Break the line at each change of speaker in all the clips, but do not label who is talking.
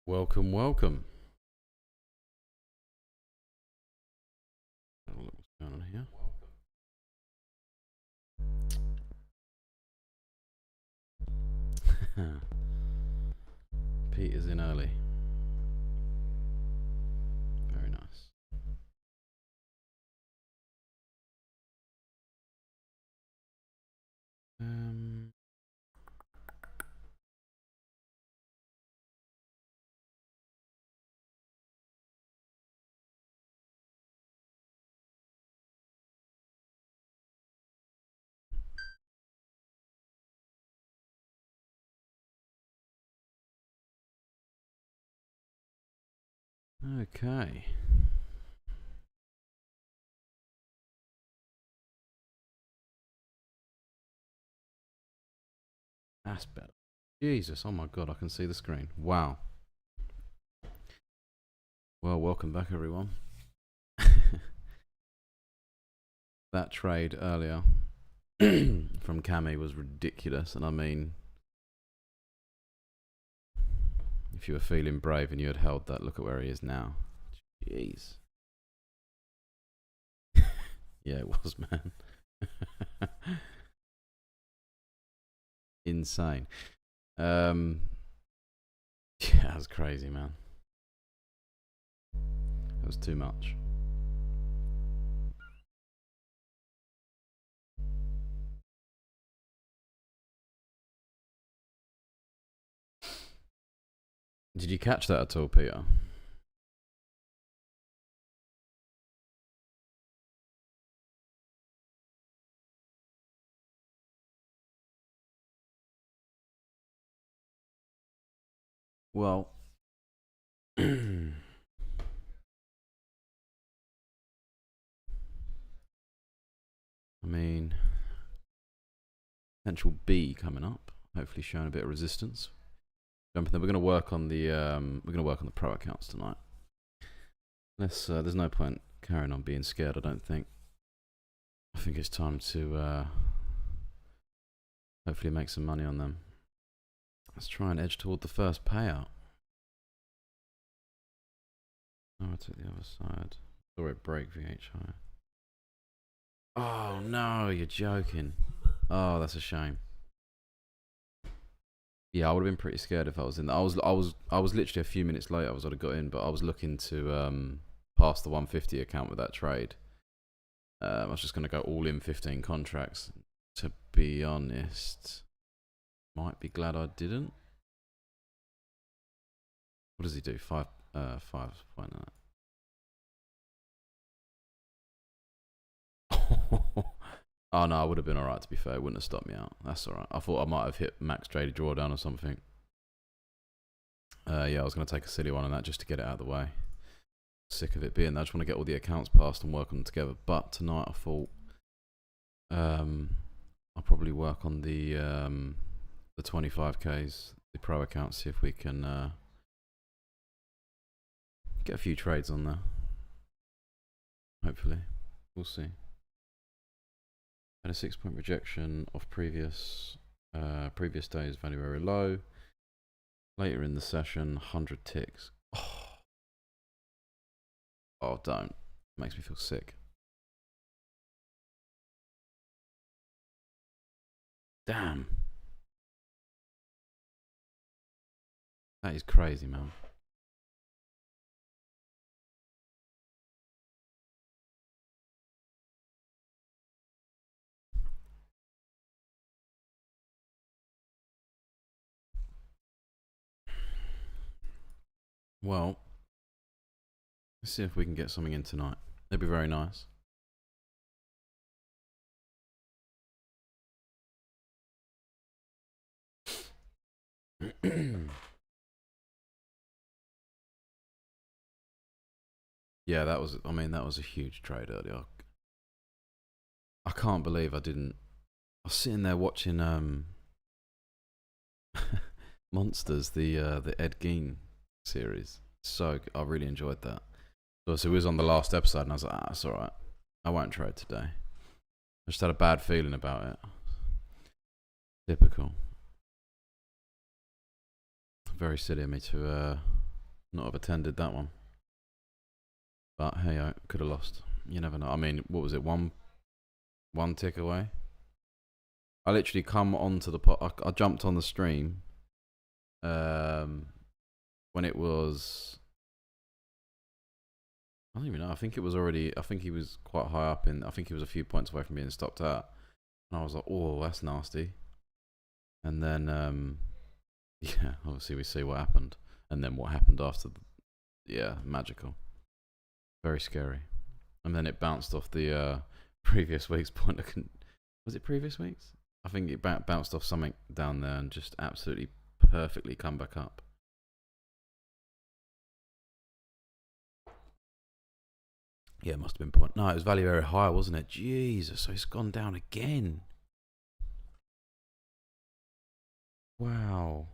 Welcome, welcome. Have a look what's going on here. Pete is in early. Very nice. Okay. That's better. Jesus, oh my god, I can see the screen. Wow. Well, welcome back, everyone. That trade earlier from Cami was ridiculous, and I mean, if you were feeling brave and you had held that, look at where he is now. Jeez. Yeah, it was, man. Insane. Yeah, that was crazy, man. That was too much. Did you catch that at all, Peter? Well, I mean, potential B coming up. Hopefully, showing a bit of resistance. We're going to work on the pro accounts tonight. There's no point carrying on being scared. I don't think. I think it's time to hopefully make some money on them. Let's try and edge toward the first payout. Oh, I took the other side. Saw it break VHI. Oh no, you're joking. Oh, that's a shame. Yeah, I would have been pretty scared if I was in. I was literally a few minutes late. I would have got in, but I was looking to pass the 150 account with that trade. I was just going to go all in 15 contracts. To be honest, might be glad I didn't. What does he do? 5.9. Oh no, I would have been alright, to be fair. It wouldn't have stopped me out. That's alright. I thought I might have hit max traded drawdown or something. Yeah, I was going to take a silly one on that just to get it out of the way. Sick of it being there. I just want to get all the accounts passed and work on them together. But tonight I thought I'll probably work on the 25Ks, the pro accounts, see if we can get a few trades on there. Hopefully. We'll see. Had a 6-point rejection off previous day's value very low. Later in the session, 100 ticks. Oh, don't. It makes me feel sick. Damn. That is crazy, man. Well, let's see if we can get something in tonight. That'd be very nice. Yeah, that was a huge trade earlier. I can't believe I didn't. I was sitting there watching Monsters, the Ed Gein series. So I really enjoyed that. So it was on the last episode, and I was like, it's alright. I won't trade today. I just had a bad feeling about it. Typical. Very silly of me to not have attended that one. But hey, I could have lost. You never know. I mean, what was it? One tick away. I literally come onto the pot. I jumped on the stream when it was. I don't even know. I think it was already. I think he was quite high up in. I think he was a few points away from being stopped out. And I was like, oh, that's nasty. And then, yeah, obviously we see what happened. And then what happened after. Yeah, magical. Very scary. And then it bounced off the previous week's point. Was it previous week's? I think it bounced off something down there and just absolutely perfectly come back up. Yeah, it must have been point. No, it was value area high, wasn't it? Jesus, so it's gone down again. Wow.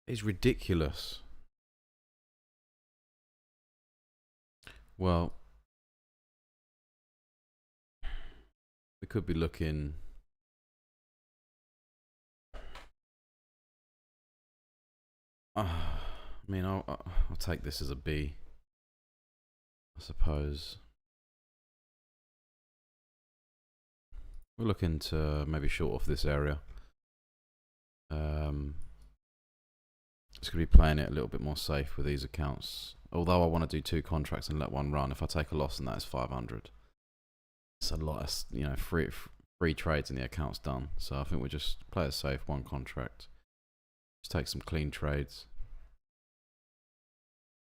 It's ridiculous. Well, we could be looking. I mean, I'll take this as a B, I suppose. We're looking to maybe short off this area. Just going to be playing it a little bit more safe with these accounts. Although I want to do 2 contracts and let one run. If I take a loss, and that is 500. It's a lot of, you know, free trades and the account's done. So I think we'll just play it safe, 1 contract. Just take some clean trades.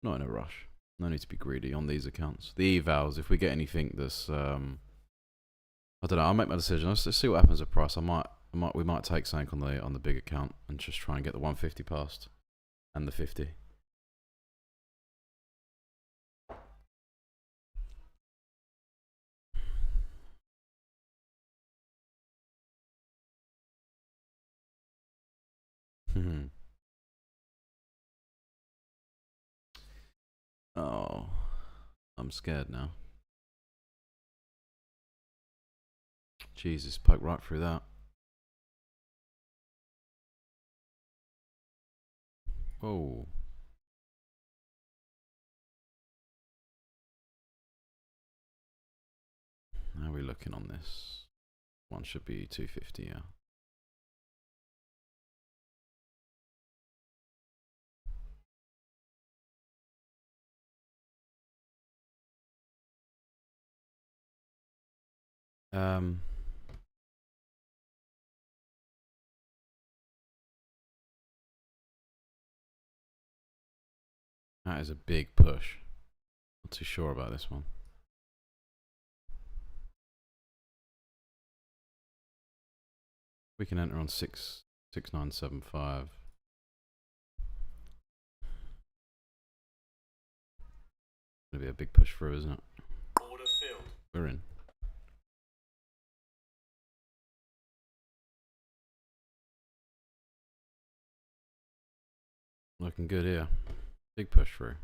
Not in a rush. No need to be greedy on these accounts. The evals, if we get anything that's, I don't know. I'll make my decision. Let's see what happens at price. We might take something on the big account and just try and get the 150 past and the 50. Oh, I'm scared now. Jesus, poke right through that. Whoa. How are we looking on this? One should be 250, yeah. That is a big push. Not too sure about this one. We can enter on 6975. Gonna be a big push through, isn't it?
Order filled.
We're in. Looking good here. Big push through.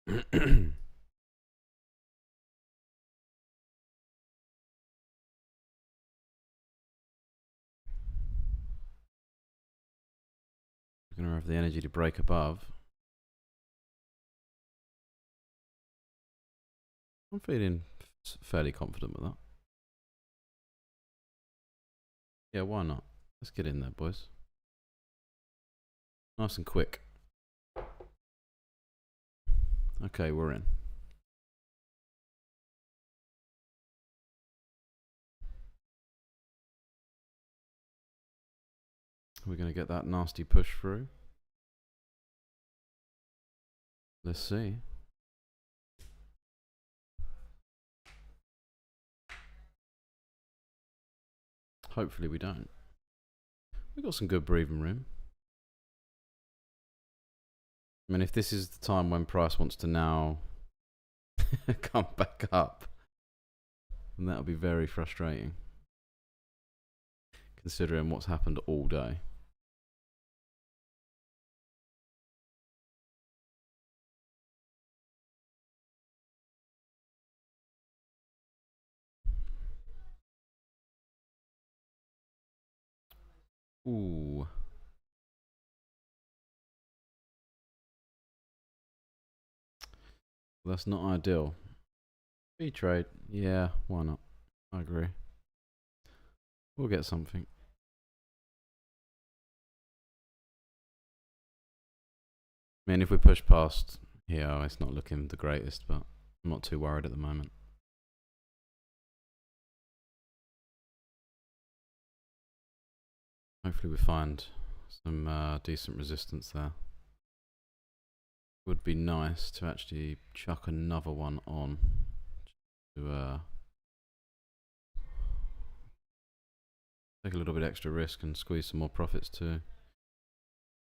We're gonna have the energy to break above. I'm feeling fairly confident with that. Yeah, why not? Let's get in there, boys. Nice and quick. Okay, we're in. We're going to get that nasty push through. Let's see. Hopefully we don't. We've got some good breathing room. I mean, if this is the time when price wants to now come back up, then that'll be very frustrating, considering what's happened all day. Ooh. That's not ideal. Free trade. Yeah, why not? I agree. We'll get something. I mean, if we push past here, it's not looking the greatest, but I'm not too worried at the moment. Hopefully we find some decent resistance there. Would be nice to actually chuck another one on to take a little bit extra risk and squeeze some more profits too.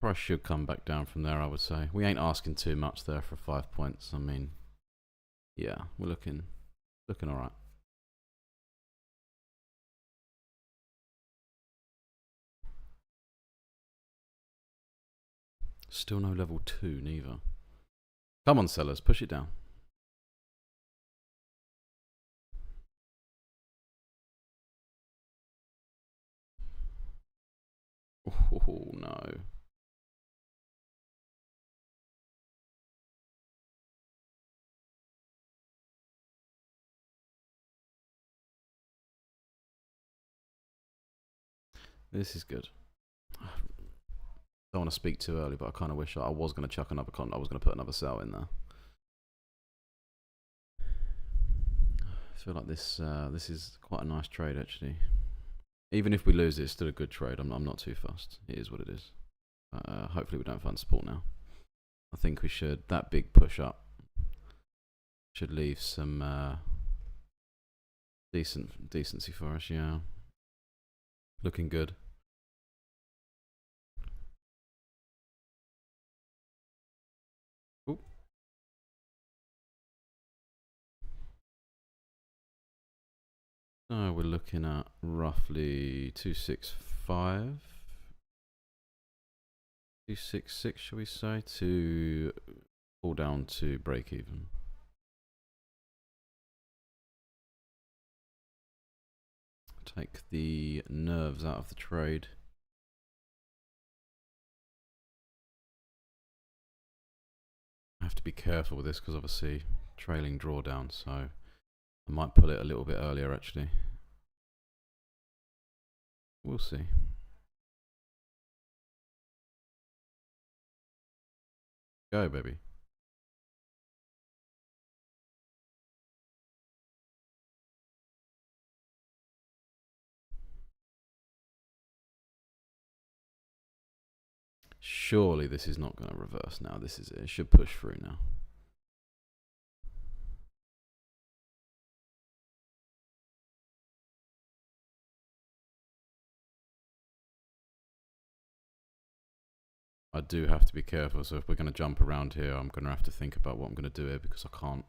Price should come back down from there, I would say. We ain't asking too much there for 5 points. I mean, yeah, we're looking all right. Still no level 2 neither. Come on, sellers, push it down. Oh no. This is good. Don't want to speak too early, but I kind of wish I was going to chuck another I was going to put another sell in there. I feel like this is quite a nice trade actually. Even if we lose it, it's still a good trade. I'm not too fussed. It is what it is. Hopefully we don't find support now. I think we should. That big push up should leave some decency for us. Yeah, looking good. Ooh. So we're looking at roughly 265, 266, shall we say, to pull down to break even. Take the nerves out of the trade. I have to be careful with this because obviously trailing drawdown, so I might pull it a little bit earlier actually. We'll see. Go, baby. Surely this is not going to reverse now. This is it. It should push through now. I do have to be careful. So if we're going to jump around here, I'm going to have to think about what I'm going to do here because I can't.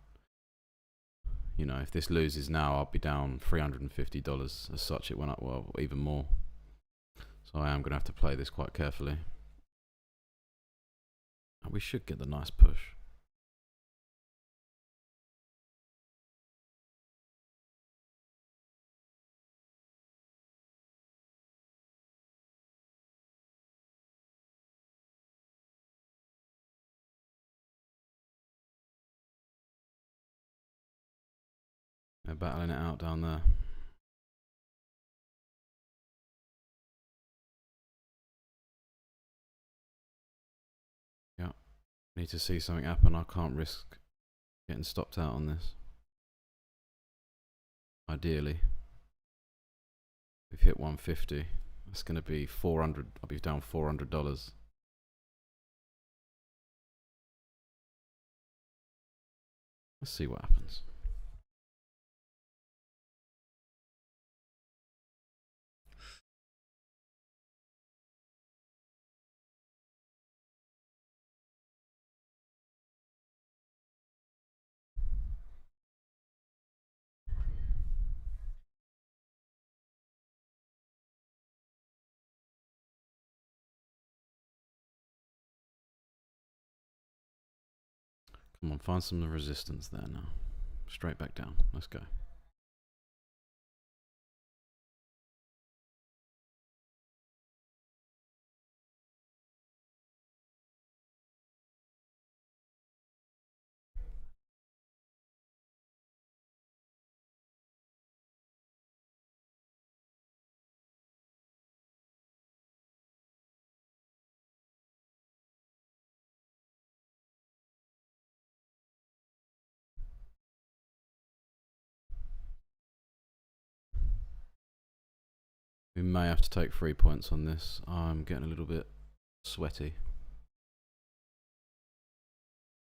You know, if this loses now, I'll be down $350. As such, it went up, well, even more. So I am going to have to play this quite carefully. We should get the nice push. They're battling it out down there. Yeah, need to see something happen. I can't risk getting stopped out on this. Ideally, we've hit 150. That's going to be 400. I'll be down $400. Let's see what happens. Come on, find some resistance there now. Straight back down. Let's go. We may have to take 3 points on this. I'm getting a little bit sweaty.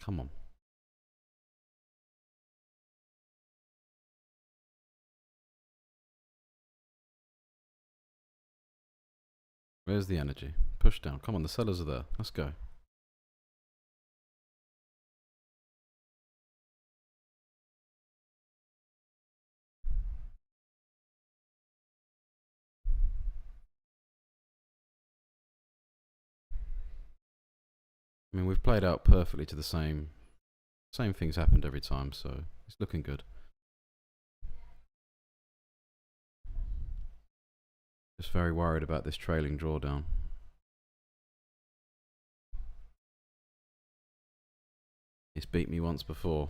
Come on. Where's the energy? Push down. Come on, the sellers are there. Let's go. I mean, we've played out perfectly to the same things happened every time, so it's looking good. Just very worried about this trailing drawdown. It's beat me once before.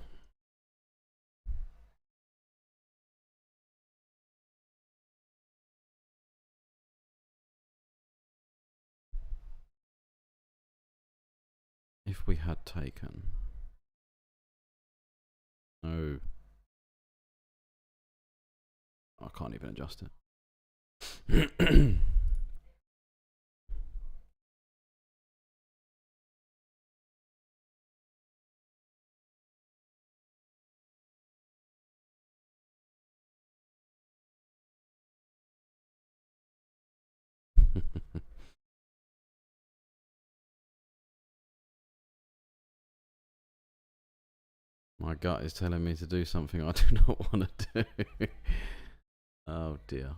If we had taken... No. I can't even adjust it. My gut is telling me to do something I do not want to do. Oh dear.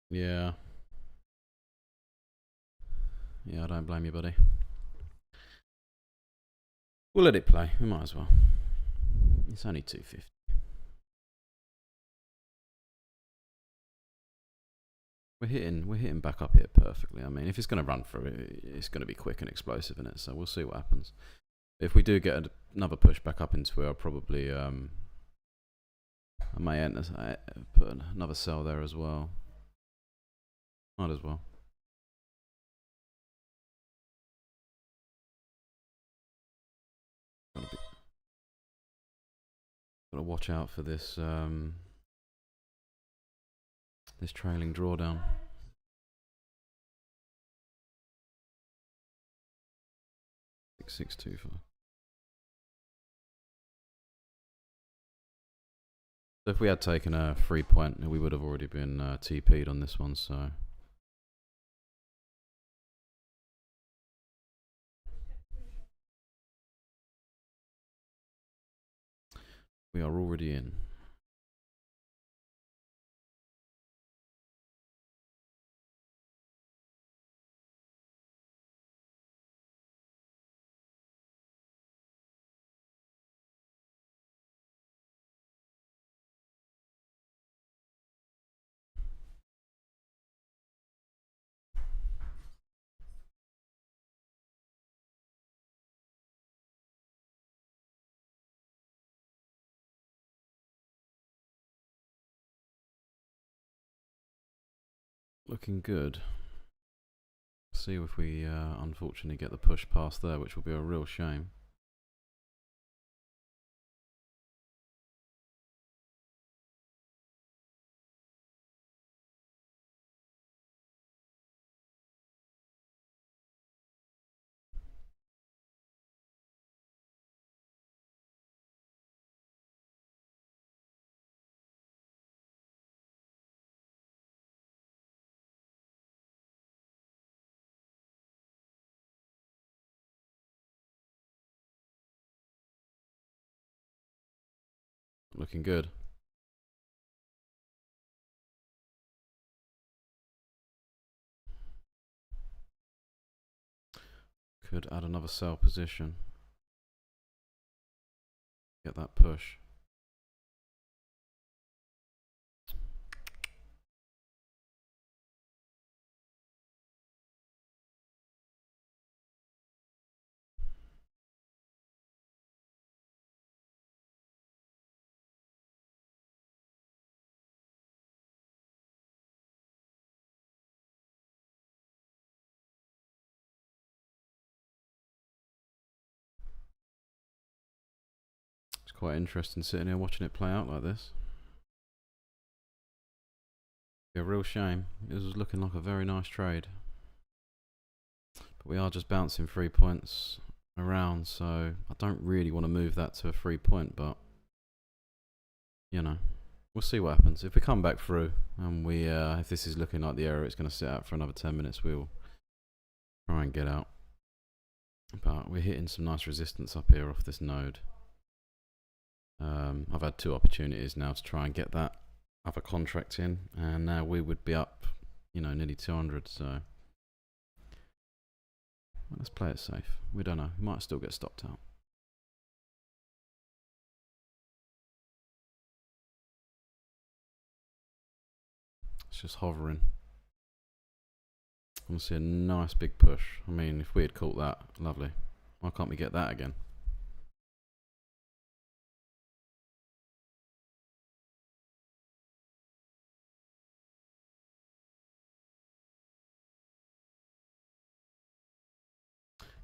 Yeah. Yeah, I don't blame you, buddy. We'll let it play. We might as well. It's only 250. We're hitting back up here perfectly. I mean, if it's going to run through it, it's going to be quick and explosive in it. So we'll see what happens. If we do get another push back up into it, I'll probably I may put another sell there as well. Might as well. Gotta watch out for this this trailing drawdown. 6625. So if we had taken a 3 point, we would have already been TP'd on this one. So we are already in. Looking good. See if we unfortunately get the push past there, which will be a real shame. Looking good. Could add another sell position. Get that push. It's quite interesting sitting here watching it play out like this. A real shame. It was looking like a very nice trade. But we are just bouncing 3 points around, so I don't really want to move that to a 3 point, but you know, we'll see what happens. If we come back through and we if this is looking like the area it's going to sit out for another 10 minutes, we'll try and get out. But we're hitting some nice resistance up here off this node. I've had 2 opportunities now to try and get that other contract in, and now we would be up, you know, nearly 200. So well, let's play it safe. We don't know. We might still get stopped out. It's just hovering. I want to see a nice big push. I mean, if we had caught that, lovely. Why can't we get that again?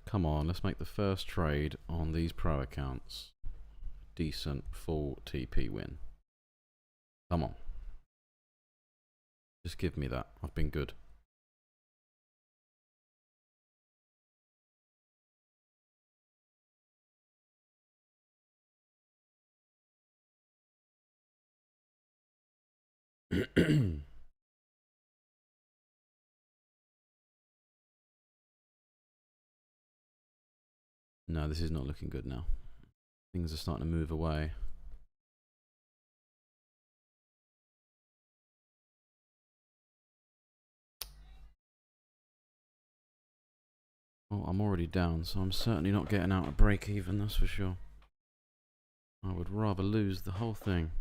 Come on, let's make the first trade on these pro accounts. Decent full TP win. Come on. Just give me that. I've been good. No, this is not looking good now. Things are starting to move away. Well, I'm already down, so I'm certainly not getting out of break even, that's for sure. I would rather lose the whole thing.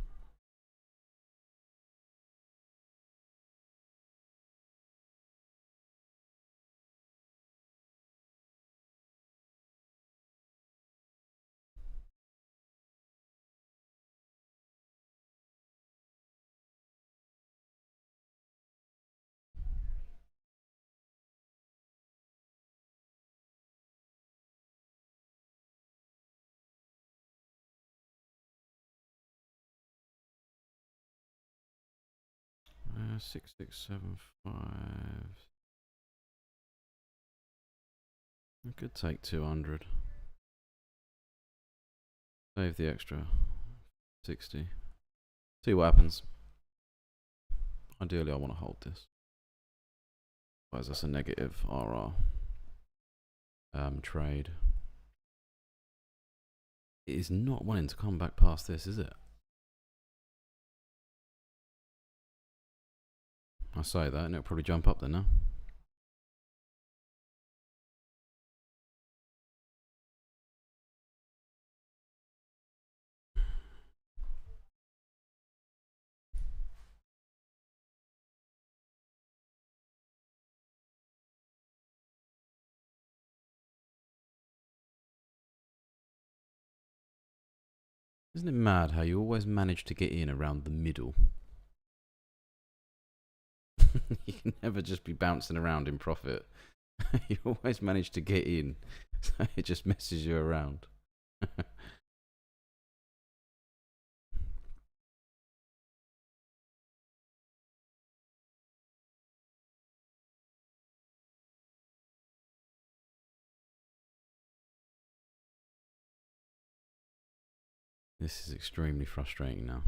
Uh, 6675. I could take 200. Save the extra 60. See what happens. Ideally, I want to hold this. Otherwise, that's a negative RR trade. It is not wanting to come back past this, is it? I say that, and it'll probably jump up then now. Isn't it mad how you always manage to get in around the middle? You can never just be bouncing around in profit. You always manage to get in, so it just messes you around. This is extremely frustrating now.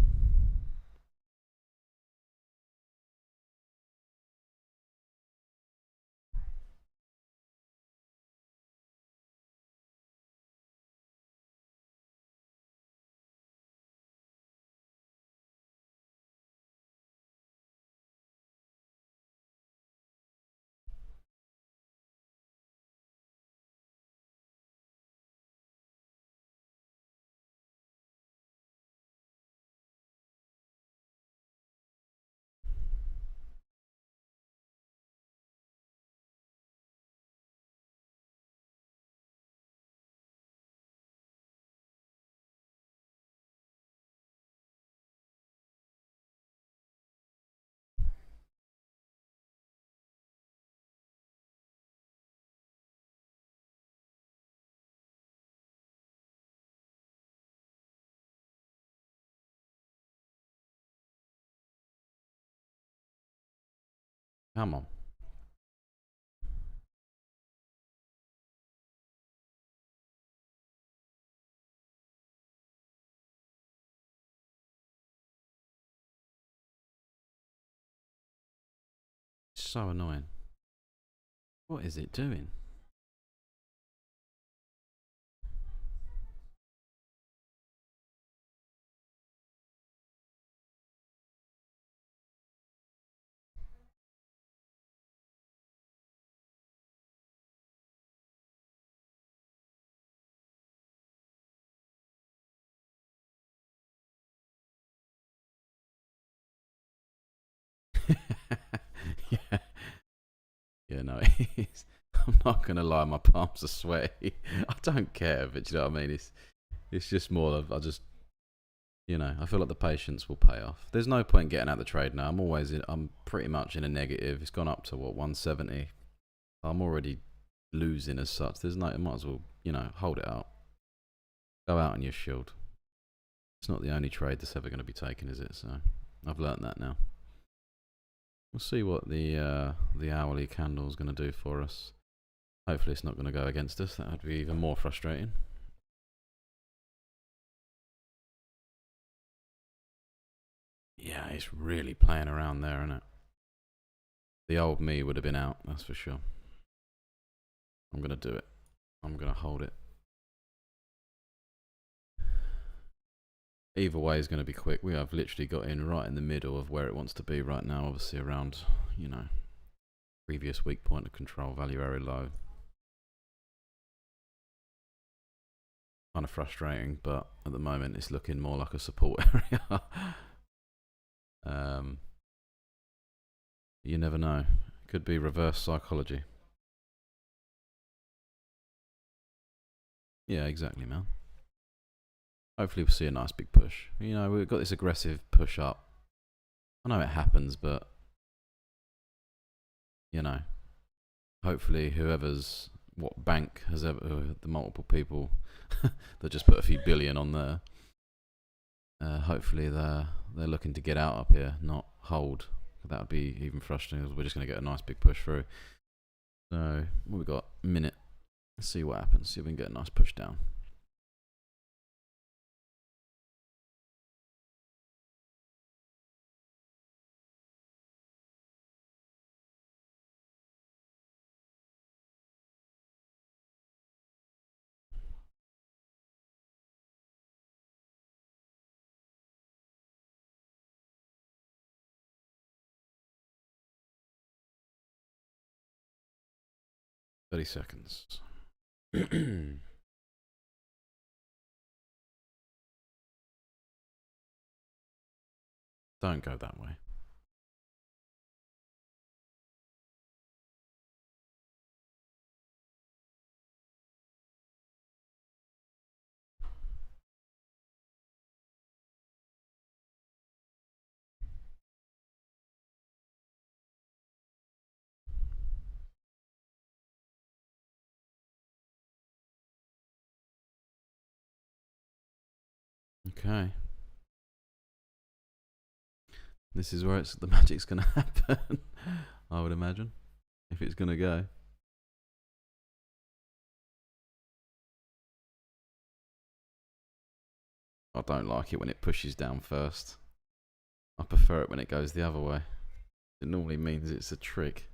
Come on. So annoying. What is it doing? Yeah. Yeah, no, it is. I'm not gonna lie, my palms are sweaty. I don't care, but you know what I mean. It's just more of I feel like the patience will pay off. There's no point getting out of the trade now. I'm pretty much in a negative. It's gone up to what 170. I'm already losing as such. There's no, I might as well hold it out. Go out on your shield. It's not the only trade that's ever going to be taken, is it? So I've learnt that now. We'll see what the hourly candle is going to do for us. Hopefully it's not going to go against us. That would be even more frustrating. Yeah, it's really playing around there, isn't it? The old me would have been out, that's for sure. I'm going to do it. I'm going to hold it. Either way is going to be quick. We have literally got in right in the middle of where it wants to be right now. Obviously around, previous weak point of control, value area low. Kind of frustrating, but at the moment it's looking more like a support area. You never know. Could be reverse psychology. Yeah, exactly, man. Hopefully we'll see a nice big push. We've got this aggressive push up. I know it happens, but hopefully whoever's what bank has ever the multiple people that just put a few billion on there. Hopefully they're looking to get out up here, not hold. That would be even frustrating because we're just going to get a nice big push through. So what we got? A minute. Let's see what happens. See if we can get a nice push down. $30 seconds. Don't go that way. Okay. This is where the magic's going to happen, I would imagine, if it's going to go. I don't like it when it pushes down first. I prefer it when it goes the other way. It normally means it's a trick.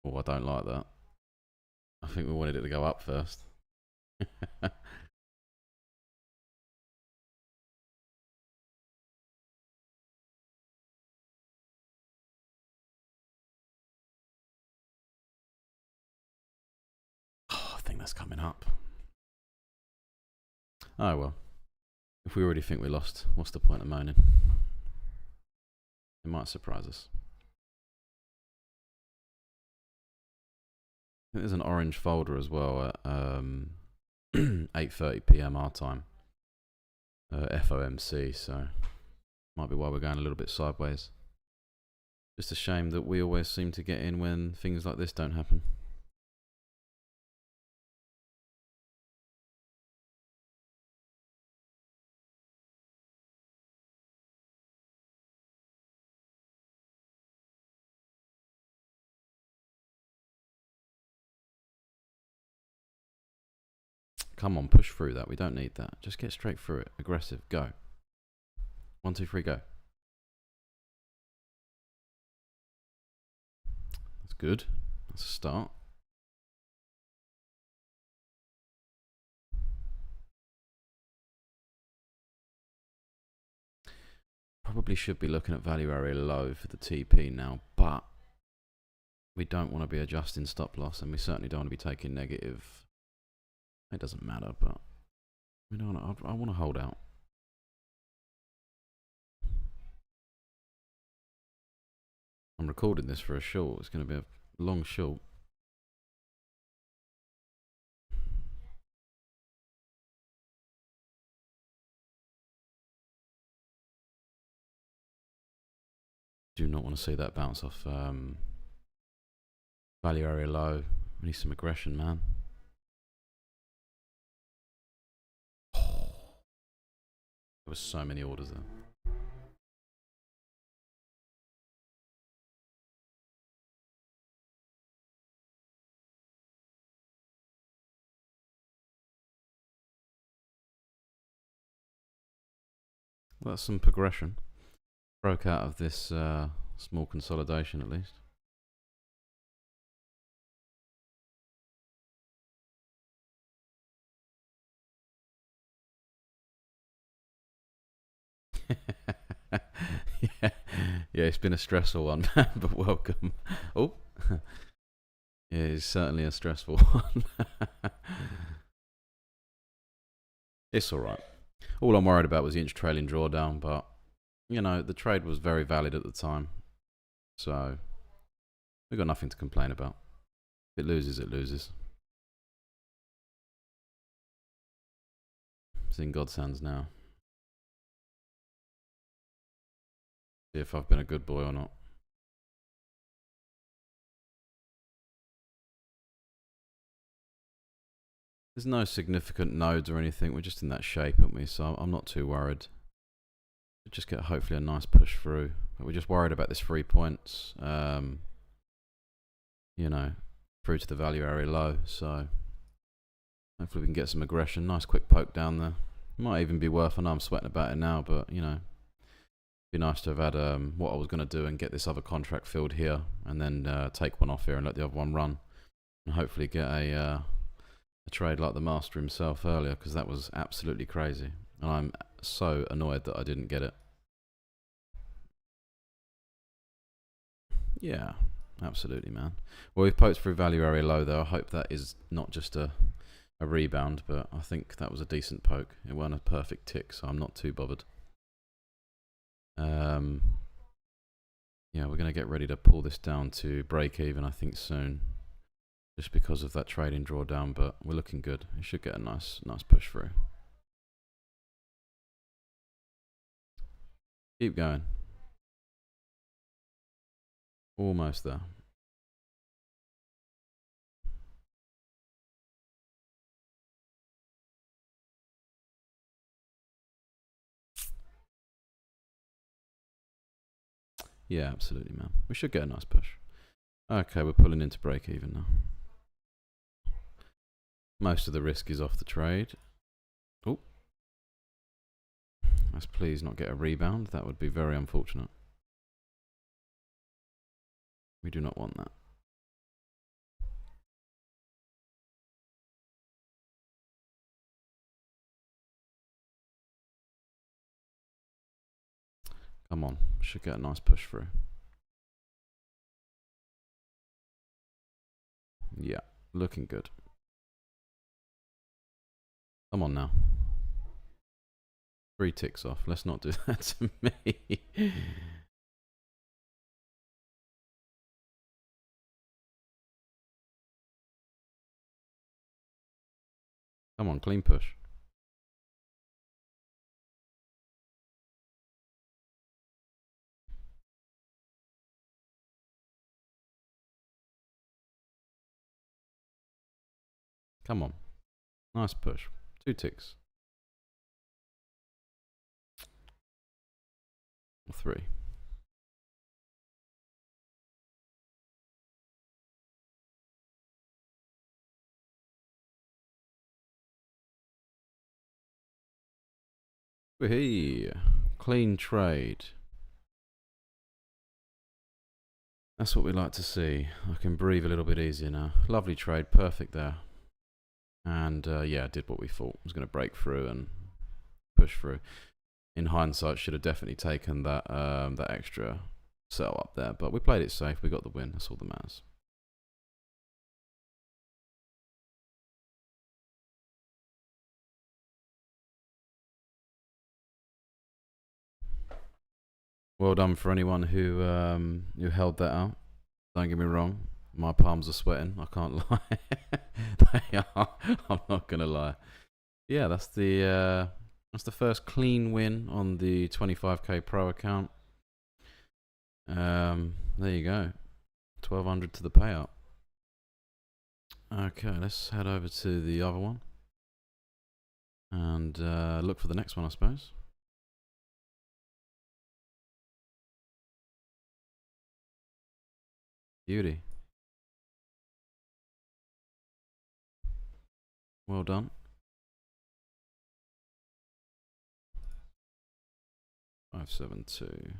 Oh, I don't like that. I think we wanted it to go up first. Oh, I think that's coming up. Oh well. If we already think we lost, what's the point of moaning? It might surprise us. I think there's an orange folder as well at 8:30 p.m. our time. FOMC, so might be why we're going a little bit sideways. Just a shame that we always seem to get in when things like this don't happen. Come on, push through that. We don't need that. Just get straight through it. Aggressive. Go. 1, 2, 3, go. That's good. That's a start. Probably should be looking at value area low for the TP now, but we don't want to be adjusting stop loss, and we certainly don't want to be taking negative. It doesn't matter, but we don't. I want to hold out. I'm recording this for a short. It's going to be a long short. Do not want to see that bounce off value area low. We need some aggression, man. There were so many orders there. That's some progression. Broke out of this small consolidation at least. yeah, it's been a stressful one, but welcome. Oh, yeah, it's certainly a stressful one. It's all right. All I'm worried about was the intra-trailing drawdown, but you know the trade was very valid at the time, so we've got nothing to complain about. If it loses, it loses. It's in God's hands now. See if I've been a good boy or not. There's no significant nodes or anything. We're just in that shape, aren't we? So I'm not too worried. We'll just get hopefully a nice push through. But we're just worried about this 3 points. You know, through to the value area low. So hopefully we can get some aggression. Nice quick poke down there. Might even be worth. I know I'm sweating about it now, but you know, be nice to have had what I was going to do and get this other contract filled here, and then take one off here and let the other one run, and hopefully get a trade like the master himself earlier, because that was absolutely crazy, and I'm so annoyed that I didn't get it. Yeah, absolutely, man. Well, we've poked through value area low though. I hope that is not just a rebound, but I think that was a decent poke. It wasn't a perfect tick, so I'm not too bothered. Yeah, we're going to get ready to pull this down to break even, I think, soon, just because of that trading drawdown, but we're looking good. It should get a nice push through. Keep going. Almost there. Yeah, absolutely, man. We should get a nice push. Okay, we're pulling into break even now. Most of the risk is off the trade. Oh. Let's please not get a rebound. That would be very unfortunate. We do not want that. Come on, should get a nice push through. Yeah, looking good. Come on now. 3 ticks off. Let's not do that to me. Come on, clean push. Come on. Nice push. 2 ticks. Or 3. Hey, clean trade. That's what we like to see. I can breathe a little bit easier now. Lovely trade, perfect there. And yeah, did what we thought. Was going to break through and push through. In hindsight, should have definitely taken that that extra sell up there, but we played it safe. We got the win. That's all that matters. Well done for anyone who held that out. Don't get me wrong, my palms are sweating. I can't lie. They are. I'm not gonna lie. Yeah, that's the first clean win on the 25k pro account. There you go, 1200 to the payout. Okay, let's head over to the other one and look for the next one, I suppose. Beauty. Well done. $572.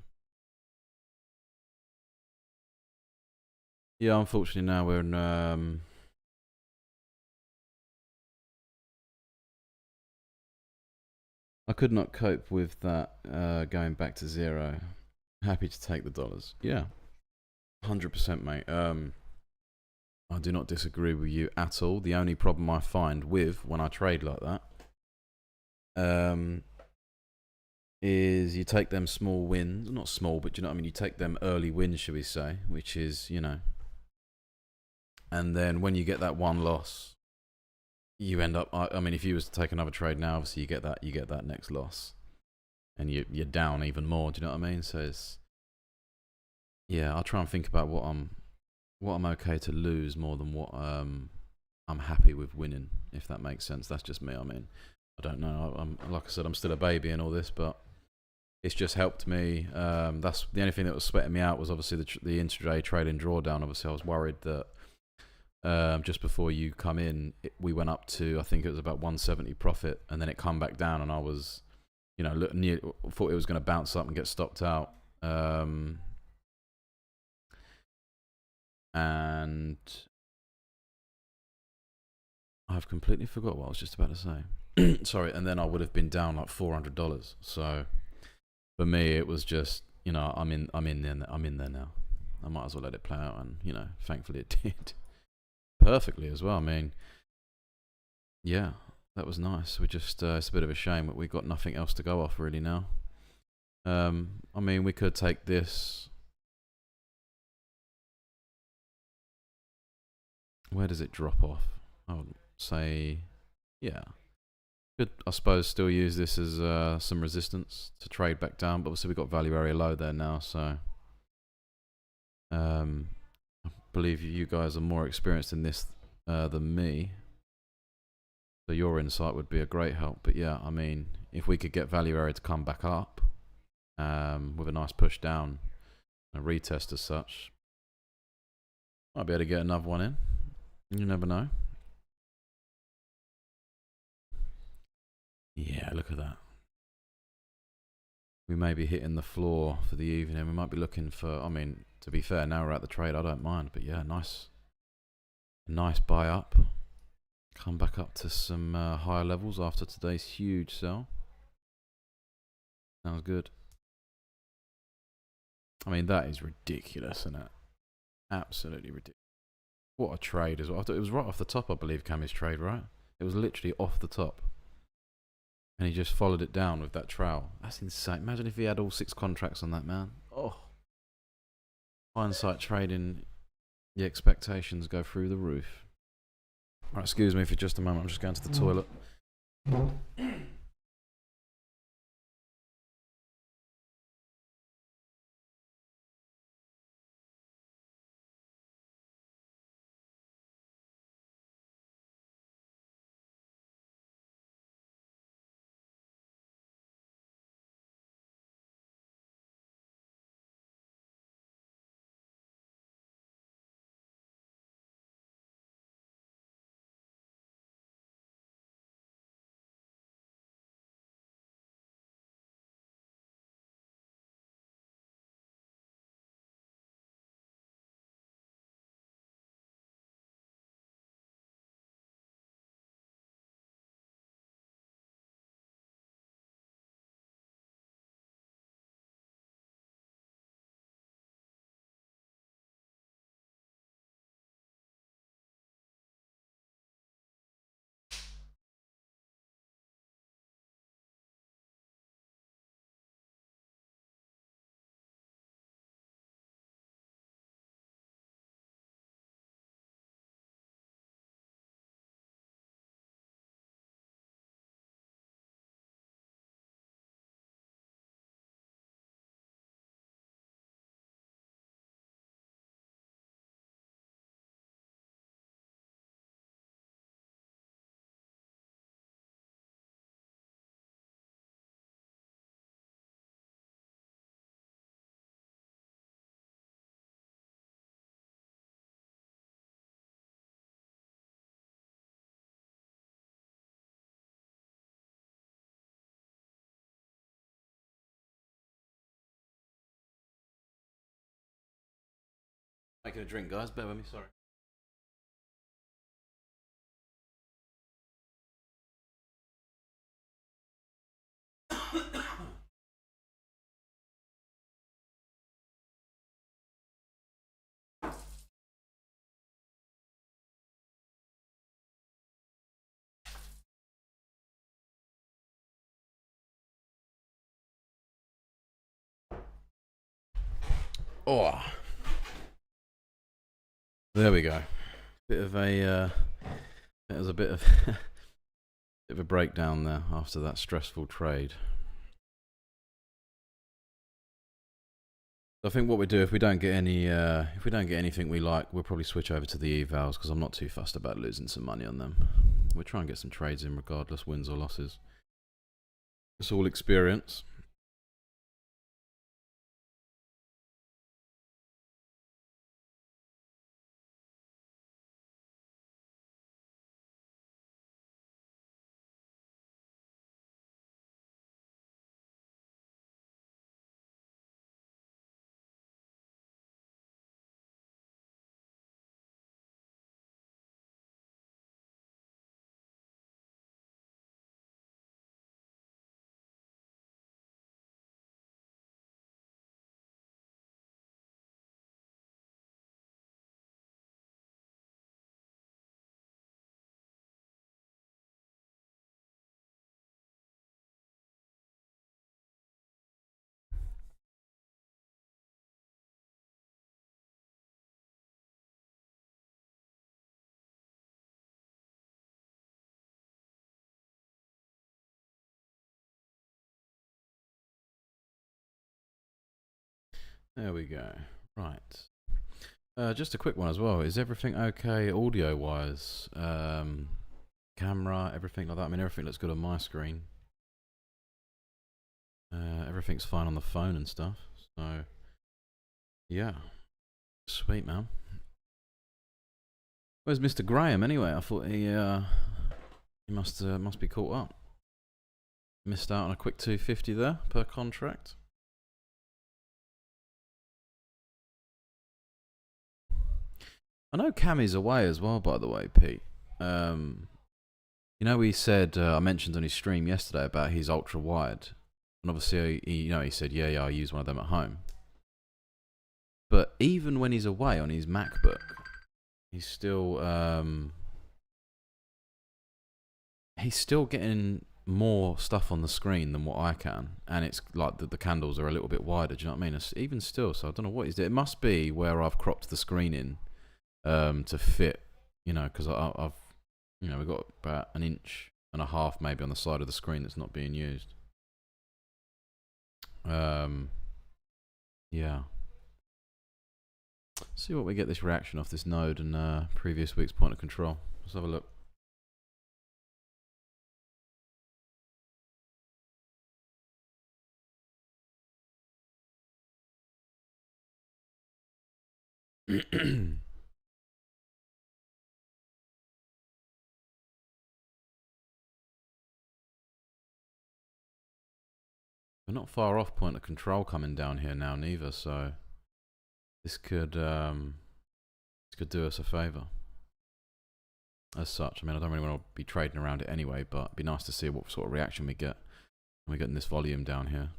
Yeah, unfortunately now we're in I could not cope with that going back to zero. Happy to take the dollars. Yeah, 100%, mate. I do not disagree with you at all. The only problem I find with when I trade like that is you take them small wins, not small, but you know what I mean, you take them early wins, should we say, which is, you know, and then when you get that one loss, you end up, I mean, if you was to take another trade now, obviously you get that next loss and you're down even more, do you know what I mean? So it's, yeah, I'll try and think about what I'm okay to lose more than what I'm happy with winning, if that makes sense. That's just me. I mean, I don't know. I'm like I said, I'm still a baby in all this, but it's just helped me. That's the only thing that was sweating me out was obviously the intraday trading drawdown. Obviously, I was worried that just before you come in, we went up to, I think it was about 170 profit, and then it come back down, and I was, you know, thought it was going to bounce up and get stopped out. And I've completely forgot what I was just about to say. Sorry, and then I would have been down like $400. So for me, it was just, you know, I'm in there now. I might as well let it play out, and you know, thankfully it did perfectly as well. I mean, yeah, that was nice. We just it's a bit of a shame that we got nothing else to go off really now. I mean, we could take this. Where does it drop off? I would say, yeah. Could, I suppose, still use this as some resistance to trade back down, but obviously we've got value area low there now, so I believe you guys are more experienced in this than me, so your insight would be a great help. But yeah, I mean, if we could get value area to come back up with a nice push down, a retest as such, might be able to get another one in. You never know. Yeah, look at that. We may be hitting the floor for the evening. We might be looking for, I mean, to be fair, now we're at the trade, I don't mind. But yeah, nice buy up. Come back up to some higher levels after today's huge sell. Sounds good. I mean, that is ridiculous, isn't it? Absolutely ridiculous. What a trade as well. I thought it was right off the top, I believe, Cammy's trade, right? It was literally off the top. And he just followed it down with that trowel. That's insane. Imagine if he had all 6 contracts on that, man. Oh. Hindsight trading, the expectations go through the roof. Right, excuse me for just a moment. I'm just going to the toilet. Making a drink, guys. Bear with me. Sorry. Oh, there we go. Bit of a it was a bit of bit of a breakdown there after that stressful trade. I think what we do, if we don't get anything we like, we'll probably switch over to the evals because I'm not too fussed about losing some money on them. We'll try and get some trades in regardless, wins or losses. It's all experience. There we go. Right. Just a quick one as well. Is everything okay audio-wise? Camera, everything like that? I mean, everything looks good on my screen. Everything's fine on the phone and stuff. So, yeah. Sweet, man. Where's Mr. Graham anyway? I thought he must be caught up. Missed out on a quick 250 there per contract. I know Cammy's away as well, by the way, Pete. You know, he said I mentioned on his stream yesterday about his ultra wide, and obviously, he said, yeah, I use one of them at home. But even when he's away on his MacBook, he's still getting more stuff on the screen than what I can, and it's like the candles are a little bit wider. Do you know what I mean? It's, even still, so I don't know what he's doing. It must be where I've cropped the screen in to fit, because I've we've got about 1.5 inches maybe on the side of the screen that's not being used. Yeah. See what we get this reaction off this node and previous week's point of control. Let's have a look. We're not far off point of control coming down here now neither, so this could do us a favour. As such, I mean, I don't really want to be trading around it anyway, but it'd be nice to see what sort of reaction we get when we're getting this volume down here.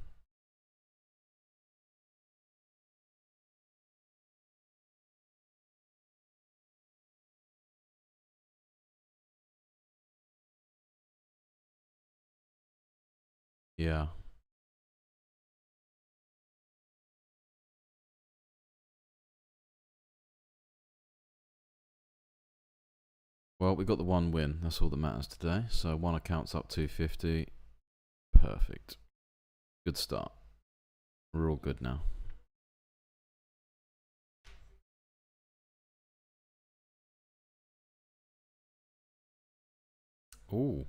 Yeah. Well, we got the one win. That's all that matters today. So one account's up 250. Perfect. Good start. We're all good now. Ooh.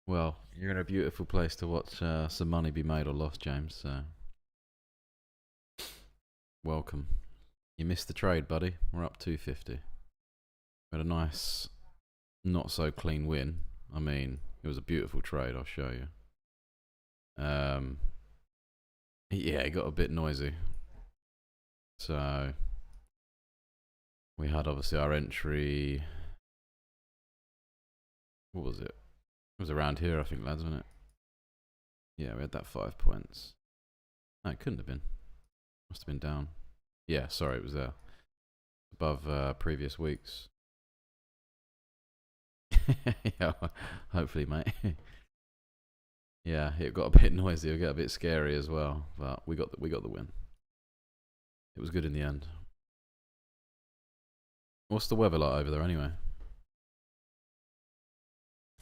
Well, you're in a beautiful place to watch some money be made or lost, James. So, welcome. You missed the trade, buddy. We're up 250. We had a nice, not so clean win. I mean, it was a beautiful trade. I'll show you. Yeah, it got a bit noisy. So we had obviously our entry. What was it? It was around here, I think, lads, wasn't it? Yeah, we had that 5 points. No, it couldn't have been. Must have been down. Yeah, sorry, it was there. Above previous weeks. Yeah, hopefully, mate. Yeah, it got a bit noisy. It got a bit scary as well, but we got the win. It was good in the end. What's the weather like over there anyway?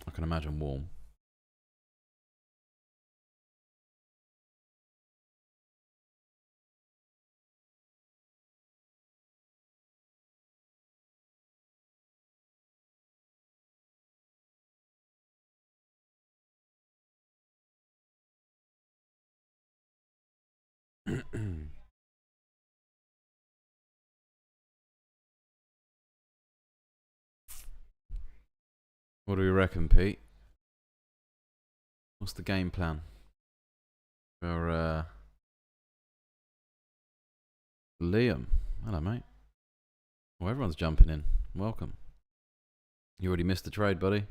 I can imagine warm. What do we reckon, Pete? What's the game plan for Liam? Hello, mate. Well, everyone's jumping in. Welcome. You already missed the trade, buddy.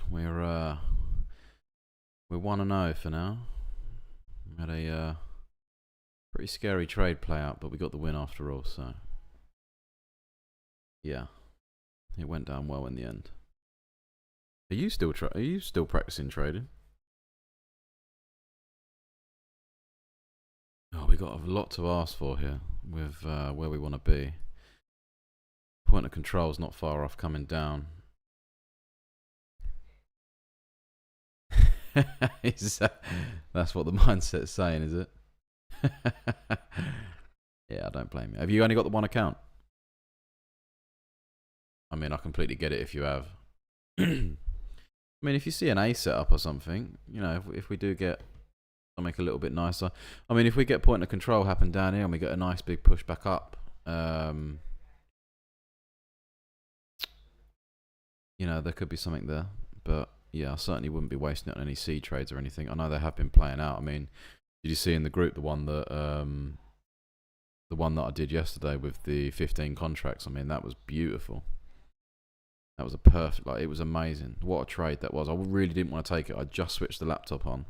We're 1-0 for now. We had a pretty scary trade play out, but we got the win after all. So yeah, it went down well in the end. Are you still practicing trading? Oh, we got a lot to ask for here with where we want to be. Point of control's not far off coming down. That's what the mindset's saying, is it? Yeah, I don't blame you. Have you only got the one account? I mean, I completely get it if you have. I mean, if you see an A setup or something, you know, if we do get something a little bit nicer. I mean, if we get point of control happen down here and we get a nice big push back up, you know, there could be something there. But yeah, I certainly wouldn't be wasting it on any C trades or anything. I know they have been playing out. I mean, did you see in the group the one that I did yesterday with the 15 contracts? I mean, that was beautiful. That was a perfect, like, it was amazing. What a trade that was. I really didn't want to take it. I just switched the laptop on.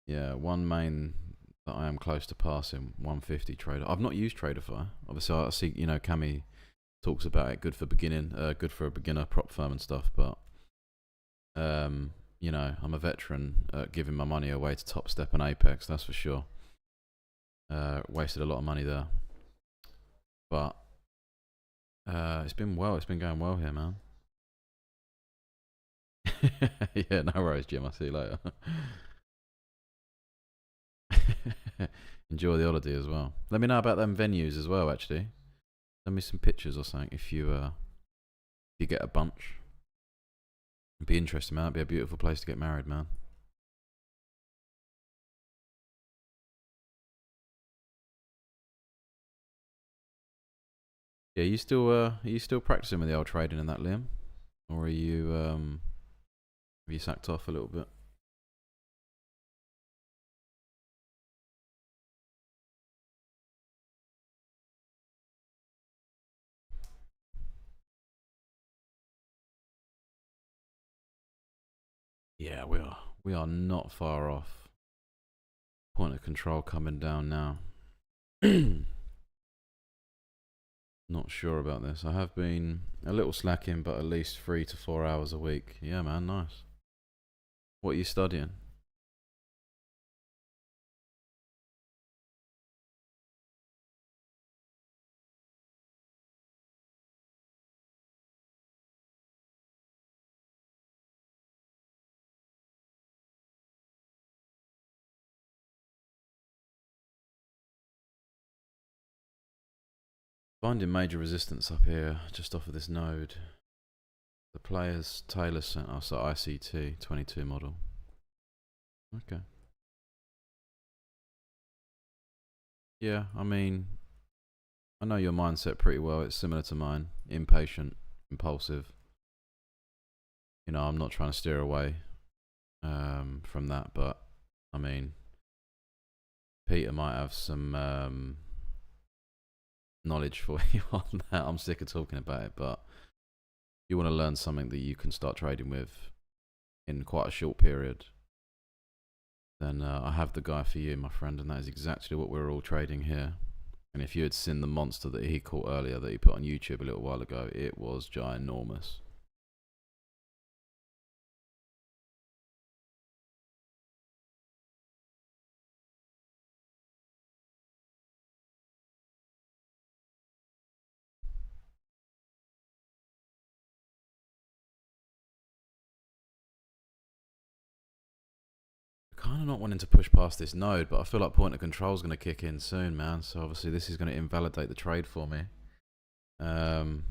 Yeah, one main that I am close to passing, 150 trader. I've not used Tradovate. Obviously, I see, you know, Cami talks about it. Good for a beginner prop firm and stuff. But you know, I'm a veteran at giving my money away to Top Step and Apex. That's for sure. Wasted a lot of money there, but it's been well. It's been going well here, man. Yeah, no worries, Jim. I'll see you later. Enjoy the holiday as well. Let me know about them venues as well, actually. Send me some pictures or something if you get a bunch. It'd be interesting, man. It'd be a beautiful place to get married, man. Yeah, are you still practicing with the old trading in that, Liam? Or are you have you sacked off a little bit? Yeah, we are. We are not far off. Point of control coming down now. Not sure about this. I have been a little slacking, but at least 3 to 4 hours a week. Yeah, man, nice. What are you studying? Finding major resistance up here, just off of this node. The players Taylor sent us an ICT 22 model. Okay. Yeah, I mean, I know your mindset pretty well. It's similar to mine. Impatient, impulsive. You know, I'm not trying to steer away from that, but I mean, Peter might have some knowledge for you on that. I'm sick of talking about it, but you want to learn something that you can start trading with in quite a short period, then I have the guy for you, my friend, and that is exactly what we're all trading here. And if you had seen the monster that he caught earlier that he put on YouTube a little while ago, it was ginormous. Kind of not wanting to push past this node, but I feel like point of control is going to kick in soon, man. So obviously this is going to invalidate the trade for me. It'd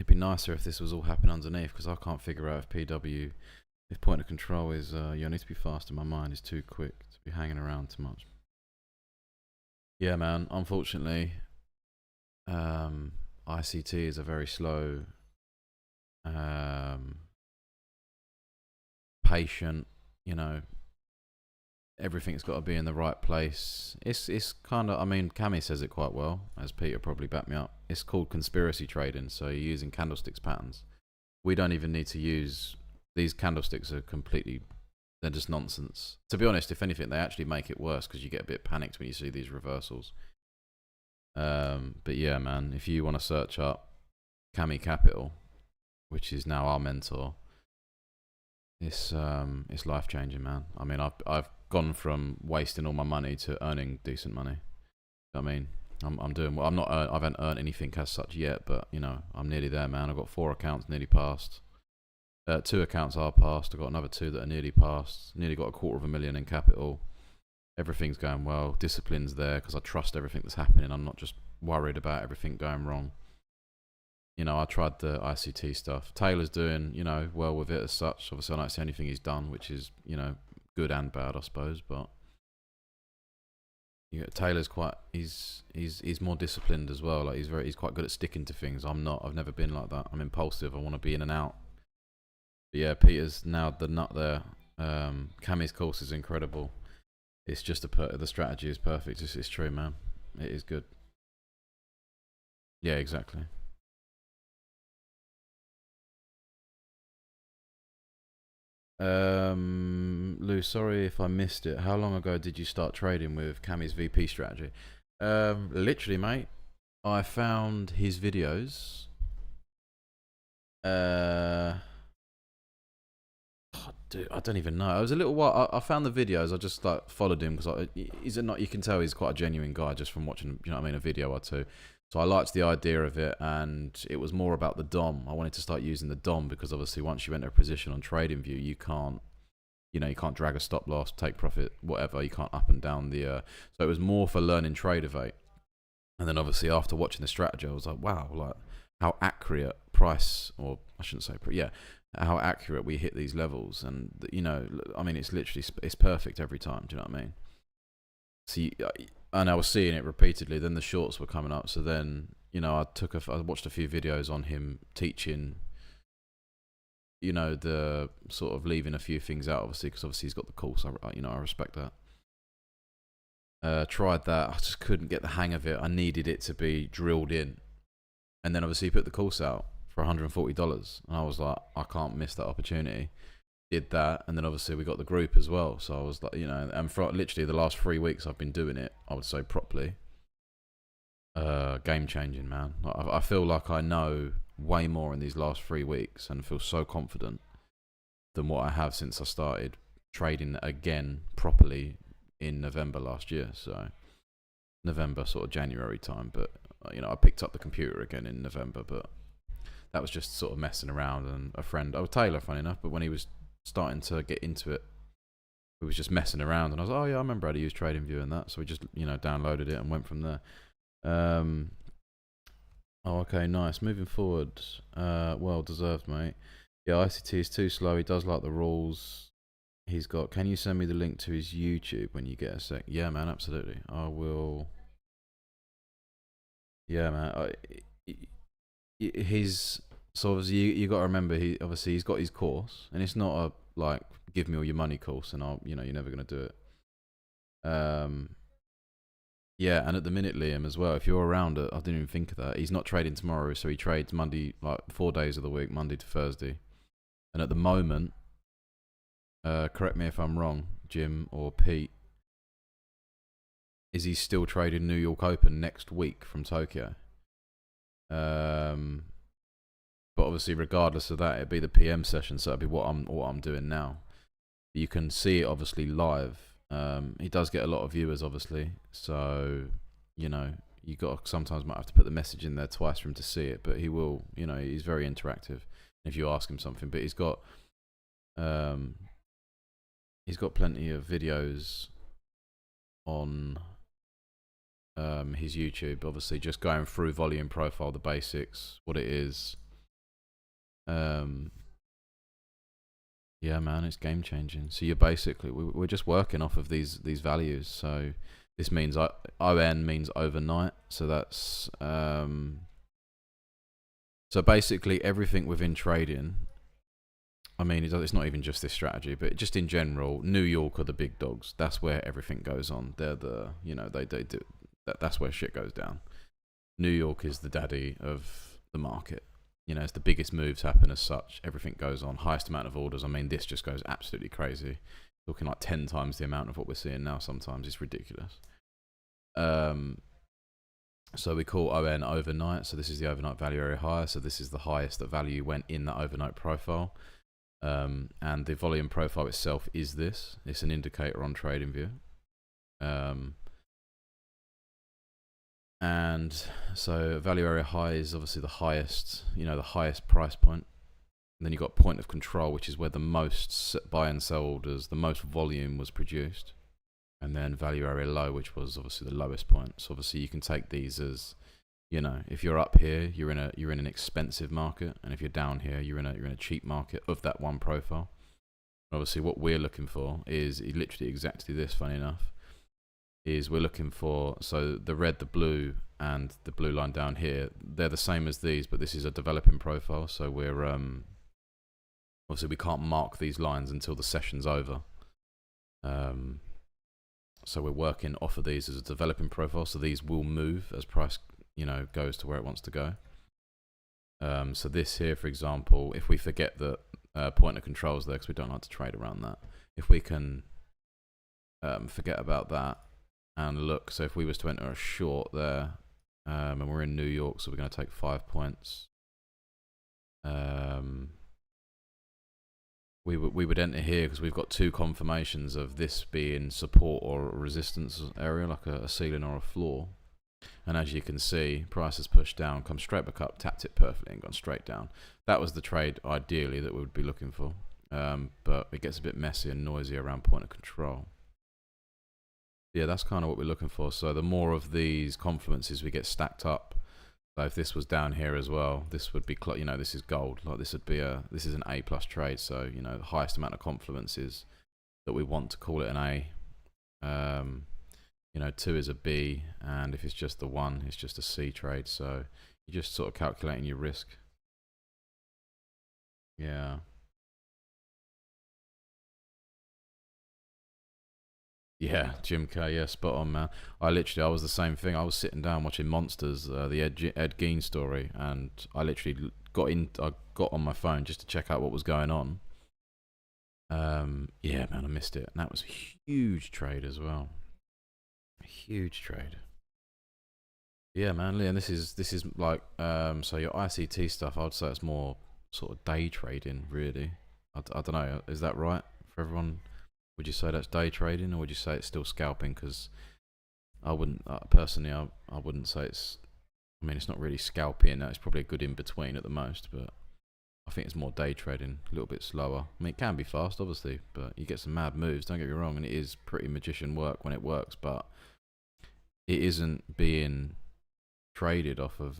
be nicer if this was all happening underneath, because I can't figure out if PW, if point of control is, you need to be fast in my mind, is too quick to be hanging around too much. Yeah, man, unfortunately, ICT is a very slow, patient, you know, everything's got to be in the right place. It's kind of, I mean, Cami says it quite well, as Peter probably backed me up. It's called conspiracy trading, so you're using candlesticks patterns. We don't even need to use, these candlesticks are completely, they're just nonsense. To be honest, if anything, they actually make it worse, because you get a bit panicked when you see these reversals. But yeah, man, if you want to search up Cami Capital, which is now our mentor, it's life changing, man. I mean, I've gone from wasting all my money to earning decent money. I mean, I'm doing well. I haven't earned anything as such yet, but you know, I'm nearly there, man. I've got 4 accounts nearly passed. 2 accounts are passed. I've got another 2 that are nearly passed. Nearly got $250,000 in capital. Everything's going well. Discipline's there because I trust everything that's happening. I'm not just worried about everything going wrong. You know, I tried the ICT stuff. Taylor's doing, you know, well with it as such. Obviously, I don't see anything he's done, which is, you know, good and bad, I suppose. But yeah, Taylor's quite, he's more disciplined as well. Like he's quite good at sticking to things. I'm not. I've never been like that. I'm impulsive. I want to be in and out. But yeah, Peter's now the nut there. Cami's course is incredible. It's just the strategy is perfect. It's true, man. It is good. Yeah, exactly. Lou, sorry if I missed it. How long ago did you start trading with Cami's VP strategy? Literally, mate. I found his videos. Dude, I don't even know. It was a little while. I found the videos. I just like followed him because he's not. You can tell he's quite a genuine guy just from watching. You know what I mean? A video or two. So I liked the idea of it, and it was more about the DOM. I wanted to start using the DOM because obviously once you enter a position on TradingView, you can't, you know, you can't drag a stop loss, take profit, whatever. You can't up and down the. So it was more for learning Tradovate, and then obviously after watching the strategy, I was like, wow, like how accurate price, or I shouldn't say, yeah, how accurate we hit these levels, and you know, I mean, it's literally it's perfect every time. Do you know what I mean? So and I was seeing it repeatedly. Then the shorts were coming up. So then, you know, I watched a few videos on him teaching, you know, the sort of leaving a few things out, obviously, because obviously he's got the course. You know, I respect that. Tried that. I just couldn't get the hang of it. I needed it to be drilled in. And then obviously he put the course out for $140. And I was like, I can't miss that opportunity. Did that, and then obviously we got the group as well. So I was like, you know, and for literally the last 3 weeks I've been doing it, I would say properly. Game changing, man. I feel like I know way more in these last 3 weeks and feel so confident than what I have since I started trading again properly in November last year. So November, sort of January time. But you know, I picked up the computer again in November, but that was just sort of messing around. And a friend, Taylor, funny enough, but when he was starting to get into it, we was just messing around, and I was like, oh yeah, I remember how to use TradingView and that, so we just, you know, downloaded it and went from there. Oh, okay, nice. Moving forward, well deserved, mate. Yeah, ICT is too slow. He does like the rules. He's got. Can you send me the link to his YouTube when you get a sec? Yeah, man, absolutely. I will. Yeah, man. He's so obviously you got to remember he's got his course, and it's not a like give me all your money course, and I'll you're never gonna do it. Yeah, and at the minute, Liam, as well, if you're around it, I didn't even think of that. He's not trading tomorrow, so he trades Monday, like 4 days of the week, Monday to Thursday. And at the moment, correct me if I'm wrong, Jim or Pete, is he still trading New York Open next week from Tokyo? But obviously, regardless of that, it'd be the PM session, so it'd be what I'm doing now. You can see it obviously live. He does get a lot of viewers, obviously, so you got sometimes might have to put the message in there twice for him to see it, but he will. He's very interactive if you ask him something. But he's got plenty of videos on his YouTube, obviously, just going through volume profile, the basics, what it is. Yeah, man, it's game changing. So you're basically we're just working off of these values. So this means ON means overnight. So that's so basically everything within trading. I mean, it's not even just this strategy, but just in general, New York are the big dogs. That's where everything goes on. They're the they do that's where shit goes down. New York is the daddy of the market. As the biggest moves happen as such, everything goes on. Highest amount of orders. I mean, this just goes absolutely crazy. Talking like 10 times the amount of what we're seeing now sometimes. It's ridiculous. So we call ON overnight. So this is the overnight value area higher. So this is the highest that value went in that overnight profile. And the volume profile itself is this. It's an indicator on TradingView. And so value area high is obviously the highest, the highest price point. And then you've got point of control, which is where the most buy and sell orders, the most volume was produced. And then value area low, which was obviously the lowest point. So obviously you can take these as, if you're up here, you're in an expensive market, and if you're down here, you're in a cheap market of that one profile. Obviously, what we're looking for is literally exactly this. Funny enough, is we're looking for, so the red, the blue, and the blue line down here, they're the same as these, but this is a developing profile, so we're obviously we can't mark these lines until the session's over. So we're working off of these as a developing profile, so these will move as price goes to where it wants to go. So this here, for example, if we forget that point of controls there, because we don't like to trade around that, if we can forget about that and look, so if we was to enter a short there, and we're in New York, so we're going to take 5 points. We would enter here because we've got two confirmations of this being support or resistance area, like a ceiling or a floor. And as you can see, price has pushed down, come straight back up, tapped it perfectly and gone straight down. That was the trade ideally that we would be looking for, but it gets a bit messy and noisy around point of control. Yeah, that's kind of what we're looking for. So the more of these confluences we get stacked up, so if this was down here as well, this would be, this is gold. Like this is an A plus trade. So the highest amount of confluences that we want to call it an A. 2 is a B, and if it's just the 1, it's just a C trade. So you're just sort of calculating your risk. Yeah. Yeah, Jim K. Yeah, spot on, man. I was the same thing. I was sitting down watching Monsters, the Ed Gein story, and I literally got on my phone just to check out what was going on. Yeah, man, I missed it, and that was a huge trade as well. A huge trade. Yeah, man, Leon, this is like so your ICT stuff. I'd say it's more sort of day trading, really. I don't know. Is that right for everyone? Would you say that's day trading, or would you say it's still scalping? Because I wouldn't personally. I wouldn't say it's. I mean, it's not really scalping. It's probably a good in between at the most, but I think it's more day trading, a little bit slower. I mean, it can be fast, obviously, but you get some mad moves. Don't get me wrong, and it is pretty magician work when it works, but it isn't being traded off of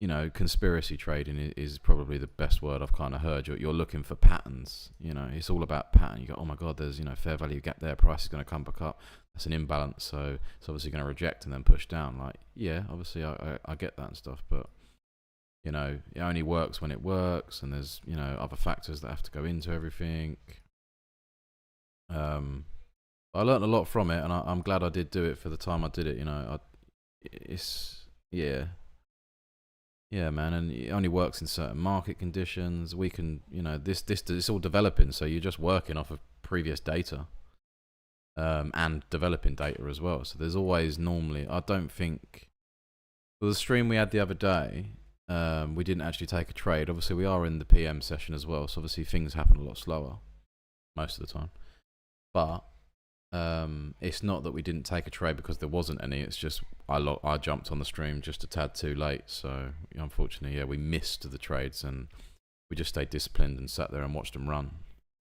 you know, conspiracy trading is probably the best word I've kind of heard. You're looking for patterns. You know, it's all about pattern. You go, oh my god, there's, you know, fair value gap there, price is going to come back up. That's an imbalance, so it's obviously going to reject and then push down. Like, yeah, obviously I get that and stuff, but you know, it only works when it works, and there's, you know, other factors that have to go into everything. I learned a lot from it, and I'm glad I did do it for the time I did it. You know, yeah, man, and it only works in certain market conditions. We can, you know, this it's all developing, so you're just working off of previous data, and developing data as well. So there's always normally, I don't think, for the stream we had the other day, we didn't actually take a trade. Obviously, we are in the PM session as well, so obviously things happen a lot slower most of the time. But it's not that we didn't take a trade because there wasn't any. It's just I jumped on the stream just a tad too late. So unfortunately, yeah, we missed the trades, and we just stayed disciplined and sat there and watched them run.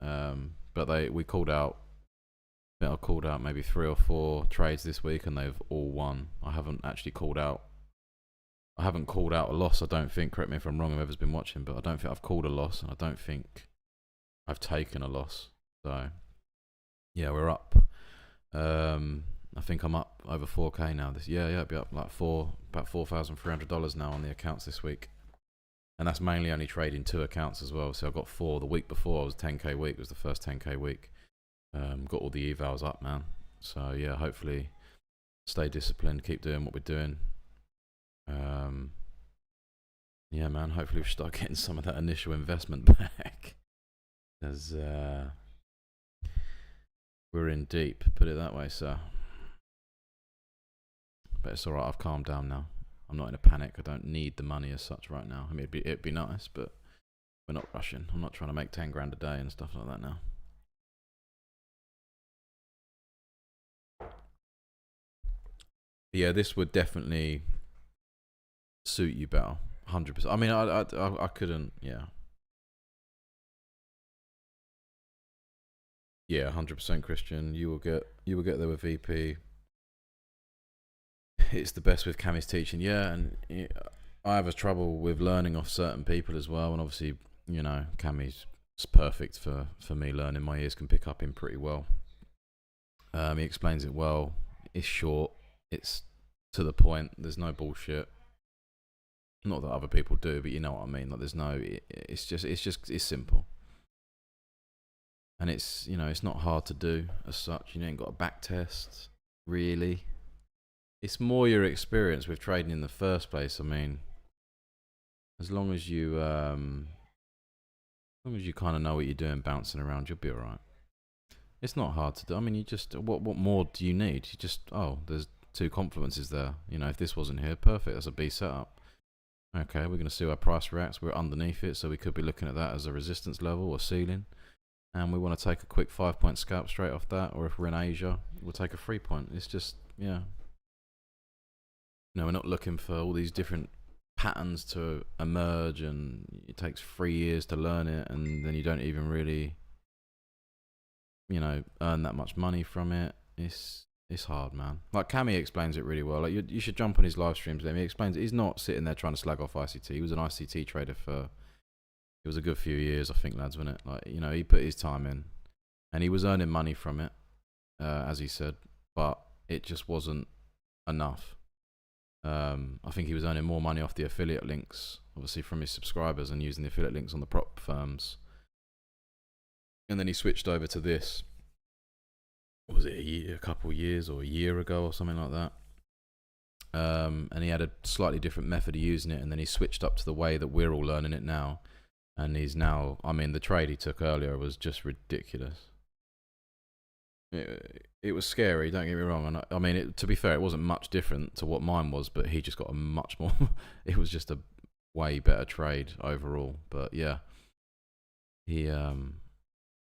But we called out. I called out maybe 3 or 4 trades this week, and they've all won. I haven't called out a loss. I don't think. Correct me if I'm wrong, whoever's been watching, but I don't think I've called a loss, and I don't think I've taken a loss. So yeah, we're up. I think I'm up over 4K now. It'll be up like about $4,300 now on the accounts this week, and that's mainly only trading 2 accounts as well. So I got 4. The week before I was 10K week. It was the first 10K week. Got all the evals up, man. So yeah, hopefully stay disciplined, keep doing what we're doing. Yeah, man. Hopefully we start getting some of that initial investment back, because we're in deep, put it that way, sir. But it's alright, I've calmed down now. I'm not in a panic. I don't need the money as such right now. I mean, it'd be nice, but we're not rushing. I'm not trying to make 10 grand a day and stuff like that now. But yeah, this would definitely suit you better, 100%. I mean, I couldn't, yeah. Yeah, 100% Christian. You will get there with VP. It's the best with Cammy's teaching, yeah, and I have a trouble with learning off certain people as well, and obviously, you know, Cammy's perfect for me learning. My ears can pick up him pretty well. He explains it well. It's short. It's to the point. There's no bullshit. Not that other people do, but you know what I mean. Like, there's no. It's simple. And it's, you know, it's not hard to do as such. You ain't got a back test, really. It's more your experience with trading in the first place. I mean, as long as you kind of know what you're doing, bouncing around, you'll be alright. It's not hard to do. I mean, you just, what more do you need? You just, there's 2 confluences there. You know, if this wasn't here, perfect. That's a B setup. Okay, we're going to see how price reacts. We're underneath it, so we could be looking at that as a resistance level or ceiling. And we want to take a quick 5-point scalp straight off that, or if we're in Asia, we'll take a 3-point. It's just, yeah. You know, we're not looking for all these different patterns to emerge, and it takes 3 years to learn it, and then you don't even really, you know, earn that much money from it. It's hard, man. Like, Cammy explains it really well. Like, you should jump on his live streams. He explains it. He's not sitting there trying to slag off ICT. He was an ICT trader for, it was a good few years, I think, lads, wasn't it? Like, you know, he put his time in, and he was earning money from it, as he said, but it just wasn't enough. I think he was earning more money off the affiliate links, obviously from his subscribers, and using the affiliate links on the prop firms. And then he switched over to this. Was it a couple years or a year ago or something like that? And he had a slightly different method of using it, and then he switched up to the way that we're all learning it now. And he's now, I mean, the trade he took earlier was just ridiculous. It was scary, don't get me wrong. And I mean, to be fair, it wasn't much different to what mine was, but he just got a much more, it was just a way better trade overall. But yeah, he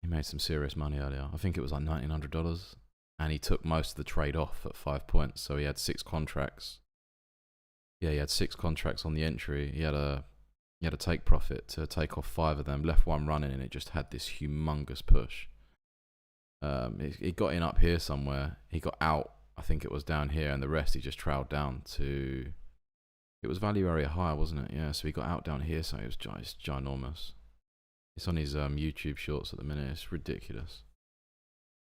made some serious money earlier. I think it was like $1,900, and he took most of the trade off at 5 points. So he had 6 contracts. Yeah, he had 6 contracts on the entry. He had a take profit to take off 5 of them, left 1 running, and it just had this humongous push. He got in up here somewhere. He got out, I think it was down here, and the rest he just trailed down to, It was value area high, wasn't it? Yeah, so he got out down here, so it was it's ginormous. It's on his YouTube shorts at the minute. It's ridiculous.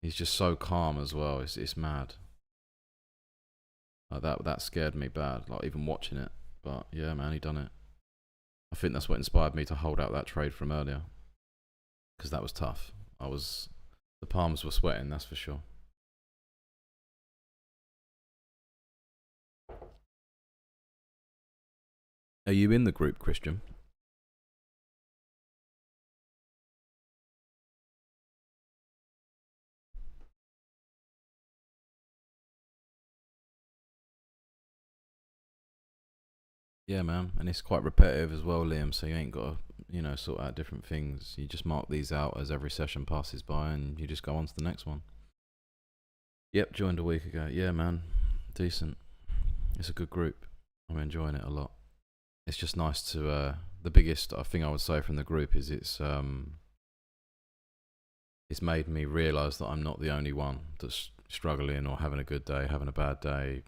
He's just so calm as well. It's mad. Like that scared me bad. Like even watching it. But yeah, man, he done it. I think that's what inspired me to hold out that trade from earlier, because that was tough. The palms were sweating, that's for sure. Are you in the group, Christian? Yeah, man, and it's quite repetitive as well, Liam. So you ain't got to, sort out different things. You just mark these out as every session passes by, and you just go on to the next one. Yep, joined a week ago. Yeah, man, decent. It's a good group. I'm enjoying it a lot. It's just nice to. The biggest thing I would say from the group is it's made me realise that I'm not the only one that's struggling or having a good day, having a bad day,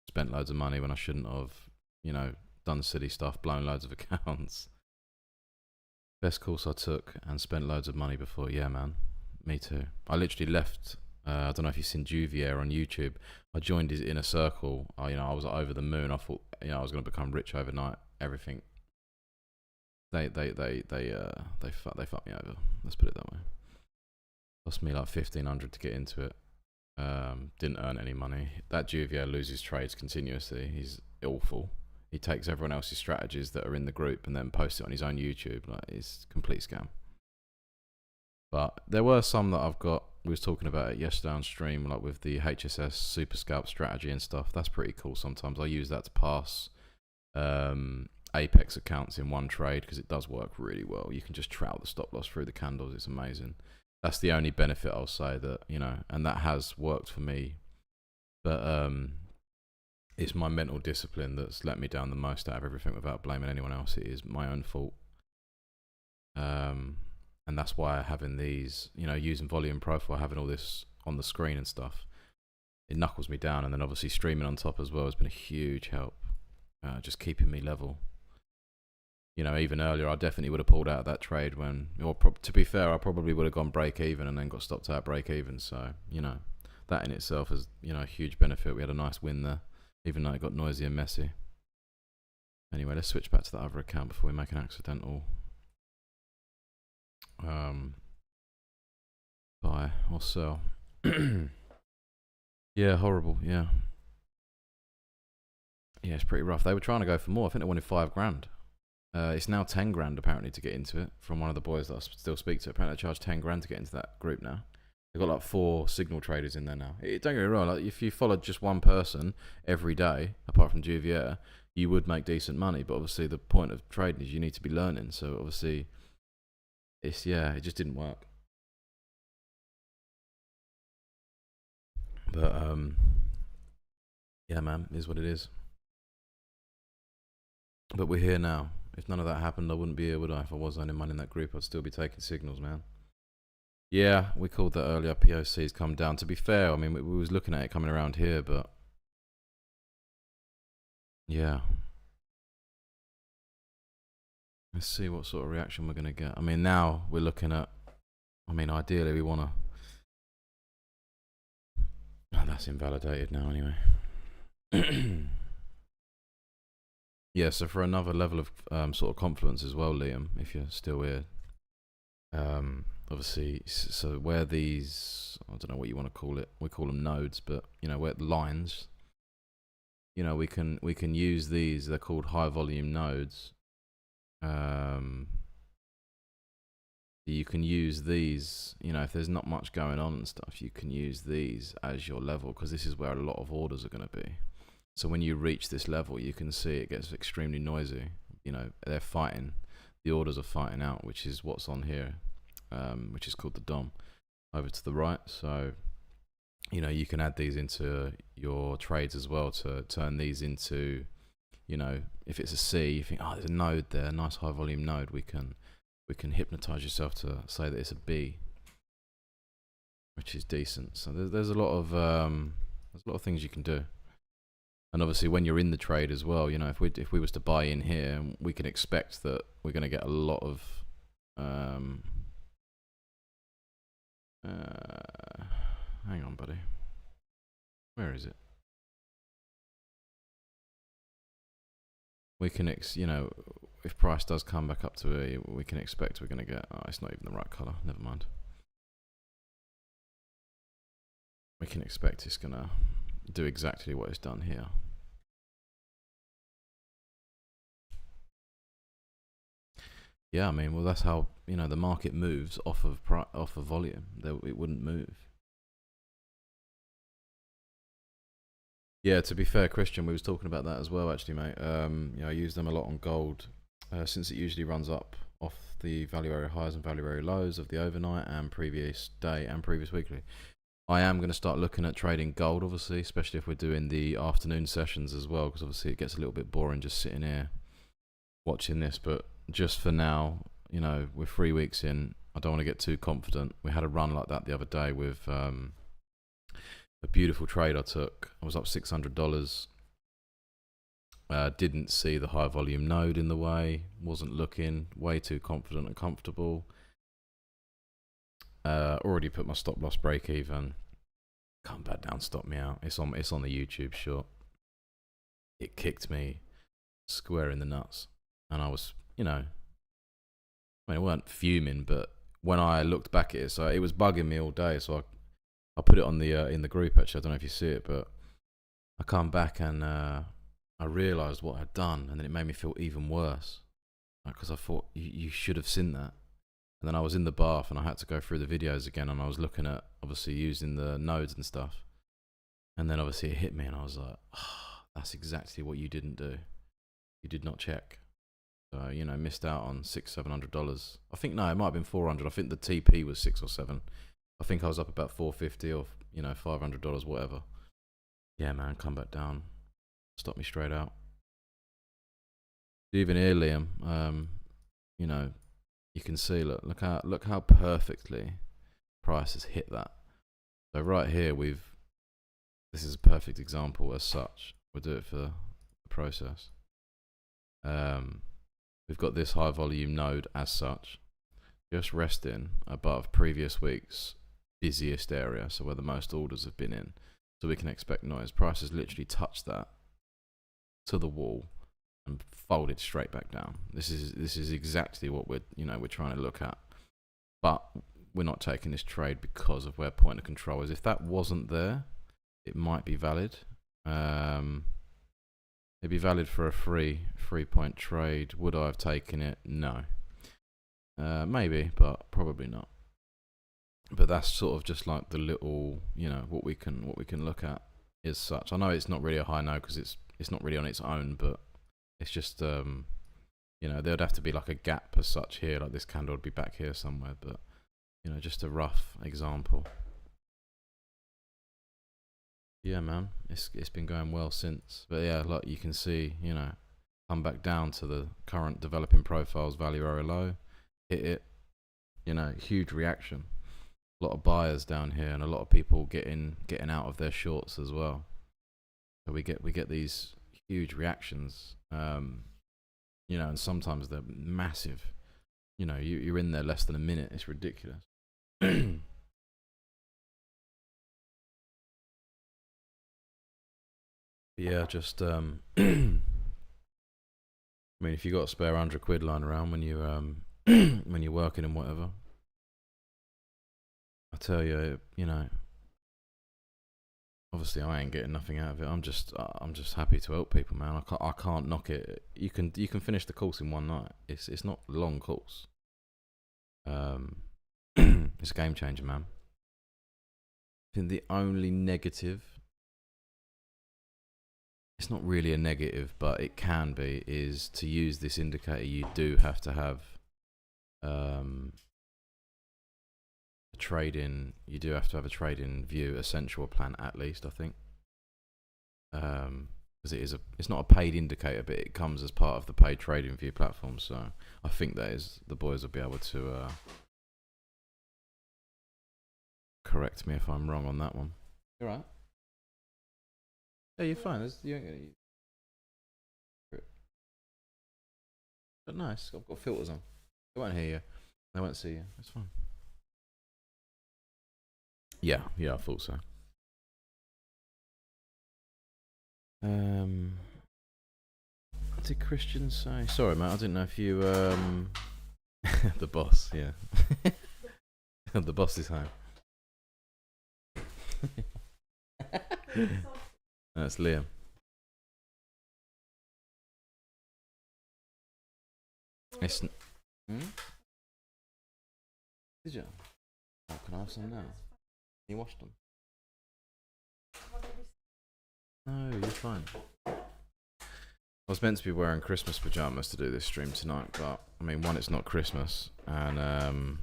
spent loads of money when I shouldn't have, done silly stuff, blown loads of accounts. Best course I took and spent loads of money before. Yeah, man, me too. I literally left. I don't know if you've seen Juvier on YouTube. I joined his inner circle. I was over the moon. I thought, I was going to become rich overnight. Everything. They fucked me over. Let's put it that way. Cost me like 1,500 to get into it. Didn't earn any money. That Juvier loses trades continuously. He's awful. He takes everyone else's strategies that are in the group and then posts it on his own YouTube. Like, it's a complete scam. But there were some that I've got. We was talking about it yesterday on stream, like with the HSS super scalp strategy and stuff. That's pretty cool. Sometimes I use that to pass Apex accounts in one trade, because it does work really well. You can just trout the stop loss through the candles. It's amazing. That's the only benefit I'll say, that and that has worked for me. But it's my mental discipline that's let me down the most out of everything, without blaming anyone else. It is my own fault. And that's why having these, using volume profile, having all this on the screen and stuff, it knuckles me down. And then obviously streaming on top as well has been a huge help, just keeping me level. Even earlier, I definitely would have pulled out of that trade to be fair, I probably would have gone break even and then got stopped out break even. So, that in itself is, a huge benefit. We had a nice win there, even though it got noisy and messy. Anyway, let's switch back to that other account before we make an accidental buy or sell. Yeah, horrible. Yeah, it's pretty rough. They were trying to go for more. I think they wanted 5 grand. It's now 10 grand apparently to get into it, from one of the boys that I still speak to. Apparently they charge 10 grand to get into that group now. They've got like 4 signal traders in there now. Don't get me wrong, like if you followed just one person every day, apart from Juvier, you would make decent money. But obviously the point of trading is you need to be learning. So obviously it just didn't work. But yeah, man, it is what it is. But we're here now. If none of that happened, I wouldn't be here, would I? If I was earning money in that group, I'd still be taking signals, man. Yeah, we called that earlier. POC's come down. To be fair, I mean, we was looking at it coming around here, but yeah. Let's see what sort of reaction we're going to get. I mean, now we're looking at, ideally we want to... Oh, that's invalidated now anyway. Yeah, so for another level of sort of confluence as well, Liam, if you're still here. Obviously, so where these, I don't know what you want to call it, we call them nodes, but where the lines, we can use these. They're called high volume nodes. You can use these, if there's not much going on and stuff, you can use these as your level, because this is where a lot of orders are going to be. So when you reach this level, you can see it gets extremely noisy. They're fighting. The orders are fighting out, which is what's on here, which is called the DOM, over to the right. So, you can add these into your trades as well to turn these into, if it's a C, you think, oh, there's a node there, a nice high volume node. We can hypnotize yourself to say that it's a B, which is decent. So there's a lot of things you can do. And obviously, when you're in the trade as well, you know, if we was to buy in here, we can expect that we're going to get a lot of hang on, buddy. Where is it? We can, you know, if price does come back up to a, we can expect we're going to get. Oh, it's not even the right color. Never mind. We can expect it's going to do exactly what it's done here. Yeah, I mean, well, that's how, you know, the market moves off of volume. It wouldn't move. Yeah, to be fair, Christian, we was talking about that as well, actually, mate. You know, I use them a lot on gold, since it usually runs up off the value area highs and value area lows of the overnight and previous day and previous weekly. I am going to start looking at trading gold, obviously, especially if we're doing the afternoon sessions as well, because obviously it gets a little bit boring just sitting here watching this. But just for now, you know, we're 3 weeks in. I don't want to get too confident. We had a run like that the other day with a beautiful trade I took. I was up $600. Didn't see the high volume node in the way. Wasn't looking. Way too confident and comfortable. Already put my stop loss break even. Come back down, stop me out. It's on the YouTube short. It kicked me square in the nuts, and I was, you know, I mean, I weren't fuming, but when I looked back at it, so it was bugging me all day. So I put it on the in the group, actually. I don't know if you see it, but I come back and I realised what I'd done, and then it made me feel even worse, because I thought you should have seen that. And then I was in the bath and I had to go through the videos again, and I was looking at, obviously, using the nodes and stuff. And then obviously it hit me, and I was like, oh, that's exactly what you didn't do. You did not check. So, you know, missed out on $600-700. I think, no, it might have been 400. I think the TP was 6 or 7. I think I was up about 450 or, you know, $500, whatever. Yeah, man, come back down. Stop me straight out. Even here, Liam, you know, you can see, look how perfectly price has hit that. So right here, this is a perfect example as such. We'll do it for the process. We've got this high volume node as such, just resting above previous week's busiest area, so where the most orders have been in. So we can expect noise. Price has literally touched that to the wall and folded straight back down. This is exactly what we're trying to look at. But we're not taking this trade because of where point of control is. If that wasn't there, it might be valid. It'd be valid for a three-point trade. Would I have taken it? No. Maybe, but probably not. But that's sort of just like the little, you know, what we can look at is such. I know it's not really a high node because it's not really on its own, but it's just you know, there'd have to be like a gap as such here, like this candle would be back here somewhere, but you know, just a rough example. Yeah, man, it's been going well since. But yeah, like you can see, you know, come back down to the current developing profiles value area low, hit it, you know, huge reaction. A lot of buyers down here and a lot of people getting out of their shorts as well. So we get these huge reactions, you know, and sometimes they're massive. You know, you're in there less than a minute. It's ridiculous. Yeah, just I mean, if you got a spare £100 lying around when you when you're working and whatever, I tell you, you know, obviously I ain't getting nothing out of it. I'm just happy to help people, man. I can't knock it. You can finish the course in one night. It's not a long course. It's a game changer, man. I think the only negative, it's not really a negative, but it can be, is to use this indicator. You do have to have a trading. You do have to have a TradingView essential plan at least, I think, because it's not a paid indicator, but it comes as part of the paid TradingView platform. So I think the boys will be able to correct me if I'm wrong on that one. All right. Yeah, you're fine. You ain't gonna. But nice. I've got filters on. They won't hear you. They won't see you. It's fine. Yeah, I thought so. What did Christian say? Sorry, mate. I didn't know if you the boss. Yeah, the boss is home. That's Liam. It's. Did you? Oh, can I have some now? You washed them? No, you're fine. I was meant to be wearing Christmas pajamas to do this stream tonight, but I mean, one, it's not Christmas, and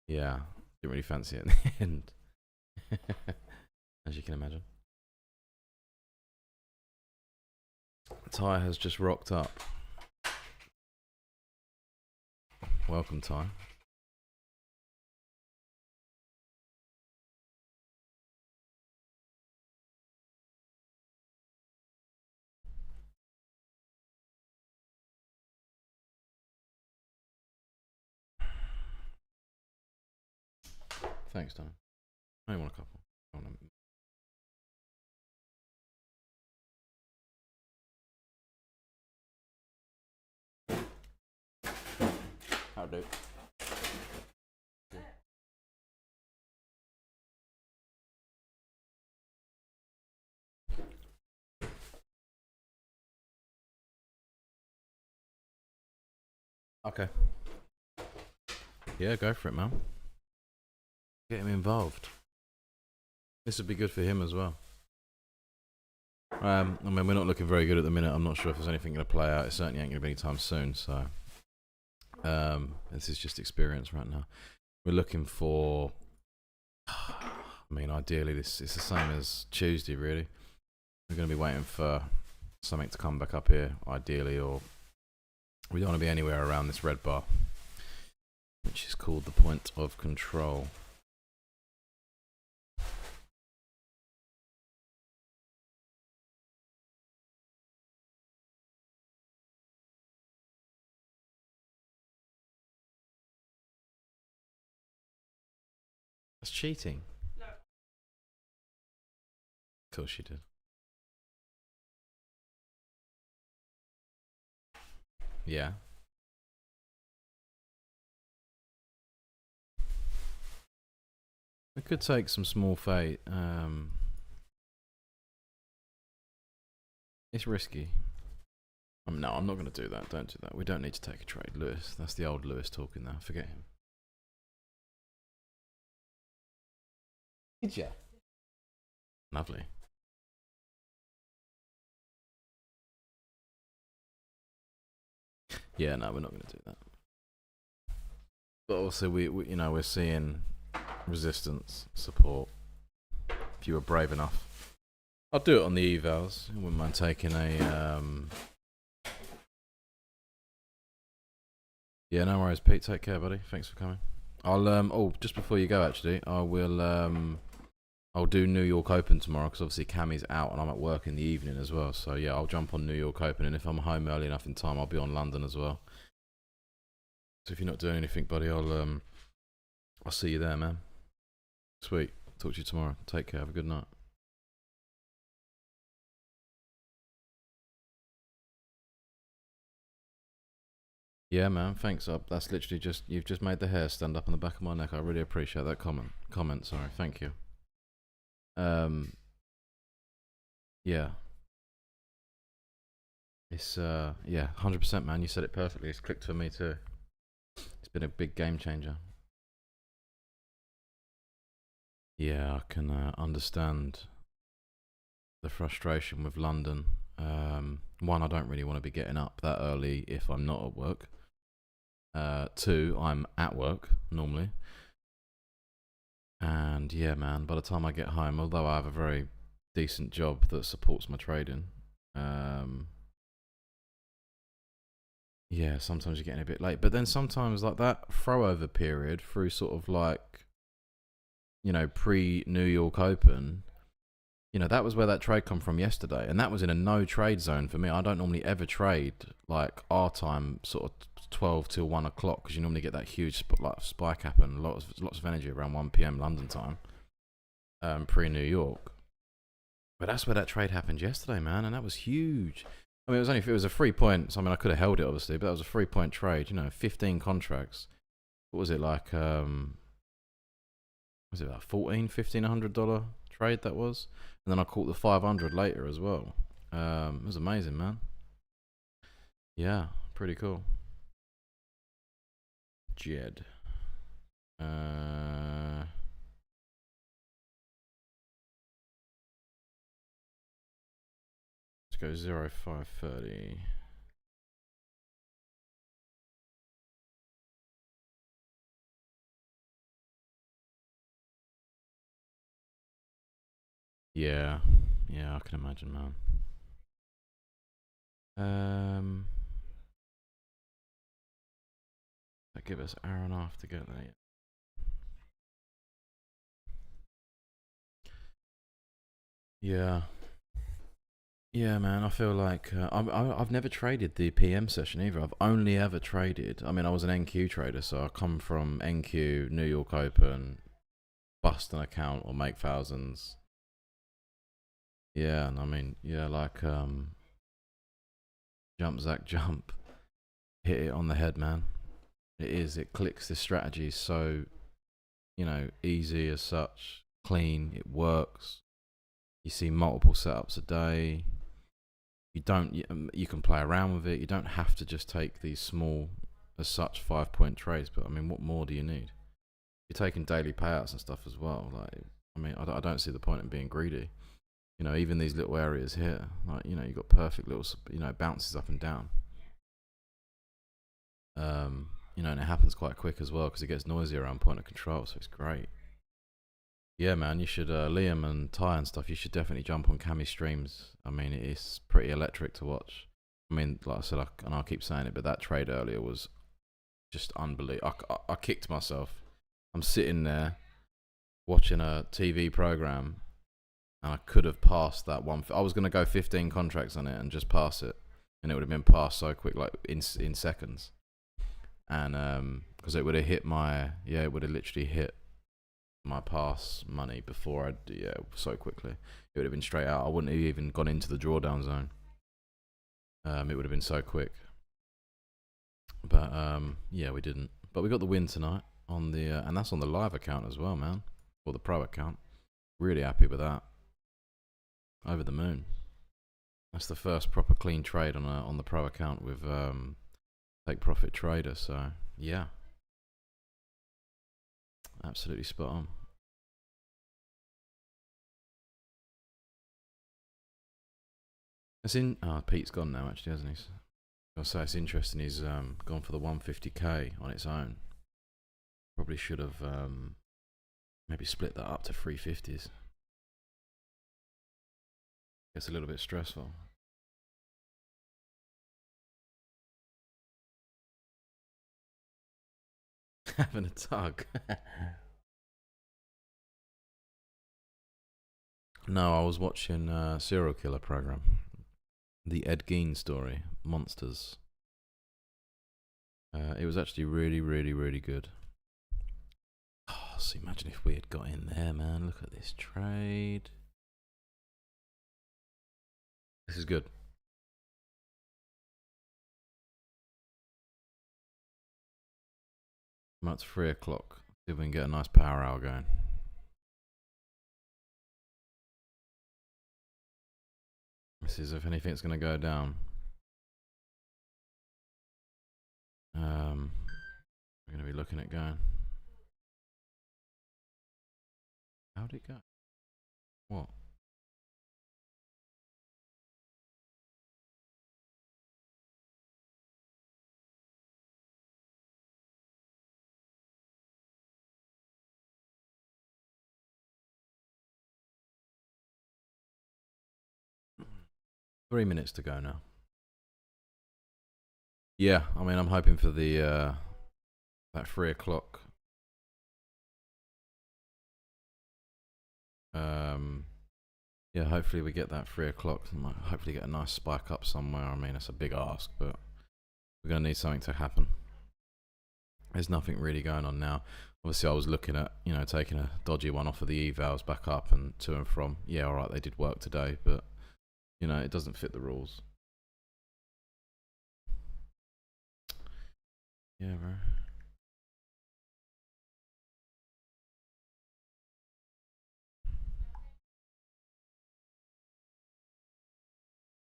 yeah, didn't really fancy it in the end, as you can imagine. Ty has just rocked up. Welcome, Ty. Thanks, Tom. I only want a couple. I want How do? Okay. Yeah, go for it, man. Get him involved. This would be good for him as well. I mean, we're not looking very good at the minute. I'm not sure if there's anything going to play out. It certainly ain't going to be anytime soon. So, this is just experience right now. We're looking for. I mean, ideally, it's the same as Tuesday, really. We're going to be waiting for something to come back up here, ideally, or we don't want to be anywhere around this red bar, which is called the point of control. That's cheating. No. Of course you did. Yeah. We could take some small fate. It's risky. No, I'm not going to do that. Don't do that. We don't need to take a trade, Lewis. That's the old Lewis talking now. Forget him. Did you? Lovely. Yeah, no, we're not going to do that. But also, we're seeing resistance, support. If you were brave enough, I'll do it on the evals. I wouldn't mind taking a. Yeah, no worries, Pete. Take care, buddy. Thanks for coming. I'll oh, just before you go, actually, I will I'll do New York Open tomorrow because obviously Cammy's out and I'm at work in the evening as well. So yeah, I'll jump on New York Open, and if I'm home early enough in time, I'll be on London as well. So if you're not doing anything, buddy, I'll see you there, man. Sweet. Talk to you tomorrow. Take care. Have a good night. Yeah, man. Thanks. That's literally you've just made the hair stand up on the back of my neck. I really appreciate that comment. Sorry. Thank you. Yeah. It's yeah, 100%, man. You said it perfectly. It's clicked for me too. It's been a big game changer. Yeah, I can understand the frustration with London. One, I don't really want to be getting up that early if I'm not at work. Two, I'm at work normally. And yeah, man, by the time I get home, although I have a very decent job that supports my trading, yeah, sometimes you're getting a bit late. But then sometimes like that throwover period through sort of like, pre-New York Open, You know, that was where that trade come from yesterday, and that was in a no trade zone for me. I don't normally ever trade like our time, sort of 12 till 1 o'clock, because you normally get that huge spike happen, lots of energy around 1 p.m. London time, pre New York. But that's where that trade happened yesterday, man, and that was huge. I mean, it was a 3 points. I mean, I could have held it obviously, but that was a 3-point trade. You know, 15 contracts. What was it like? Was it like $1,500 trade that was? And then I caught the 500 later as well. It was amazing, man. Yeah, pretty cool. Jed. Let's go 0.530. Yeah, I can imagine, man. That give us an hour and a half to get there. Yeah. Yeah, man. I feel like I've never traded the PM session either. I've only ever traded. I mean, I was an NQ trader, so I come from NQ, New York Open, bust an account or make thousands. Yeah, and I mean, yeah, like jump, Zach, jump, hit it on the head, man. It is. It clicks. This strategy is so, you know, easy as such, clean. It works. You see multiple setups a day. You can play around with it. You don't have to just take these small, as such, 5-point trades. But I mean, what more do you need? You're taking daily payouts and stuff as well. Like, I mean, I don't see the point in being greedy. You know, even these little areas here, like, you know, you got perfect little, you know, bounces up and down. You know, and it happens quite quick as well because it gets noisy around point of control, so it's great. Yeah, man, you should, Liam and Ty and stuff, you should definitely jump on Cammy streams. I mean, it is pretty electric to watch. I mean, like I said, and I'll keep saying it, but that trade earlier was just unbelievable. I kicked myself. I'm sitting there watching a TV program, and I could have passed that one. I was going to go 15 contracts on it and just pass it, and it would have been passed so quick, like in seconds. And because it would have hit it would have literally hit my pass money before so quickly. It would have been straight out. I wouldn't have even gone into the drawdown zone. It would have been so quick. But yeah, we didn't. But we got the win tonight on the and that's on the live account as well, man, or the pro account. Really happy with that. Over the moon. That's the first proper clean trade on the pro account with Take Profit Trader. So yeah, absolutely spot on. Pete's gone now, actually, hasn't he? I'll say it's interesting. He's gone for the 150k on its own. Probably should have maybe split that up to 350s. It's a little bit stressful. Having a tug. No, I was watching Serial Killer program. The Ed Gein story, Monsters. It was actually really, really, really good. Oh, so imagine if we had got in there, man. Look at this trade. This is good. It's 3 o'clock. See if we can get a nice power hour going. This is if anything's going to go down. We're going to be looking at going. How'd it go? What? Three minutes to go now. Yeah, I mean, I'm hoping for the that 3 o'clock. Yeah, hopefully we get that 3 o'clock. Hopefully get a nice spike up somewhere. I mean, it's a big ask, but we're going to need something to happen. There's nothing really going on now. Obviously, I was looking at, you know, taking a dodgy one off of the evals back up and to and from. Yeah, all right, they did work today, but, you know, it doesn't fit the rules. Yeah, bro.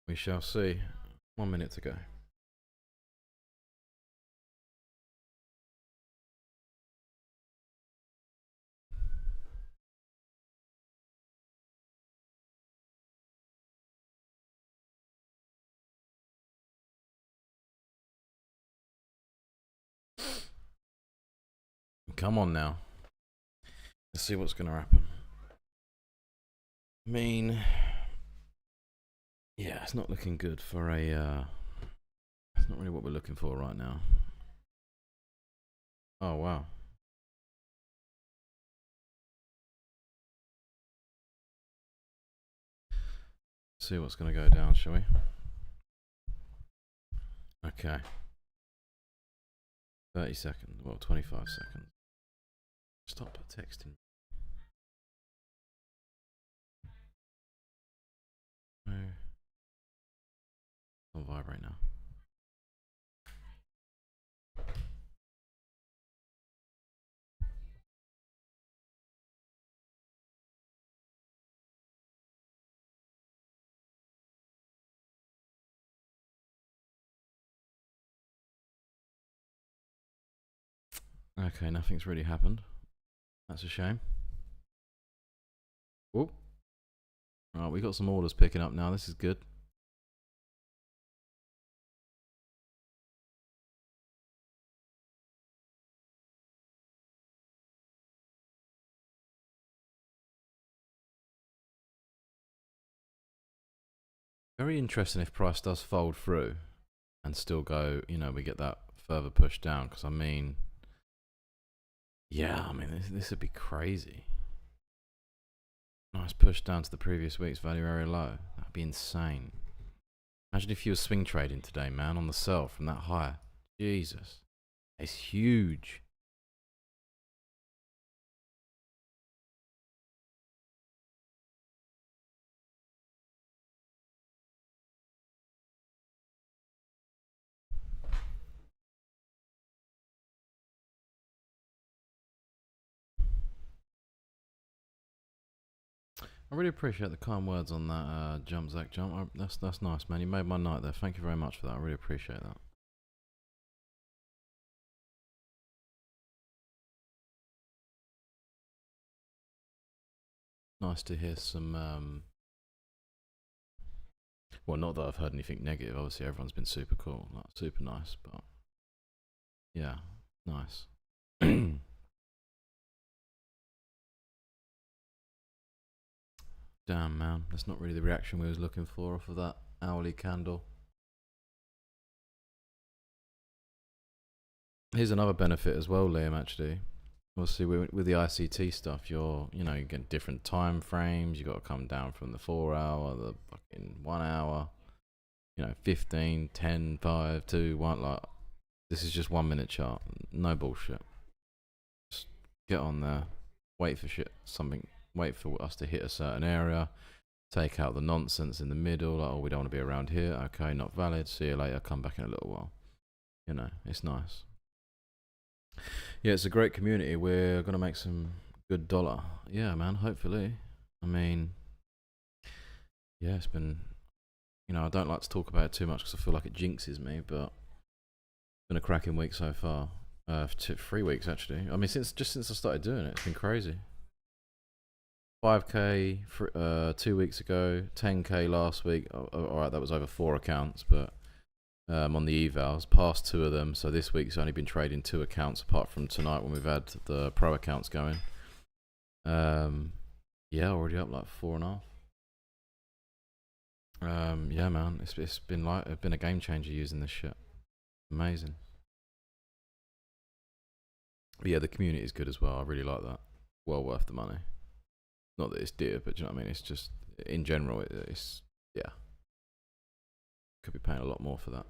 We shall see. 1 minute to go. Come on now. Let's see what's going to happen. I mean, yeah, it's not looking good for a... it's not really what we're looking for right now. Oh, wow. See what's going to go down, shall we? Okay. 30 seconds. Well, 25 seconds. Stop texting. No. I'll vibrate now. Okay, nothing's really happened. That's a shame. Whoop. Alright, we got some orders picking up now. This is good. Very interesting if price does fold through and still go, you know, we get that further push down. Because, I mean, yeah, I mean, this would be crazy. Nice push down to the previous week's value area low. That'd be insane. Imagine if you were swing trading today, man, on the sell from that high. Jesus. It's huge. I really appreciate the kind words on that jump, Zach jump. That's nice, man. You made my night there. Thank you very much for that. I really appreciate that. Nice to hear some. Well, not that I've heard anything negative. Obviously, everyone's been super cool, like, super nice. But yeah, nice. Damn, man, that's not really the reaction we was looking for off of that hourly candle. Here's another benefit as well, Liam, actually. Obviously, with the ICT stuff, you get different time frames. You got to come down from the 4 hour, the fucking 1 hour, 15, 10, 5, 2, 1. Like, this is just 1 minute chart. No bullshit. Just get on there, wait for wait for us to hit a certain area, take out the nonsense in the middle, like, oh, we don't want to be around here, okay, not valid, see you later, come back in a little while. It's nice. Yeah, it's a great community. We're going to make some good dollar. Yeah, man, hopefully. I mean, yeah, it's been, I don't like to talk about it too much because I feel like it jinxes me, but it's been a cracking week so far. 3 weeks, actually. I mean, since I started doing it, it's been crazy. 5k 2 weeks ago, 10k last week. Alright, that was over 4 accounts, but on the evals, past 2 of them. So this week's only been trading 2 accounts apart from tonight when we've had the pro accounts going. Yeah, already up like 4.5. Yeah, man, it's been a game changer using this shit. Amazing. But yeah, the community is good as well. I really like that. Well worth the money. Not that it's dear, but do you know what I mean? It's just, in general, it's yeah, could be paying a lot more for that.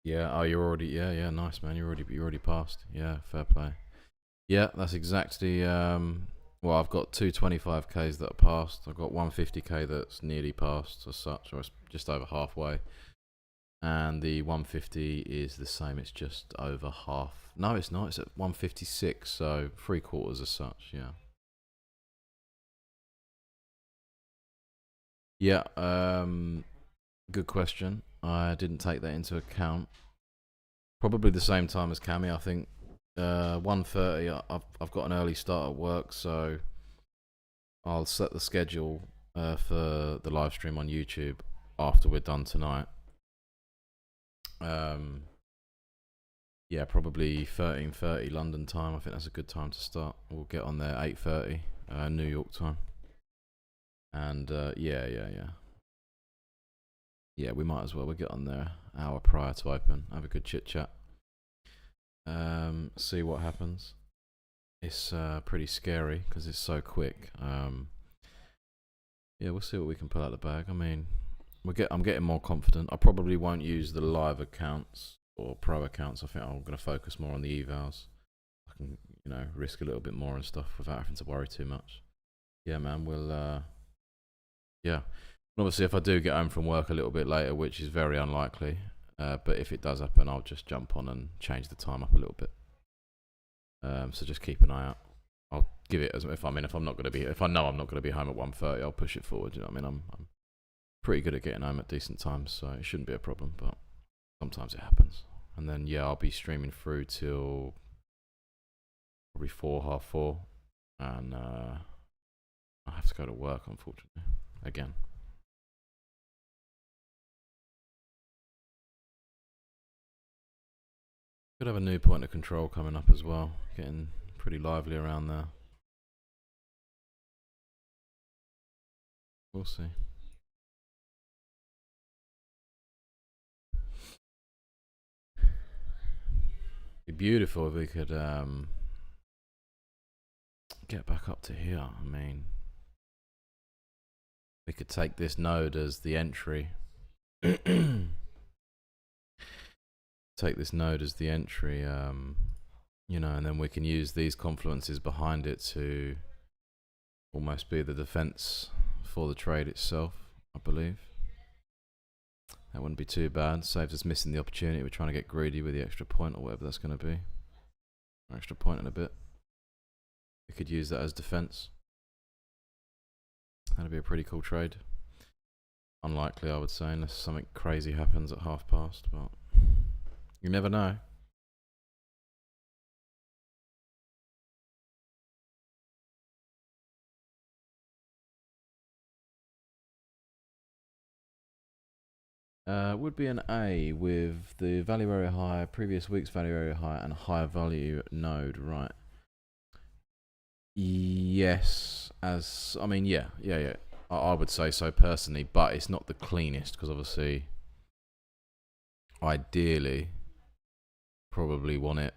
Yeah. Oh, you're already. Yeah. Nice, man. You're already passed. Yeah. Fair play. Yeah, that's exactly. Well, I've got two 25Ks that are passed. I've got 150K that's nearly passed as such, or it's just over halfway. And the 150 is the same. It's just over half. No, it's not. It's at 156, so 3/4 as such. Yeah. Yeah. Good question. I didn't take that into account. Probably the same time as Cammy. I think 1:30. I've got an early start at work, so I'll set the schedule for the live stream on YouTube after we're done tonight. Yeah, probably 13:30 London time. I think that's a good time to start. We'll get on there 8:30 New York time. And yeah, we might as well. We'll get on there an hour prior to open. Have a good chit chat. See what happens. It's pretty scary because it's so quick. Yeah, we'll see what we can pull out the bag. I mean, I'm getting more confident. I probably won't use the live accounts or pro accounts. I think I'm going to focus more on the evals. I can, risk a little bit more and stuff without having to worry too much. Yeah, man. We'll yeah. And obviously, if I do get home from work a little bit later, which is very unlikely, but if it does happen, I'll just jump on and change the time up a little bit. So just keep an eye out. I'll give it if I know I'm not going to be home at 1:30, I'll push it forward. You know what I mean? I'm pretty good at getting home at decent times, so it shouldn't be a problem. But sometimes it happens. And then I'll be streaming through till probably 4, 4:30, and I have to go to work, unfortunately, again. Could have a new point of control coming up as well. Getting pretty lively around there. We'll see. It'd be beautiful if we could get back up to here. I mean, we could take this node as the entry. Take this node as the entry, and then we can use these confluences behind it to almost be the defense for the trade itself, I believe. That wouldn't be too bad. Saves us missing the opportunity. We're trying to get greedy with the extra point or whatever that's going to be. Or extra point in a bit. We could use that as defense. That'd be a pretty cool trade. Unlikely, I would say, unless something crazy happens at half past, but you never know. Would be an A with the value area high, previous week's value area high, and higher value node, right? Yes, yeah. I would say so personally, but it's not the cleanest because obviously, ideally, probably want it.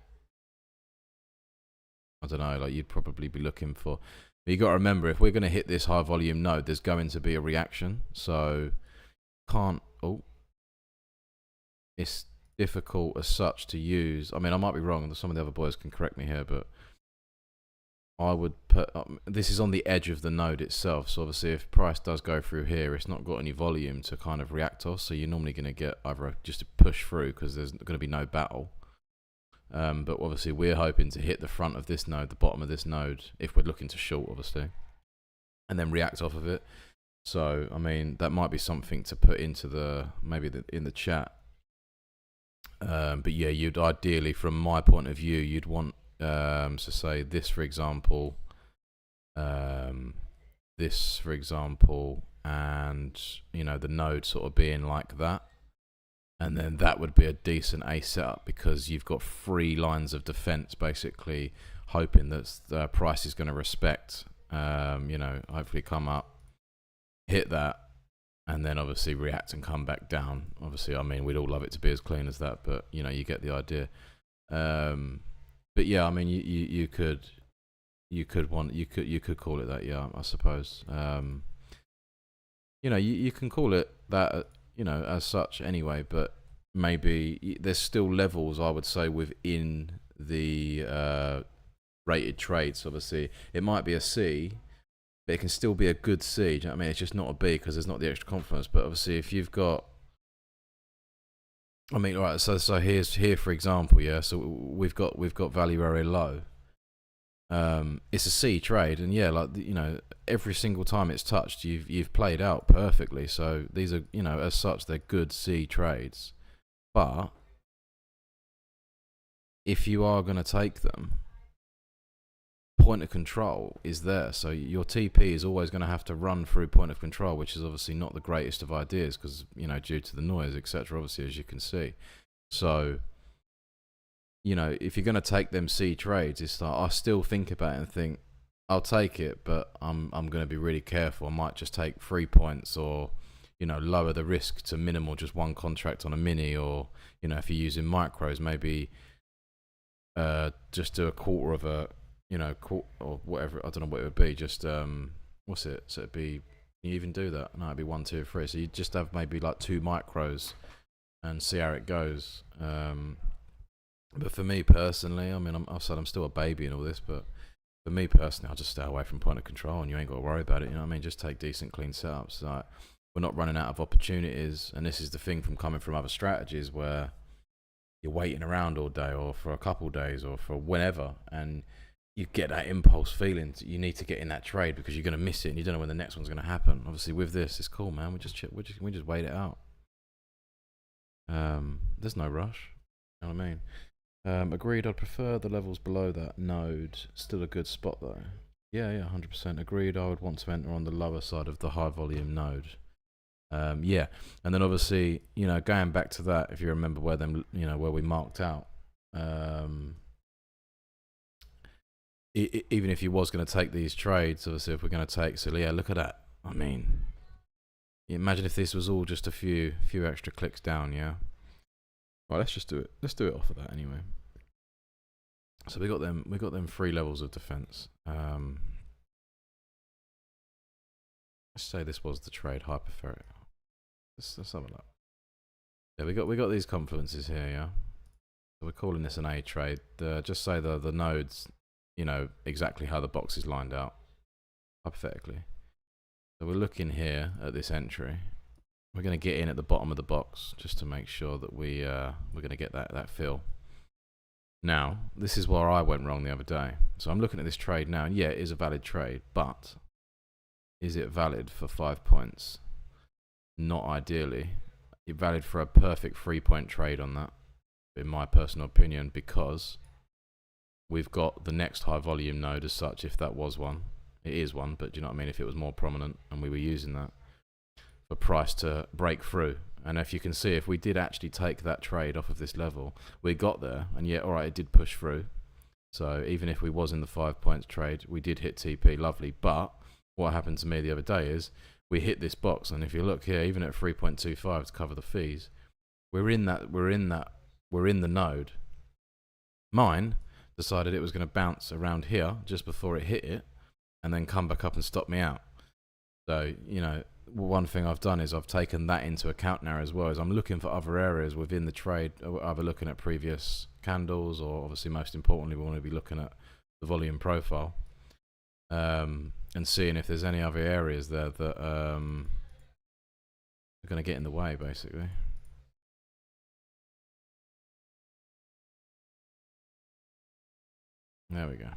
I don't know, like you'd probably be looking for. But you got to remember, if we're going to hit this high volume node, there's going to be a reaction. So it's difficult as such to use. I mean, I might be wrong. Some of the other boys can correct me here, but I would put this is on the edge of the node itself. So obviously, if price does go through here, it's not got any volume to kind of react off. So you're normally going to get either just a push through because there's going to be no battle. But obviously, we're hoping to hit the front of this node, the bottom of this node, if we're looking to short, obviously, and then react off of it. So I mean, that might be something to put into in the chat. But yeah, you'd ideally, from my point of view, you'd want so say this, for example, and the node sort of being like that. And then that would be a decent A setup because you've got 3 lines of defense, basically hoping that the price is going to respect, hopefully come up, hit that, and then obviously react and come back down. Obviously, I mean, we'd all love it to be as clean as that, but you get the idea. But yeah, I mean, you could you could call it that, yeah, I suppose. You know, you can call it that, you know, as such anyway, but maybe there's still levels, I would say, within the rated trades. Obviously, it might be a C, but it can still be a good C. Do you know what I mean? It's just not a B because there's not the extra confidence. But obviously, if you've got, I mean, right. So here for example, yeah. So we've got value area low. It's a C trade, and yeah, like, you know, every single time it's touched, you've played out perfectly. So these are, you know, as such, they're good C trades. But if you are going to take them, point of control is there, so your TP is always going to have to run through point of control, which is obviously not the greatest of ideas because, you know, due to the noise, etc. Obviously, as you can see. So, you know, if you're going to take them C trades, it's like, I still think about it and think, I'll take it, but I'm going to be really careful. I might just take 3 points, or, you know, lower the risk to minimal, just one contract on a mini, or, you know, if you're using micros, maybe just do a quarter of a, you know, or whatever. I don't know what it would be. Just what's it? So it'd be, you even do that? No, it'd be 1, 2, 3. So you just have maybe like 2 micros and see how it goes. But for me personally, I mean, I've said I'm still a baby and all this, but for me personally, I'll just stay away from point of control, and you ain't got to worry about it. You know what I mean? Just take decent, clean setups. Like, we're not running out of opportunities, and this is the thing from coming from other strategies where you're waiting around all day, or for a couple of days, or for whenever, and you get that impulse feeling you need to get in that trade because you're going to miss it, and you don't know when the next one's going to happen. Obviously, with this, it's cool, man. We just wait it out. There's no rush. You know what I mean? Agreed. I'd prefer the levels below that node. Still a good spot though. Yeah, 100%. Agreed. I would want to enter on the lower side of the high volume node. Yeah, and then obviously, you know, going back to that, if you remember where where we marked out. Even if you was going to take these trades, obviously, if we're going to take, so yeah, look at that. I mean, imagine if this was all just a few extra clicks down, yeah. Right, let's just do it. Let's do it off of that anyway. So we got them 3 levels of defense. Let's say this was the trade hyperferret. Let's have a look. Yeah, we got these confluences here, yeah. So we're calling this an A trade. Just say the nodes, you know, exactly how the box is lined out, hypothetically. So we're looking here at this entry. We're going to get in at the bottom of the box just to make sure that we're going to get that fill. Now, this is where I went wrong the other day. So I'm looking at this trade now, and yeah, it is a valid trade, but is it valid for 5 points? Not ideally. It's valid for a perfect 3-point trade on that, in my personal opinion, because we've got the next high volume node as such, if that was one. It is one, but do you know what I mean? If it was more prominent and we were using that for price to break through. And if you can see, if we did actually take that trade off of this level, we got there, and yet, alright, it did push through. So even if we was in the 5 points trade, we did hit TP, lovely. But what happened to me the other day is we hit this box, and if you look here, even at 3.25 to cover the fees, we're in the node. Mine decided it was going to bounce around here just before it hit it, and then come back up and stop me out. So, you know, one thing I've done is I've taken that into account now as well, as I'm looking for other areas within the trade, either looking at previous candles, or obviously most importantly, we want to be looking at the volume profile, and seeing if there's any other areas there that are going to get in the way, basically. There we go.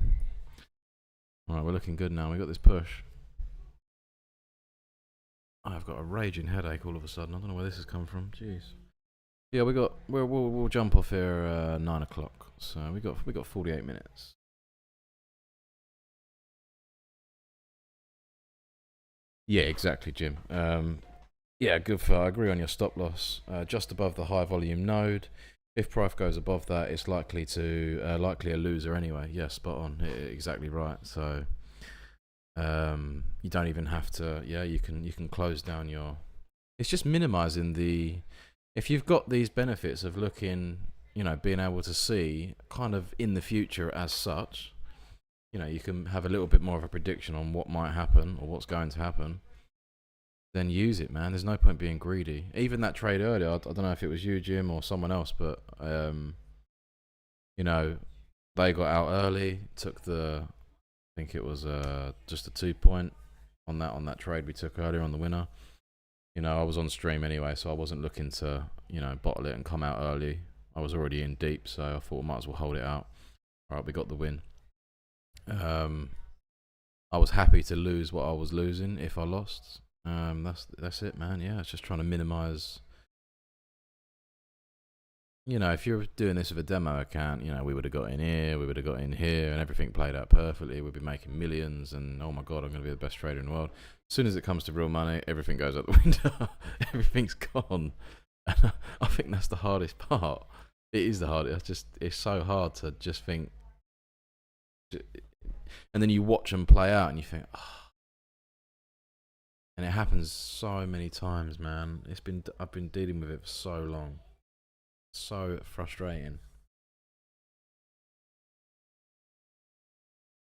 Alright, we're looking good now. We got this push. I've got a raging headache all of a sudden. I don't know where this has come from. Jeez. Yeah, we'll jump off here 9 o'clock. So we got 48 minutes. Yeah, exactly, Jim. Yeah, good for. I agree on your stop loss. Just above the high volume node. If price goes above that, it's likely a loser anyway. Yeah, spot on. Exactly right. So you don't even have to. Yeah, you can close down your. It's just minimizing the. If you've got these benefits of looking, you know, being able to see kind of in the future as such, you know, you can have a little bit more of a prediction on what might happen or what's going to happen, then use it, man. There's no point being greedy. Even that trade earlier, I don't know if it was you, Jim, or someone else, but you know, they got out early, took the, I think it was just a 2 point on that trade we took earlier on the winner. You know, I was on stream anyway, so I wasn't looking to, you know, bottle it and come out early. I was already in deep, so I thought I might as well hold it out. All right, we got the win. I was happy to lose what I was losing if I lost. That's it, man. Yeah, it's just trying to minimize. You know, if you're doing this with a demo account, you know, we would have got in here, we would have got in here, and everything played out perfectly. We'd be making millions, and oh my god, I'm going to be the best trader in the world. As soon as it comes to real money, everything goes out the window. Everything's gone. And I think that's the hardest part. It is the hardest. It's so hard to just think. And then you watch them play out, and you think, oh. And it happens so many times, man. I've been dealing with it for so long. So frustrating.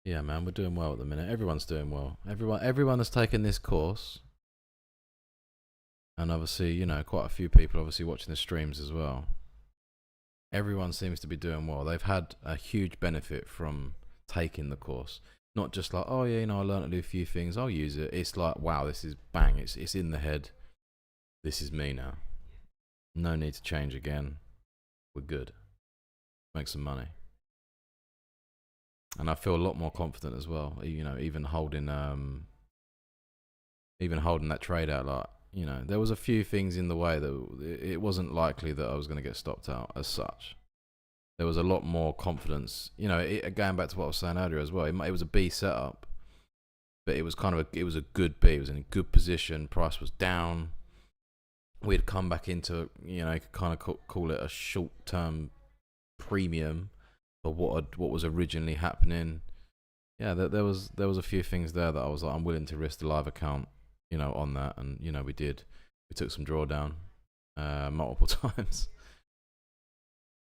Yeah, man, we're doing well at the minute. Everyone's doing well. Everyone has taken this course, and obviously, you know, quite a few people obviously watching the streams as well. Everyone seems to be doing well. They've had a huge benefit from taking the course. Not just like, oh yeah, you know, I learned to do a few things, I'll use it. It's like, wow, this is bang, it's in the head. This is me now. No need to change again. We're good. Make some money. And I feel a lot more confident as well. You know, even holding that trade out, like, you know, there was a few things in the way that it wasn't likely that I was going to get stopped out as such. There was a lot more confidence. You know, going back to what I was saying earlier as well, it was a B setup, but it was kind of it was a good B. It was in a good position. Price was down. We'd come back into, you know, you could kind of call it a short-term premium for what was originally happening. Yeah, there was a few things there that I was like, I'm willing to risk the live account, you know, on that, and you know, we did. We took some drawdown multiple times.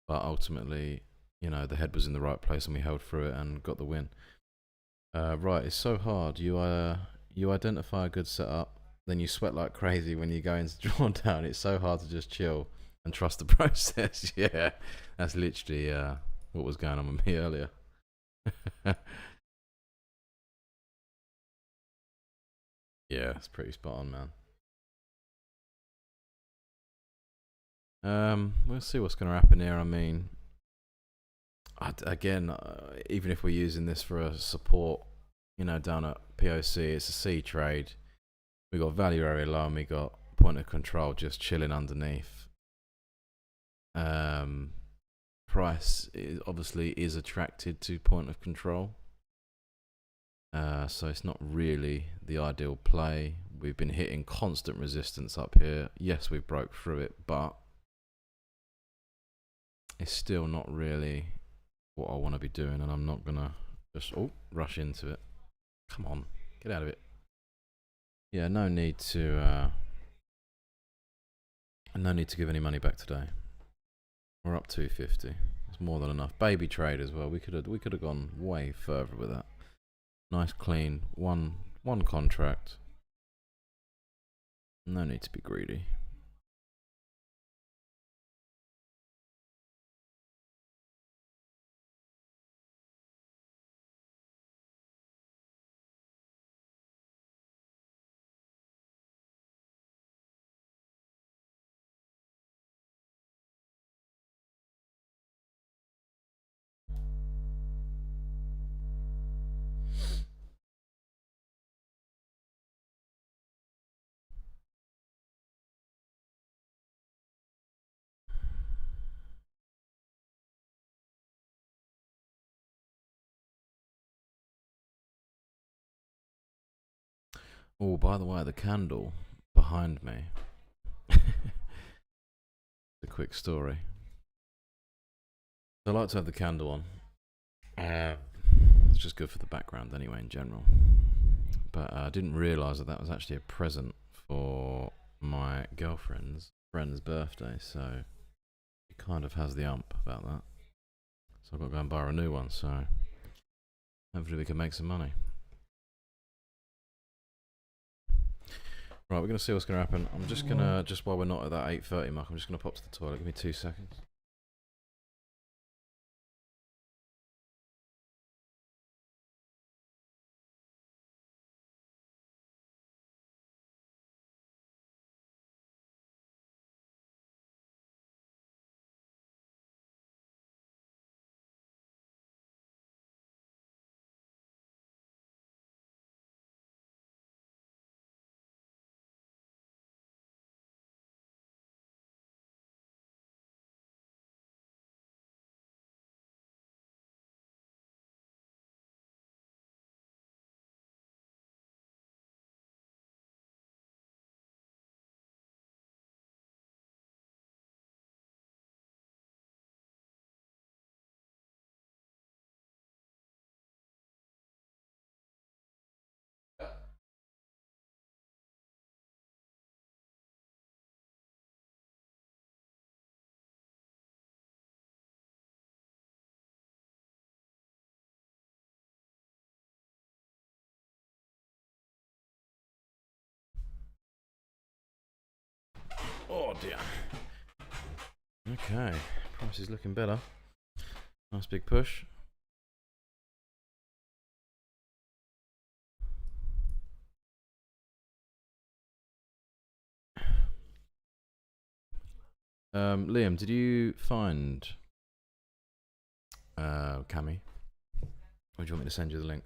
But ultimately, you know, the head was in the right place and we held through it and got the win. Right, it's so hard. You identify a good setup, then you sweat like crazy when you go into drawdown. It's so hard to just chill and trust the process. Yeah, that's literally what was going on with me earlier. Yeah, it's pretty spot on, man. We'll see what's going to happen here. I mean, again, even if we're using this for a support, you know, down at POC, it's a C trade. We got value area low, and we got point of control just chilling underneath. Price obviously is attracted to point of control, so it's not really the ideal play. We've been hitting constant resistance up here. Yes, we broke through it, but it's still not really what I want to be doing, and I'm not gonna just rush into it. Come on, get out of it. Yeah, no need to give any money back today. We're up 250. It's more than enough. Baby trade as well. We could have gone way further with that. Nice clean one contract. No need to be greedy. Oh, by the way, the candle behind me. A quick story. I like to have the candle on. It's just good for the background anyway, in general. But I didn't realise that was actually a present for my girlfriend's friend's birthday, so he kind of has the ump about that. So I've got to go and buy her a new one, so Hopefully we can make some money. Right, we're going to see what's going to happen. I'm just going to, just while we're not at that 8:30 mark, I'm just going to pop to the toilet. Give me 2 seconds. Oh dear. Okay, price is looking better. Nice big push. Liam, did you find Cami? Or do you want me to send you the link?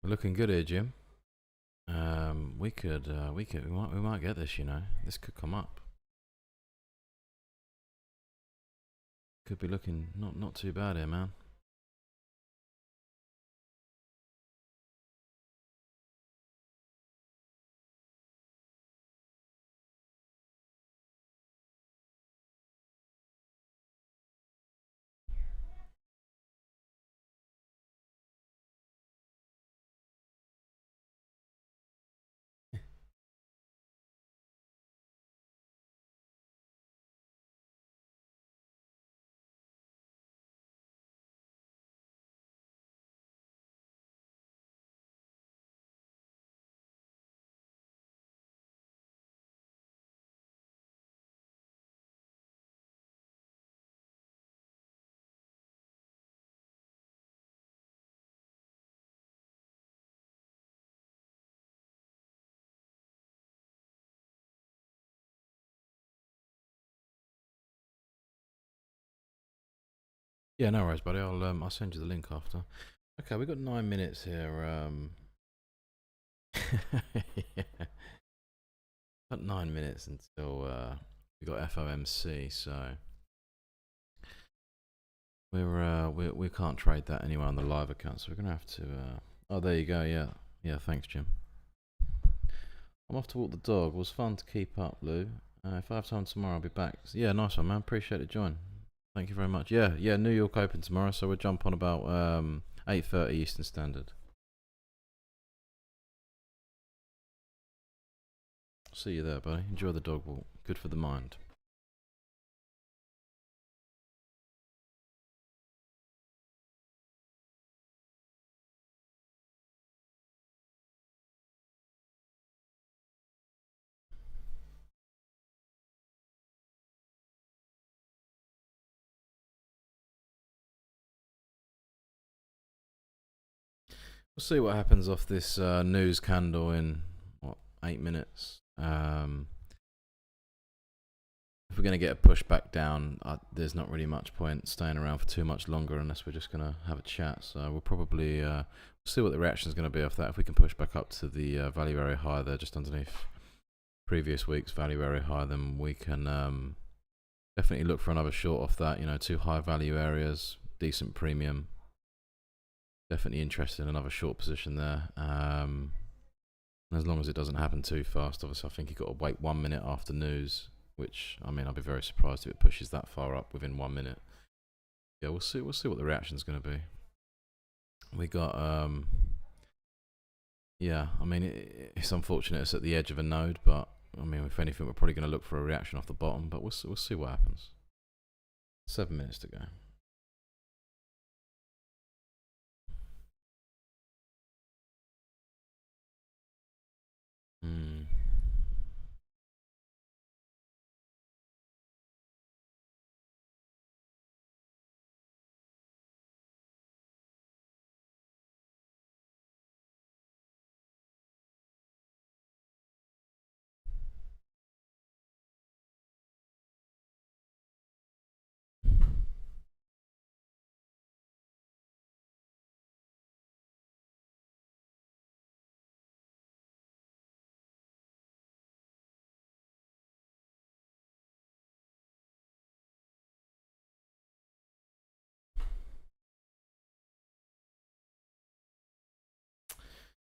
We're looking good here, Jim. We might get this. You know, this could come up. Could be looking not too bad here, man. Yeah, no worries, buddy. I'll send you the link after. Okay, we've got 9 minutes here. Yeah. Got 9 minutes until we got FOMC, so we can't trade that anywhere on the live account, so we're gonna have to. Oh, there you go. Yeah. Thanks, Jim. I'm off to walk the dog. It was fun to keep up, Lou. If I have time tomorrow, I'll be back. Yeah, nice one, man. Appreciate it, join. Thank you very much. Yeah. New York Open tomorrow, so we'll jump on about 8:30 Eastern Standard. See you there, buddy. Enjoy the dog walk. Good for the mind. We'll see what happens off this news candle in, what, 8 minutes. If we're going to get a push back down, there's not really much point staying around for too much longer unless we're just going to have a chat. So we'll probably see what the reaction is going to be off that. If we can push back up to the value area high there, just underneath previous week's value area high, then we can definitely look for another short off that. You know, 2 high value areas, decent premium. Definitely interested in another short position there. As long as it doesn't happen too fast, obviously I think you've got to wait 1 minute after news, which, I mean, I'll be very surprised if it pushes that far up within 1 minute. Yeah, we'll see what the reaction's going to be. We got, yeah, I mean, it's unfortunate it's at the edge of a node, but, I mean, if anything, we're probably going to look for a reaction off the bottom, but we'll see what happens. 7 minutes to go.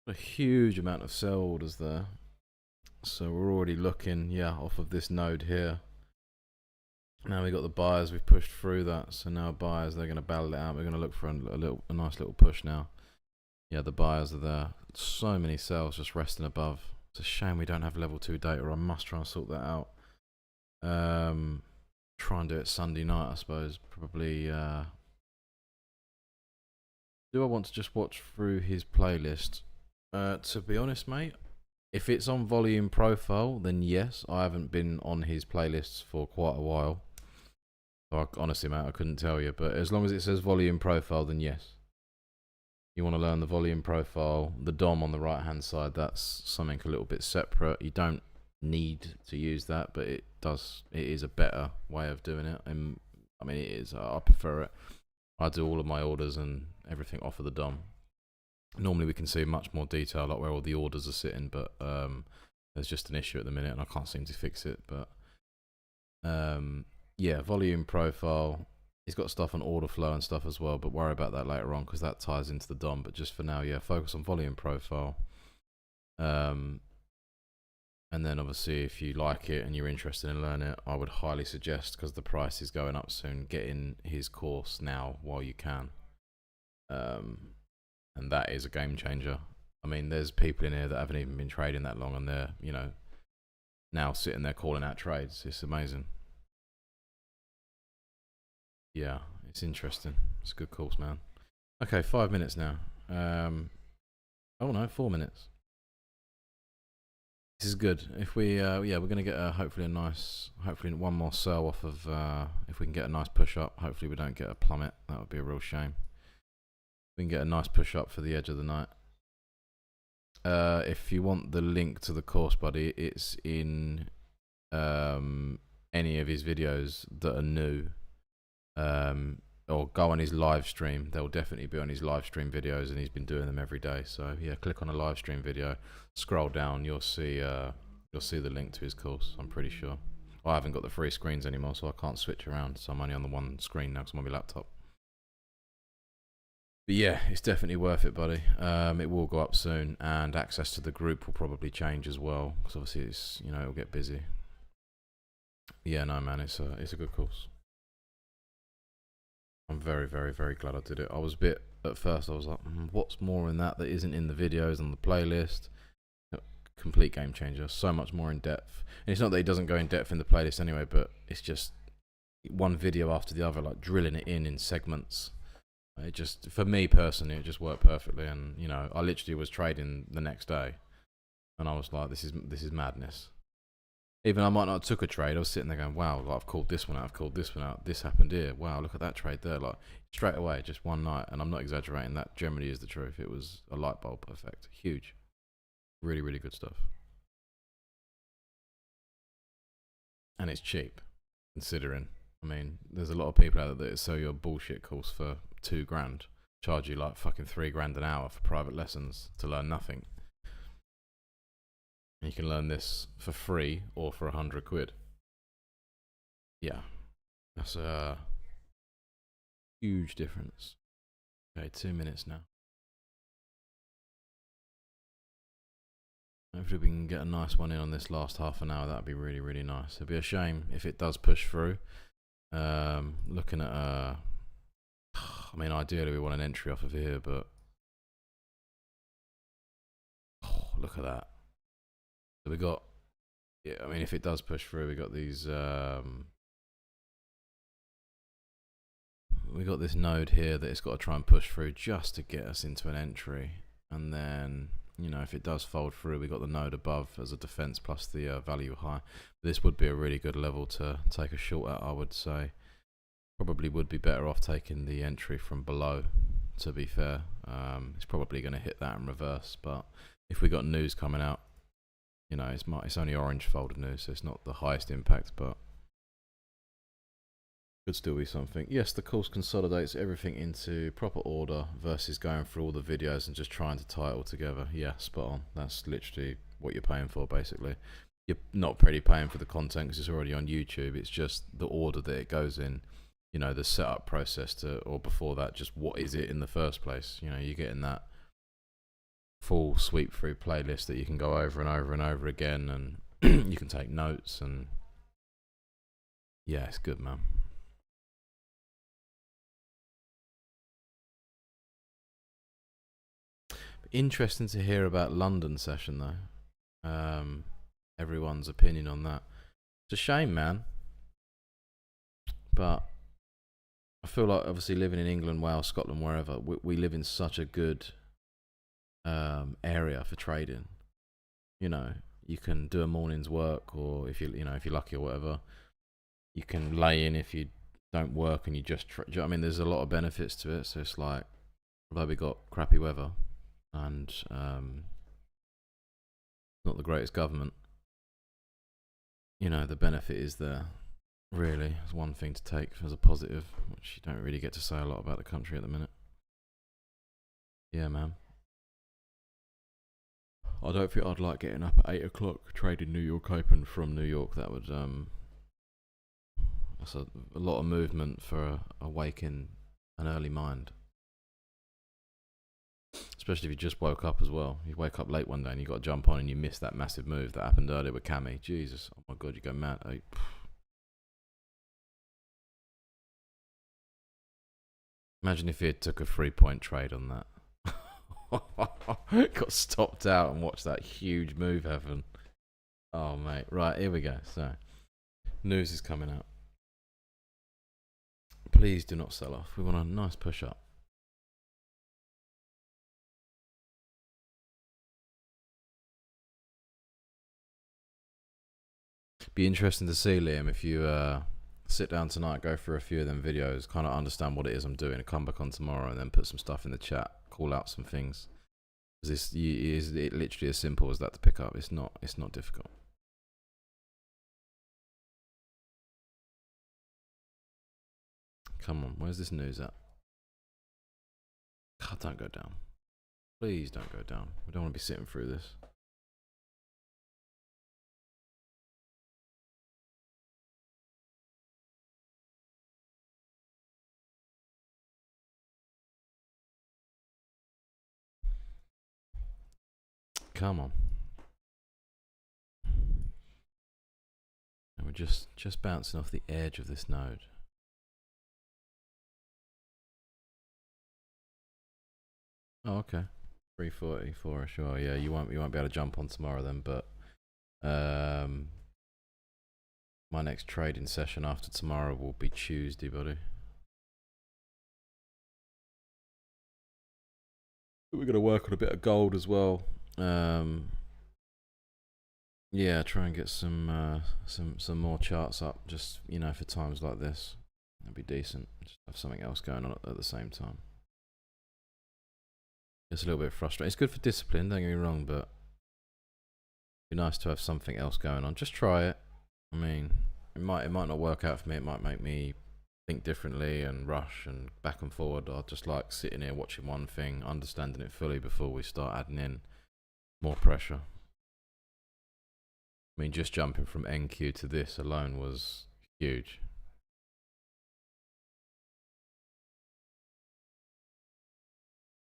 A huge amount of sell orders there. So we're already looking, yeah, off of this node here. Now we got the buyers, we've pushed through that. So now buyers, they're going to battle it out. We're going to look for a nice little push now. Yeah, the buyers are there. So many sells just resting above. It's a shame we don't have level 2 data. I must try and sort that out. Try and do it Sunday night, I suppose. Probably. Do I want to just watch through his playlist? To be honest, mate, if it's on volume profile, then yes. I haven't been on his playlists for quite a while. So honestly, mate, I couldn't tell you. But as long as it says volume profile, then yes. You want to learn the volume profile, the DOM on the right hand side, that's something a little bit separate. You don't need to use that, but it is a better way of doing it. And I mean, it is. I prefer it. I do all of my orders and everything off of the DOM. Normally we can see much more detail, like where all the orders are sitting, but there's just an issue at the minute and I can't seem to fix it. But yeah, volume profile. He's got stuff on order flow and stuff as well, but worry about that later on because that ties into the DOM. But just for now, yeah, focus on volume profile. And then obviously if you like it and you're interested in learning it, I would highly suggest, because the price is going up soon, get in his course now while you can. And that is a game changer. I mean, there's people in here that haven't even been trading that long and they're, you know, now sitting there calling out trades. It's amazing. Yeah, it's interesting. It's a good course, man. Okay, 5 minutes now. Oh no, 4 minutes. This is good. If we, yeah, we're gonna get hopefully one more sell off of. If we can get a nice push up, hopefully we don't get a plummet. That would be a real shame. We can get a nice push up for the edge of the night. If you want the link to the course, buddy, it's in any of his videos that are new. Or go on his live stream. They'll definitely be on his live stream videos, and he's been doing them every day. So yeah, click on a live stream video, scroll down, you'll see the link to his course. I'm pretty sure. I haven't got the free screens anymore, so I can't switch around. So I'm only on the one screen now because I'm on my laptop. But yeah, it's definitely worth it, buddy. It will go up soon, and access to the group will probably change as well, because obviously it's, you know, it'll get busy. Yeah, no, man, it's a good course. I'm very, very, very glad I did it. I was a bit, at first I was like, what's more in that isn't in the videos on the playlist? Complete game changer. So much more in depth. And it's not that he doesn't go in depth in the playlist anyway, but it's just one video after the other, like drilling it in segments. It just, for me personally, it just worked perfectly. And, you know, I literally was trading the next day and I was like, this is madness. Even I might not have took a trade, I was sitting there going, wow, like, I've called this one out, I've called this one out, this happened here, wow, look at that trade there, like straight away, just one night. And I'm not exaggerating, that generally is the truth. It was a light bulb effect. Huge. Really, really good stuff. And it's cheap, considering. I mean, there's a lot of people out there that sell you a bullshit course for $2,000, charge you like fucking $3,000 an hour for private lessons to learn nothing. And you can learn this for free or for 100 quid. Yeah, that's a huge difference. Okay, 2 minutes now. Hopefully we can get a nice one in on this last half an hour. That'd be really, really nice. It'd be a shame if it does push through. Looking at I mean, ideally we want an entry off of here, but look at that. So we got, yeah, I mean, if it does push through, we got these we got this node here that it's got to try and push through just to get us into an entry, and then, you know, if it does fold through, we got the node above as a defense plus the value high. This would be a really good level to take a short at, I would say. Probably would be better off taking the entry from below, to be fair. It's probably going to hit that in reverse, but if we got news coming out, you know, it's only orange folded news, so it's not the highest impact, but could still be something. Yes, the course consolidates everything into proper order versus going through all the videos and just trying to tie it all together. Yeah, spot on. That's literally what you're paying for, basically. You're not really paying for the content because it's already on YouTube. It's just the order that it goes in, you know, the setup process to, or before that, just what is it in the first place. You know, you're getting that full sweep through playlist that you can go over and over and over again, and you can take notes, and yeah, it's good, man. Interesting to hear about London session though. Everyone's opinion on that. It's a shame, man. But I feel like, obviously, living in England, Wales, Scotland, wherever, we live in such a good area for trading. You know, you can do a morning's work, or if you're lucky or whatever, you can lay in if you don't work and you just I mean, there's a lot of benefits to it. So it's like, although we got crappy weather and not the greatest government, you know, the benefit is there. Really, it's one thing to take as a positive, which you don't really get to say a lot about the country at the minute. Yeah, man. I don't think I'd like getting up at 8 o'clock trading New York Open from New York. That would that's a lot of movement for a waking an early mind. Especially if you just woke up as well. You wake up late one day and you got to jump on and you miss that massive move that happened earlier with Cami. Jesus, oh my god, you go mad. Imagine if he took a 3-point trade on that. Got stopped out and watched that huge move happen. Oh mate, right, here we go. So, news is coming out. Please do not sell off. We want a nice push up. Be interesting to see, Liam, if you sit down tonight, go through a few of them videos, kind of understand what it is I'm doing, and come back on tomorrow and then put some stuff in the chat, call out some things. This is literally as simple as that to pick up. It's not difficult. Come on, where's this news at? God, don't go down. Please don't go down. We don't want to be sitting through this. Come on. And we're just bouncing off the edge of this node. Oh, okay. 344, sure. Yeah, you won't be able to jump on tomorrow then, but my next trading session after tomorrow will be Tuesday, buddy. We're gonna work on a bit of gold as well. Yeah, try and get some more charts up. Just, you know, for times like this, that'd be decent. Just have something else going on at the same time. It's a little bit frustrating. It's good for discipline, don't get me wrong, but it'd be nice to have something else going on. Just try it. I mean, it might not work out for me. It might make me think differently and rush and back and forward. I just like sitting here watching one thing, understanding it fully before we start adding in more pressure. I mean, just jumping from NQ to this alone was huge.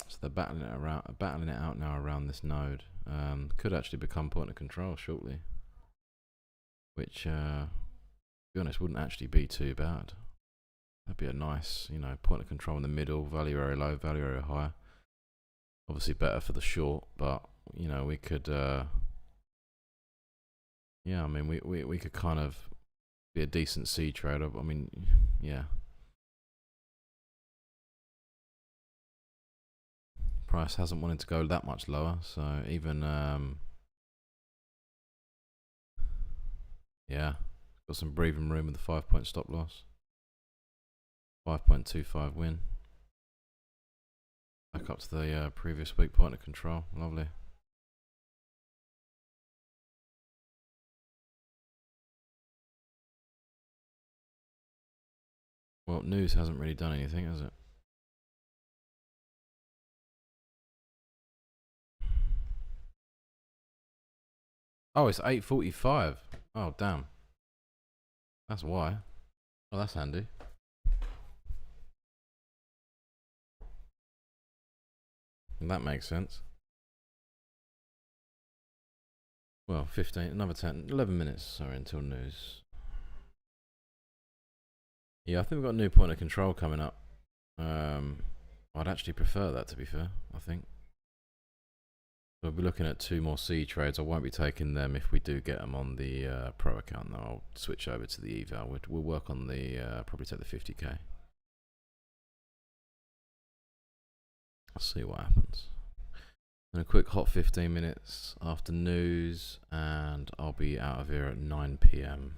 So they're battling it out now around this node. Could actually become point of control shortly, which, to be honest, wouldn't actually be too bad. That'd be a nice, you know, point of control in the middle, value area low, value area high. Obviously better for the short, but you know, we could, yeah, I mean, we could kind of be a decent C trader. I mean, yeah. Price hasn't wanted to go that much lower, so even yeah, got some breathing room with the 5-point stop loss. 5.25 win. Back up to the previous week point of control. Lovely. Well, news hasn't really done anything, has it? Oh, it's 8:45. Oh, damn. That's why. Oh, that's handy. That makes sense. Well, 15, another 10, 11 minutes, sorry, until news. Yeah, I think we've got a new point of control coming up. I'd actually prefer that, to be fair, I think. We'll be looking at 2 more C trades. I won't be taking them if we do get them on the pro account, though. I'll switch over to the eval. We'll work on the, probably take the 50k. I'll see what happens. And a quick hot 15 minutes after news, and I'll be out of here at 9 PM,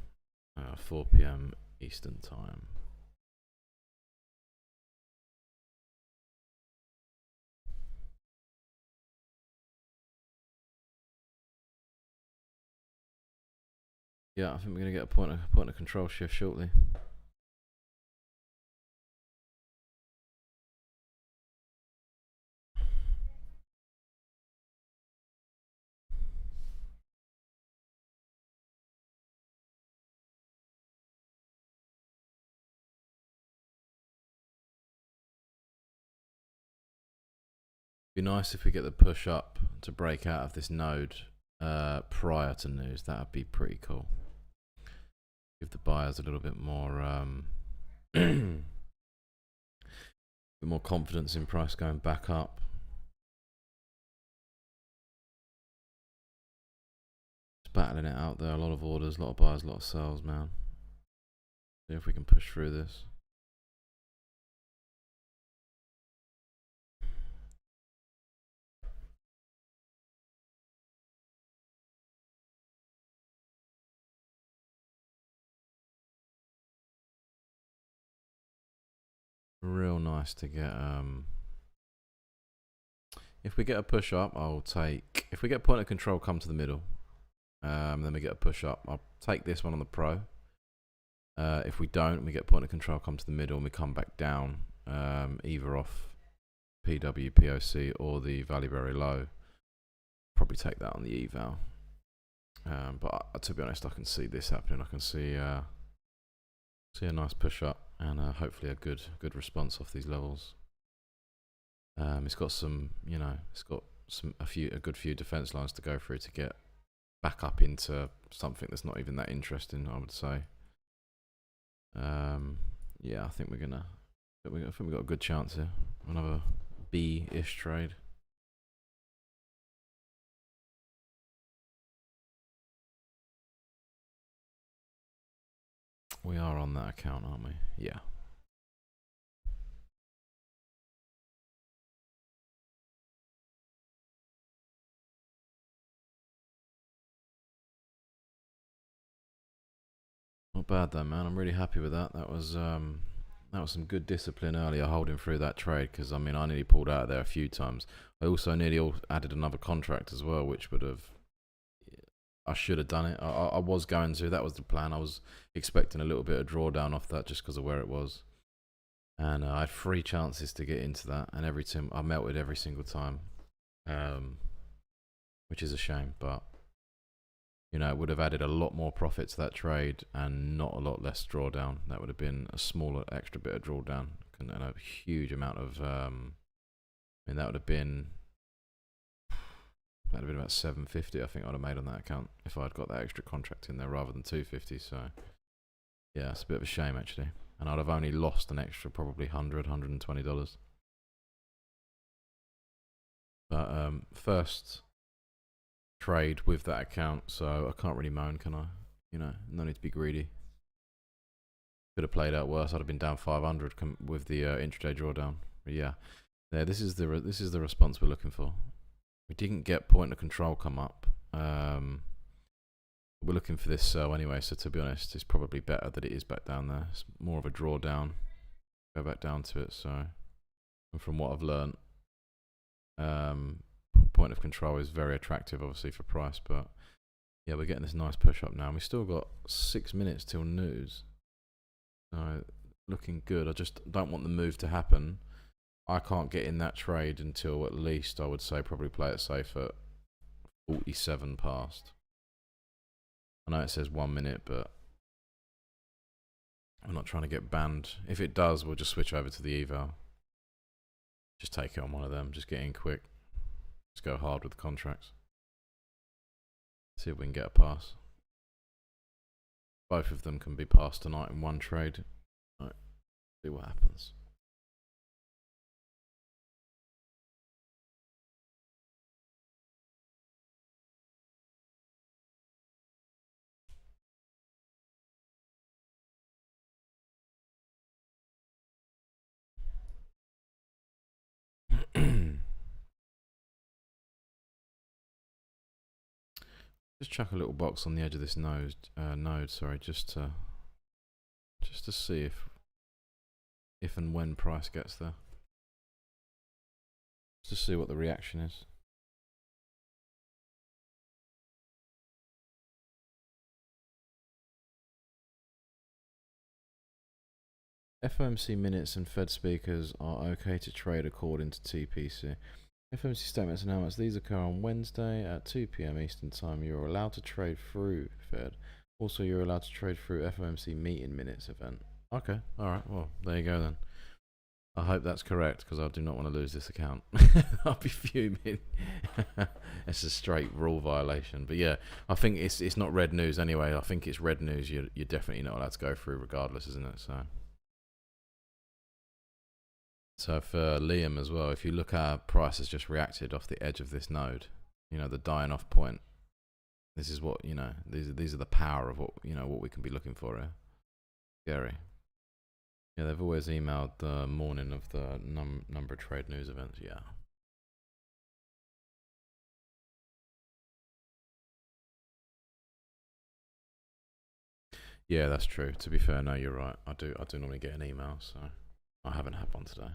4 PM Eastern time. Yeah, I think we're going to get a point of control shift shortly. Be nice if we get the push up to break out of this node prior to news. That would be pretty cool. Give the buyers a little bit more bit more confidence in price going back up. Just battling it out there. A lot of orders, a lot of buyers, a lot of sales, man. See if we can push through this. Real nice to get if we get a push up, I'll take, if we get point of control come to the middle, then we get a push up, I'll take this one on the pro. If we don't, we get point of control come to the middle and we come back down, either off PW, POC or the value very low. Probably take that on the eval. But to be honest, I can see this happening. I can see a nice push up and hopefully a good response off these levels. It's got some, you know, it's got a good few defense lines to go through to get back up into something that's not even that interesting, I would say. Yeah, I think we've got a good chance here. Another B-ish trade. We are on that account, aren't we? Yeah. Not bad though, man. I'm really happy with that. That was some good discipline earlier, holding through that trade, because I mean I nearly pulled out of there a few times. I also nearly added another contract as well, which would have, I should have done it. I was going to. That was the plan. I was expecting a little bit of drawdown off that just because of where it was, and I had 3 chances to get into that, and every time I melted every single time, which is a shame. But you know, it would have added a lot more profit to that trade and not a lot less drawdown. That would have been a smaller extra bit of drawdown and a huge amount of I mean, that would have been about 750. I think I'd have made on that account if I'd got that extra contract in there rather than 250. So yeah, it's a bit of a shame actually, and I'd have only lost an extra probably $120. But first trade with that account, so I can't really moan, can I? You know, no need to be greedy. Could have played out worse. I'd have been down 500 with the intraday drawdown. But yeah, there. This is the response we're looking for. We didn't get point of control come up. We're looking for this sell anyway. So to be honest, it's probably better that it is back down there. It's more of a drawdown. Go back down to it. So, and from what I've learned, point of control is very attractive, obviously for price. But yeah, we're getting this nice push up now. And we still got 6 minutes till news. So looking good. I just don't want the move to happen. I can't get in that trade until at least, I would say, probably play it safe at 47 past. I know it says 1 minute, but I'm not trying to get banned. If it does, we'll just switch over to the eval. Just take it on one of them. Just get in quick. Just go hard with the contracts. See if we can get a pass. Both of them can be passed tonight in one trade. Right. See what happens. Just chuck a little box on the edge of this node, sorry, just to see if and when price gets there. Just to see what the reaction is. FOMC minutes and Fed speakers are okay to trade according to TPC. FOMC statements and announcements. These occur on Wednesday at 2 p.m. Eastern Time. You're allowed to trade through Fed. Also, you're allowed to trade through FOMC meeting minutes event. Okay, alright, well, there you go then. I hope that's correct, because I do not want to lose this account. I'll be fuming. It's a straight rule violation. But yeah, I think it's not red news anyway. I think it's red news you're definitely not allowed to go through regardless, isn't it? So for Liam as well, if you look at how price has just reacted off the edge of this node, you know, the dying off point. This is what, you know, these are the power of what, you know, what we can be looking for here. Scary. Yeah, they've always emailed the morning of the number of trade news events. Yeah. Yeah, that's true. To be fair, no, you're right. I do normally get an email, so I haven't had one today.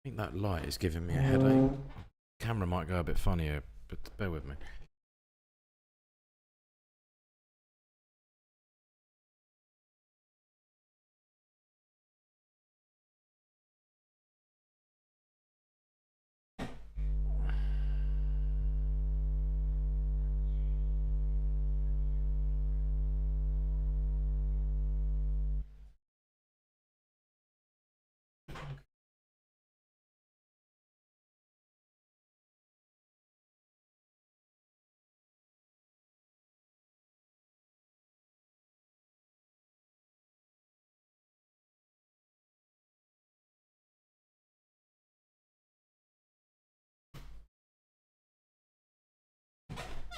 I think that light is giving me a headache. Camera might go a bit funnier, but bear with me.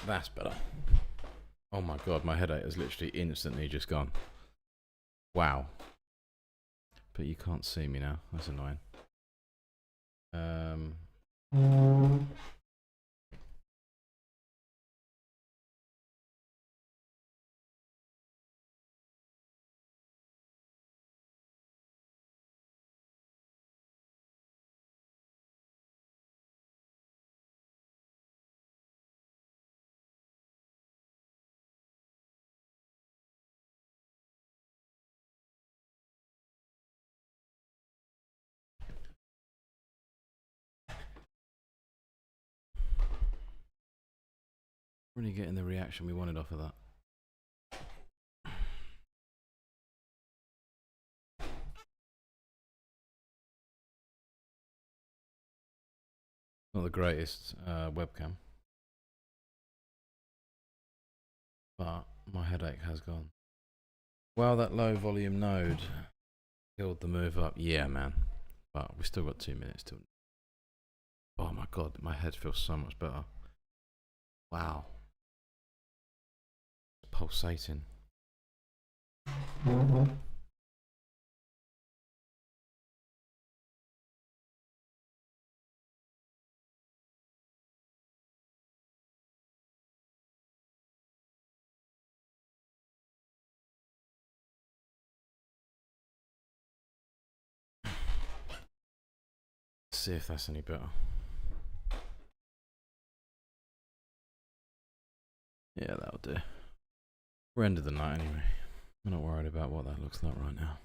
That's better. Oh my god, my headache has literally instantly just gone. Wow. But you can't see me now. That's annoying. Really getting the reaction we wanted off of that. Not the greatest webcam, but my headache has gone. Well, that low volume node killed the move up. Yeah, man. But we've still got 2 minutes till. Oh my god, my head feels so much better. Wow. It's pulsating. See if that's any better. Yeah, that'll do. We're end of the night anyway. I'm not worried about what that looks like right now.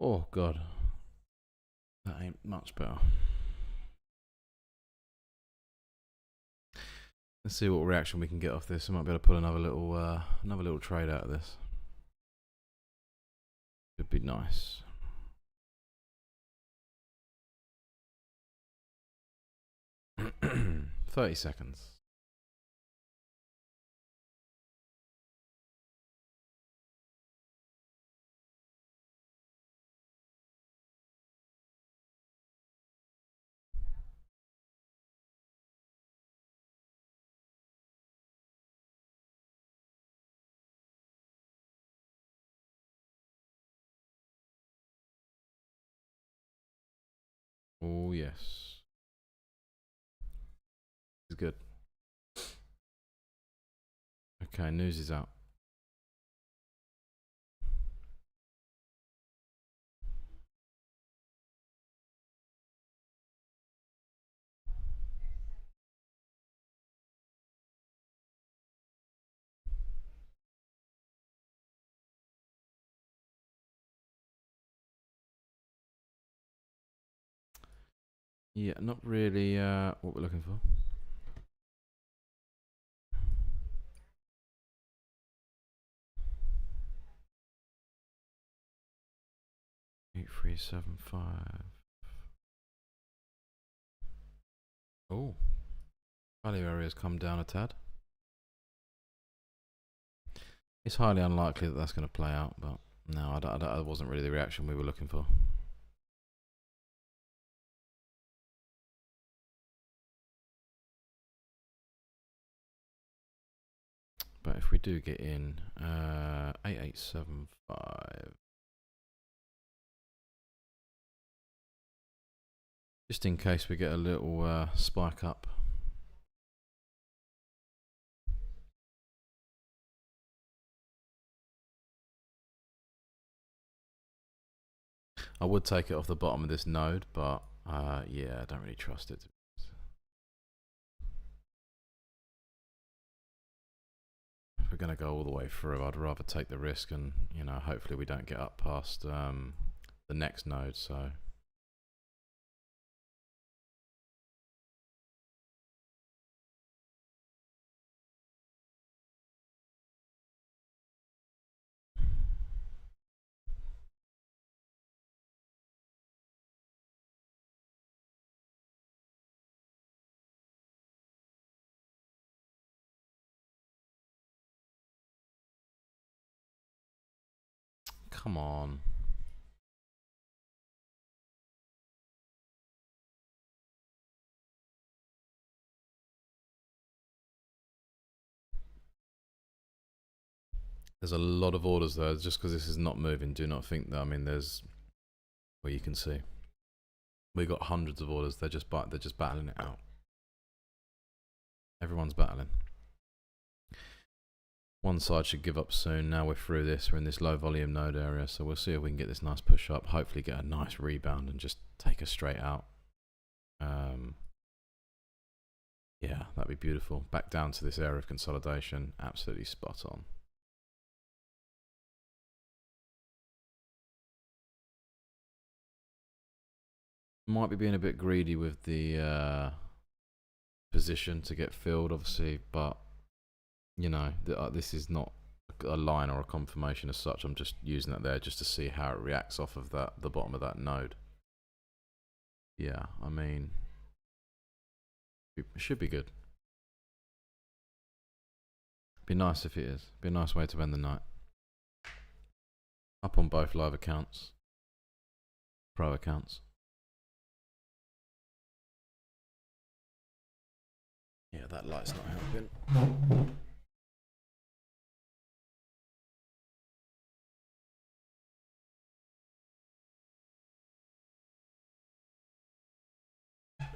Oh god, that ain't much better. Let's see what reaction we can get off this. I might be able to pull another little trade out of this. Could be nice. $30 seconds. Oh yes. It's good. Okay, news is out. Yeah, not really what we're looking for. Eight, 3, 7, 5. Oh, value area has come down a tad. It's highly unlikely that that's going to play out, but no, that wasn't really the reaction we were looking for. But if we do get in, 8875. Just in case we get a little spike up. I would take it off the bottom of this node, but yeah, I don't really trust it. If we're going to go all the way through, I'd rather take the risk and, you know, hopefully we don't get up past the next node, so. Come on. There's a lot of orders there. Just because this is not moving, do not think that. I mean, there's, well, you can see we got hundreds of orders. They're just battling it out. Everyone's battling. One side should give up soon. Now we're through this. We're in this low volume node area, so we'll see if we can get this nice push up. Hopefully, get a nice rebound and just take us straight out. Yeah, that'd be beautiful. Back down to this area of consolidation. Absolutely spot on. Might be being a bit greedy with the position to get filled, obviously, but you know, this is not a line or a confirmation as such. I'm just using that there just to see how it reacts off of that, the bottom of that node. Yeah, I mean, It should be good. Be nice if it is. Be a nice way to end the night. Up on both live accounts. Pro accounts. Yeah, that light's not helping.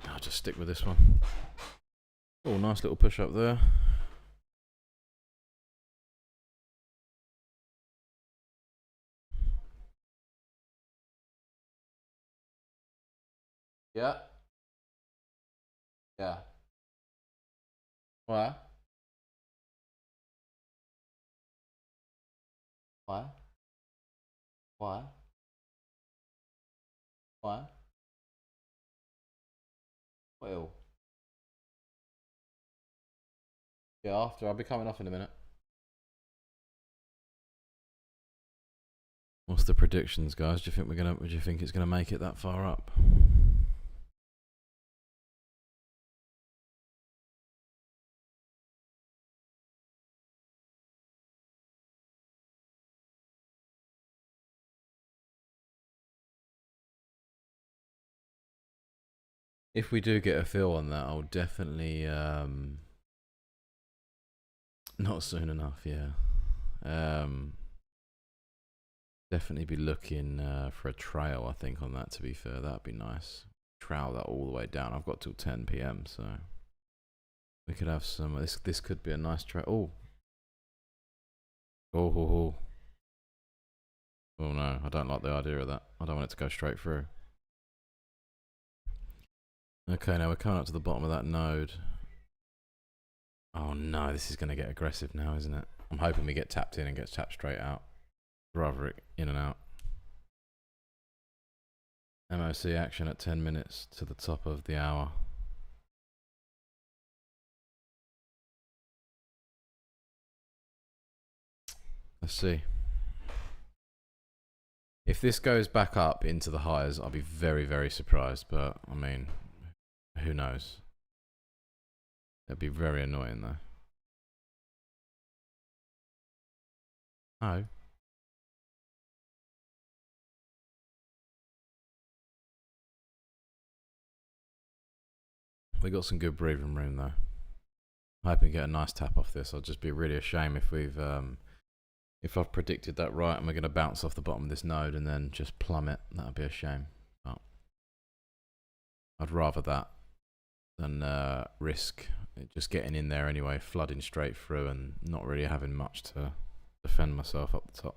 I'll just stick with this one. Oh, nice little push up there. Yeah. Yeah. Why? Why? Why? Why? Well. Yeah, after. I'll be coming off in a minute. What's the predictions, guys? Do you think it's gonna make it that far up? If we do get a feel on that, I'll definitely not soon enough, yeah. Definitely be looking for a trail, I think, on that, to be fair. That'd be nice. Trail that all the way down. I've got till 10 PM, so we could have some. This could be a nice trail. Oh. Oh no, I don't like the idea of that. I don't want it to go straight through. Okay, now we're coming up to the bottom of that node. Oh no, this is going to get aggressive now, isn't it? I'm hoping we get tapped in and gets tapped straight out. Rather it in and out. MOC action at 10 minutes to the top of the hour. Let's see. If this goes back up into the highs, I'll be very, very surprised. But, I mean, who knows? It'd be very annoying, though. Oh. We got some good breathing room, though. I'm hoping to get a nice tap off this. I'll just be really ashamed if we've... if I've predicted that right and we're going to bounce off the bottom of this node and then just plummet. That would be a shame. But I'd rather that than risk just getting in there anyway, flooding straight through and not really having much to defend myself up the top.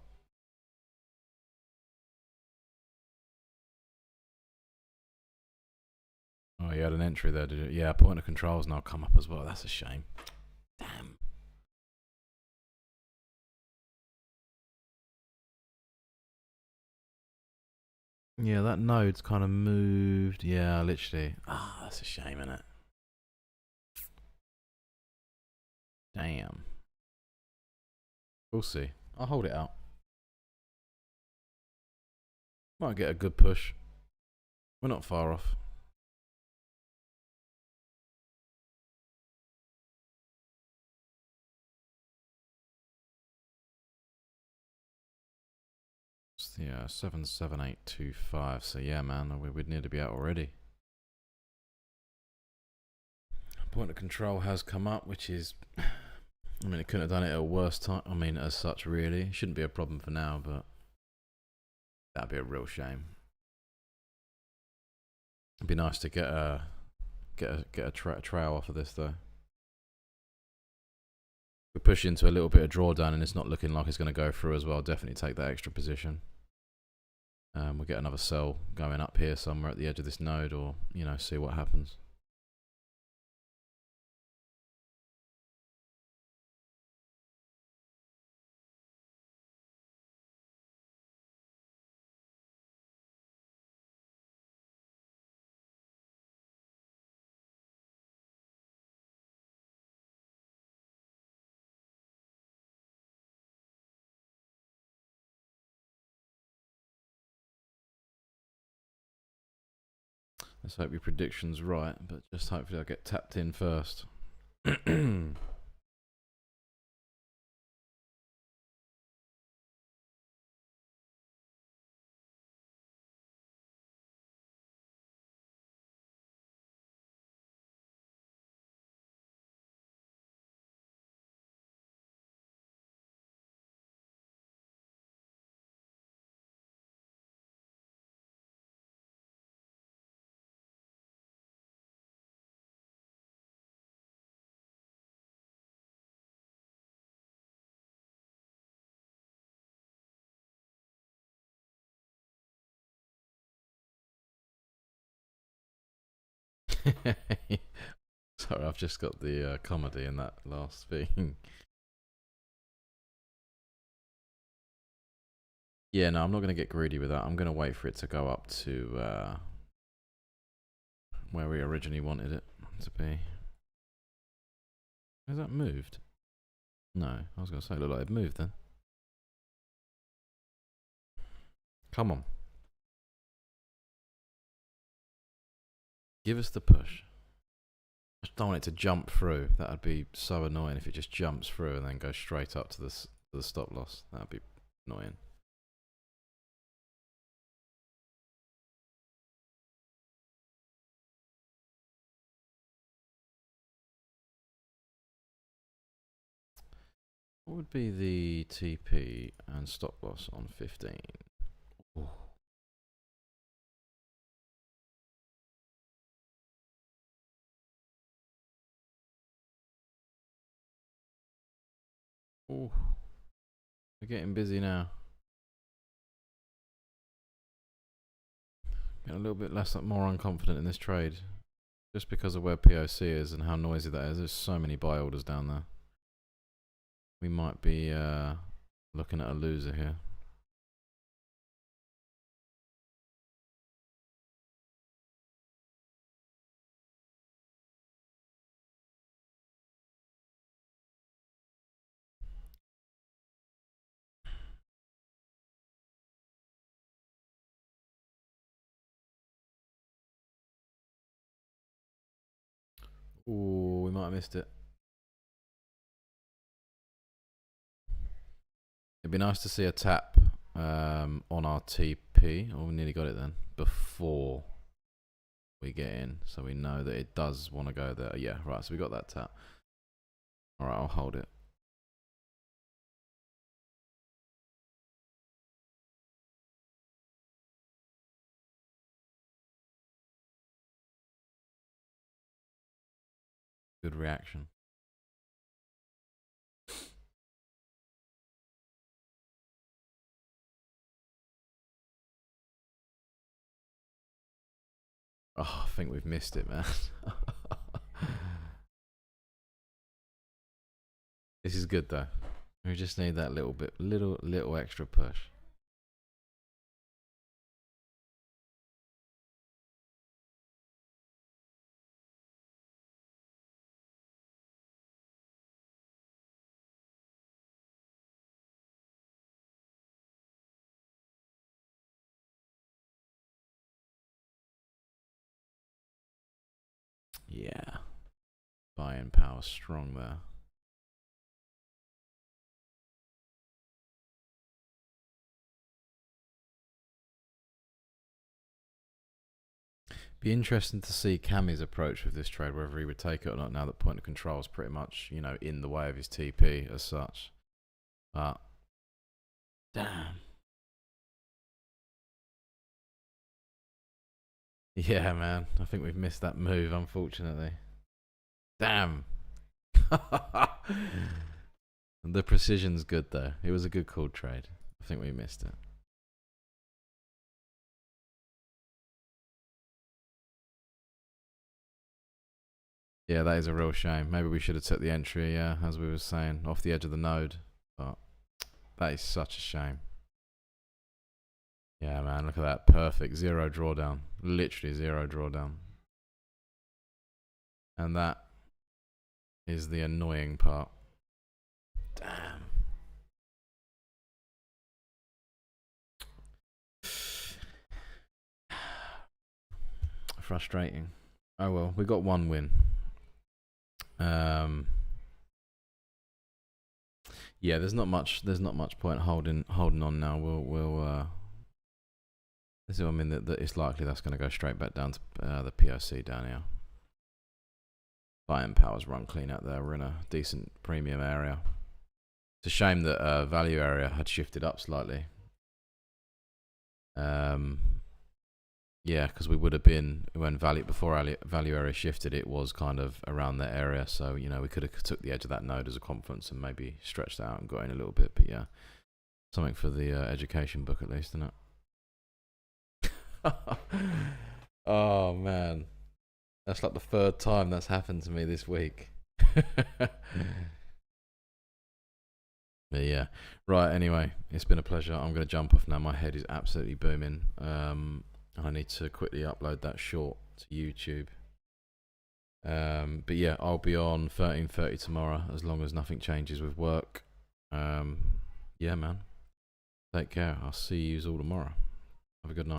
Oh, you had an entry there, did you? Yeah, point of control's now come up as well. That's a shame. Damn. Yeah, that node's kind of moved. Yeah, literally. Ah, that's a shame, isn't it? Damn. We'll see. I'll hold it out. Might get a good push. We're not far off. Yeah, 77825. So yeah, man, we'd need to be out already. Point of control has come up, which is, I mean, it couldn't have done it at a worse time. I mean, as such, really, shouldn't be a problem for now, but that'd be a real shame. It'd be nice to get a trail off of this, though. We push into a little bit of drawdown, and it's not looking like it's going to go through as well. Definitely take that extra position. We'll get another sell going up here somewhere at the edge of this node, or see what happens. Let's hope your prediction's right, but just hopefully I'll get tapped in first. Sorry, I've just got the comedy in that last thing. Yeah, no, I'm not going to get greedy with that. I'm going to wait for it to go up to where we originally wanted it to be. Has that moved? No, I was going to say it looked like it moved then. Come on. Give us the push. I just don't want it to jump through. That would be so annoying if it just jumps through and then goes straight up to the stop loss. That would be annoying. What would be the TP and stop loss on 15? Ooh. Ooh. We're getting busy now. Getting a little bit more unconfident in this trade. Just because of where POC is and how noisy that is. There's so many buy orders down there. We might be looking at a loser here. Ooh, we might have missed it. It'd be nice to see a tap on our TP. Oh, we nearly got it then. Before we get in. So we know that it does want to go there. Yeah, right. So we got that tap. Alright, I'll hold it. Good reaction. Oh, I think we've missed it, man. This is good though. We just need that little extra push. Yeah. Buying power strong there. Be interesting to see Cammy's approach with this trade, whether he would take it or not now that point of control is pretty much, you know, in the way of his TP as such. But, damn. Yeah, man. I think we've missed that move, unfortunately. Damn. The precision's good, though. It was a good call trade. I think we missed it. Yeah, that is a real shame. Maybe we should have took the entry, as we were saying, off the edge of the node. But that is such a shame. Yeah, man, look at that. Perfect. Zero drawdown. Literally zero drawdown. And that is the annoying part. Damn. frustrating. Oh well, we got one win. Yeah, there's not much point holding on now. We'll this is what I mean, that it's likely that's going to go straight back down to the POC down here. Buying power's run clean out there. We're in a decent premium area. It's a shame that value area had shifted up slightly. Yeah, because we would have been, when value area shifted, it was kind of around that area. So, you know, we could have took the edge of that node as a conference and maybe stretched out and got in a little bit. But yeah, something for the education book at least, isn't it? Oh man, that's like the third time that's happened to me this week. But yeah, right, anyway, it's been a pleasure. I'm going to jump off now. My head is absolutely booming. I need to quickly upload that short to YouTube. But yeah, I'll be on 13:30 tomorrow as long as nothing changes with work. Yeah, man. Take care. I'll see you all tomorrow. Have a good night.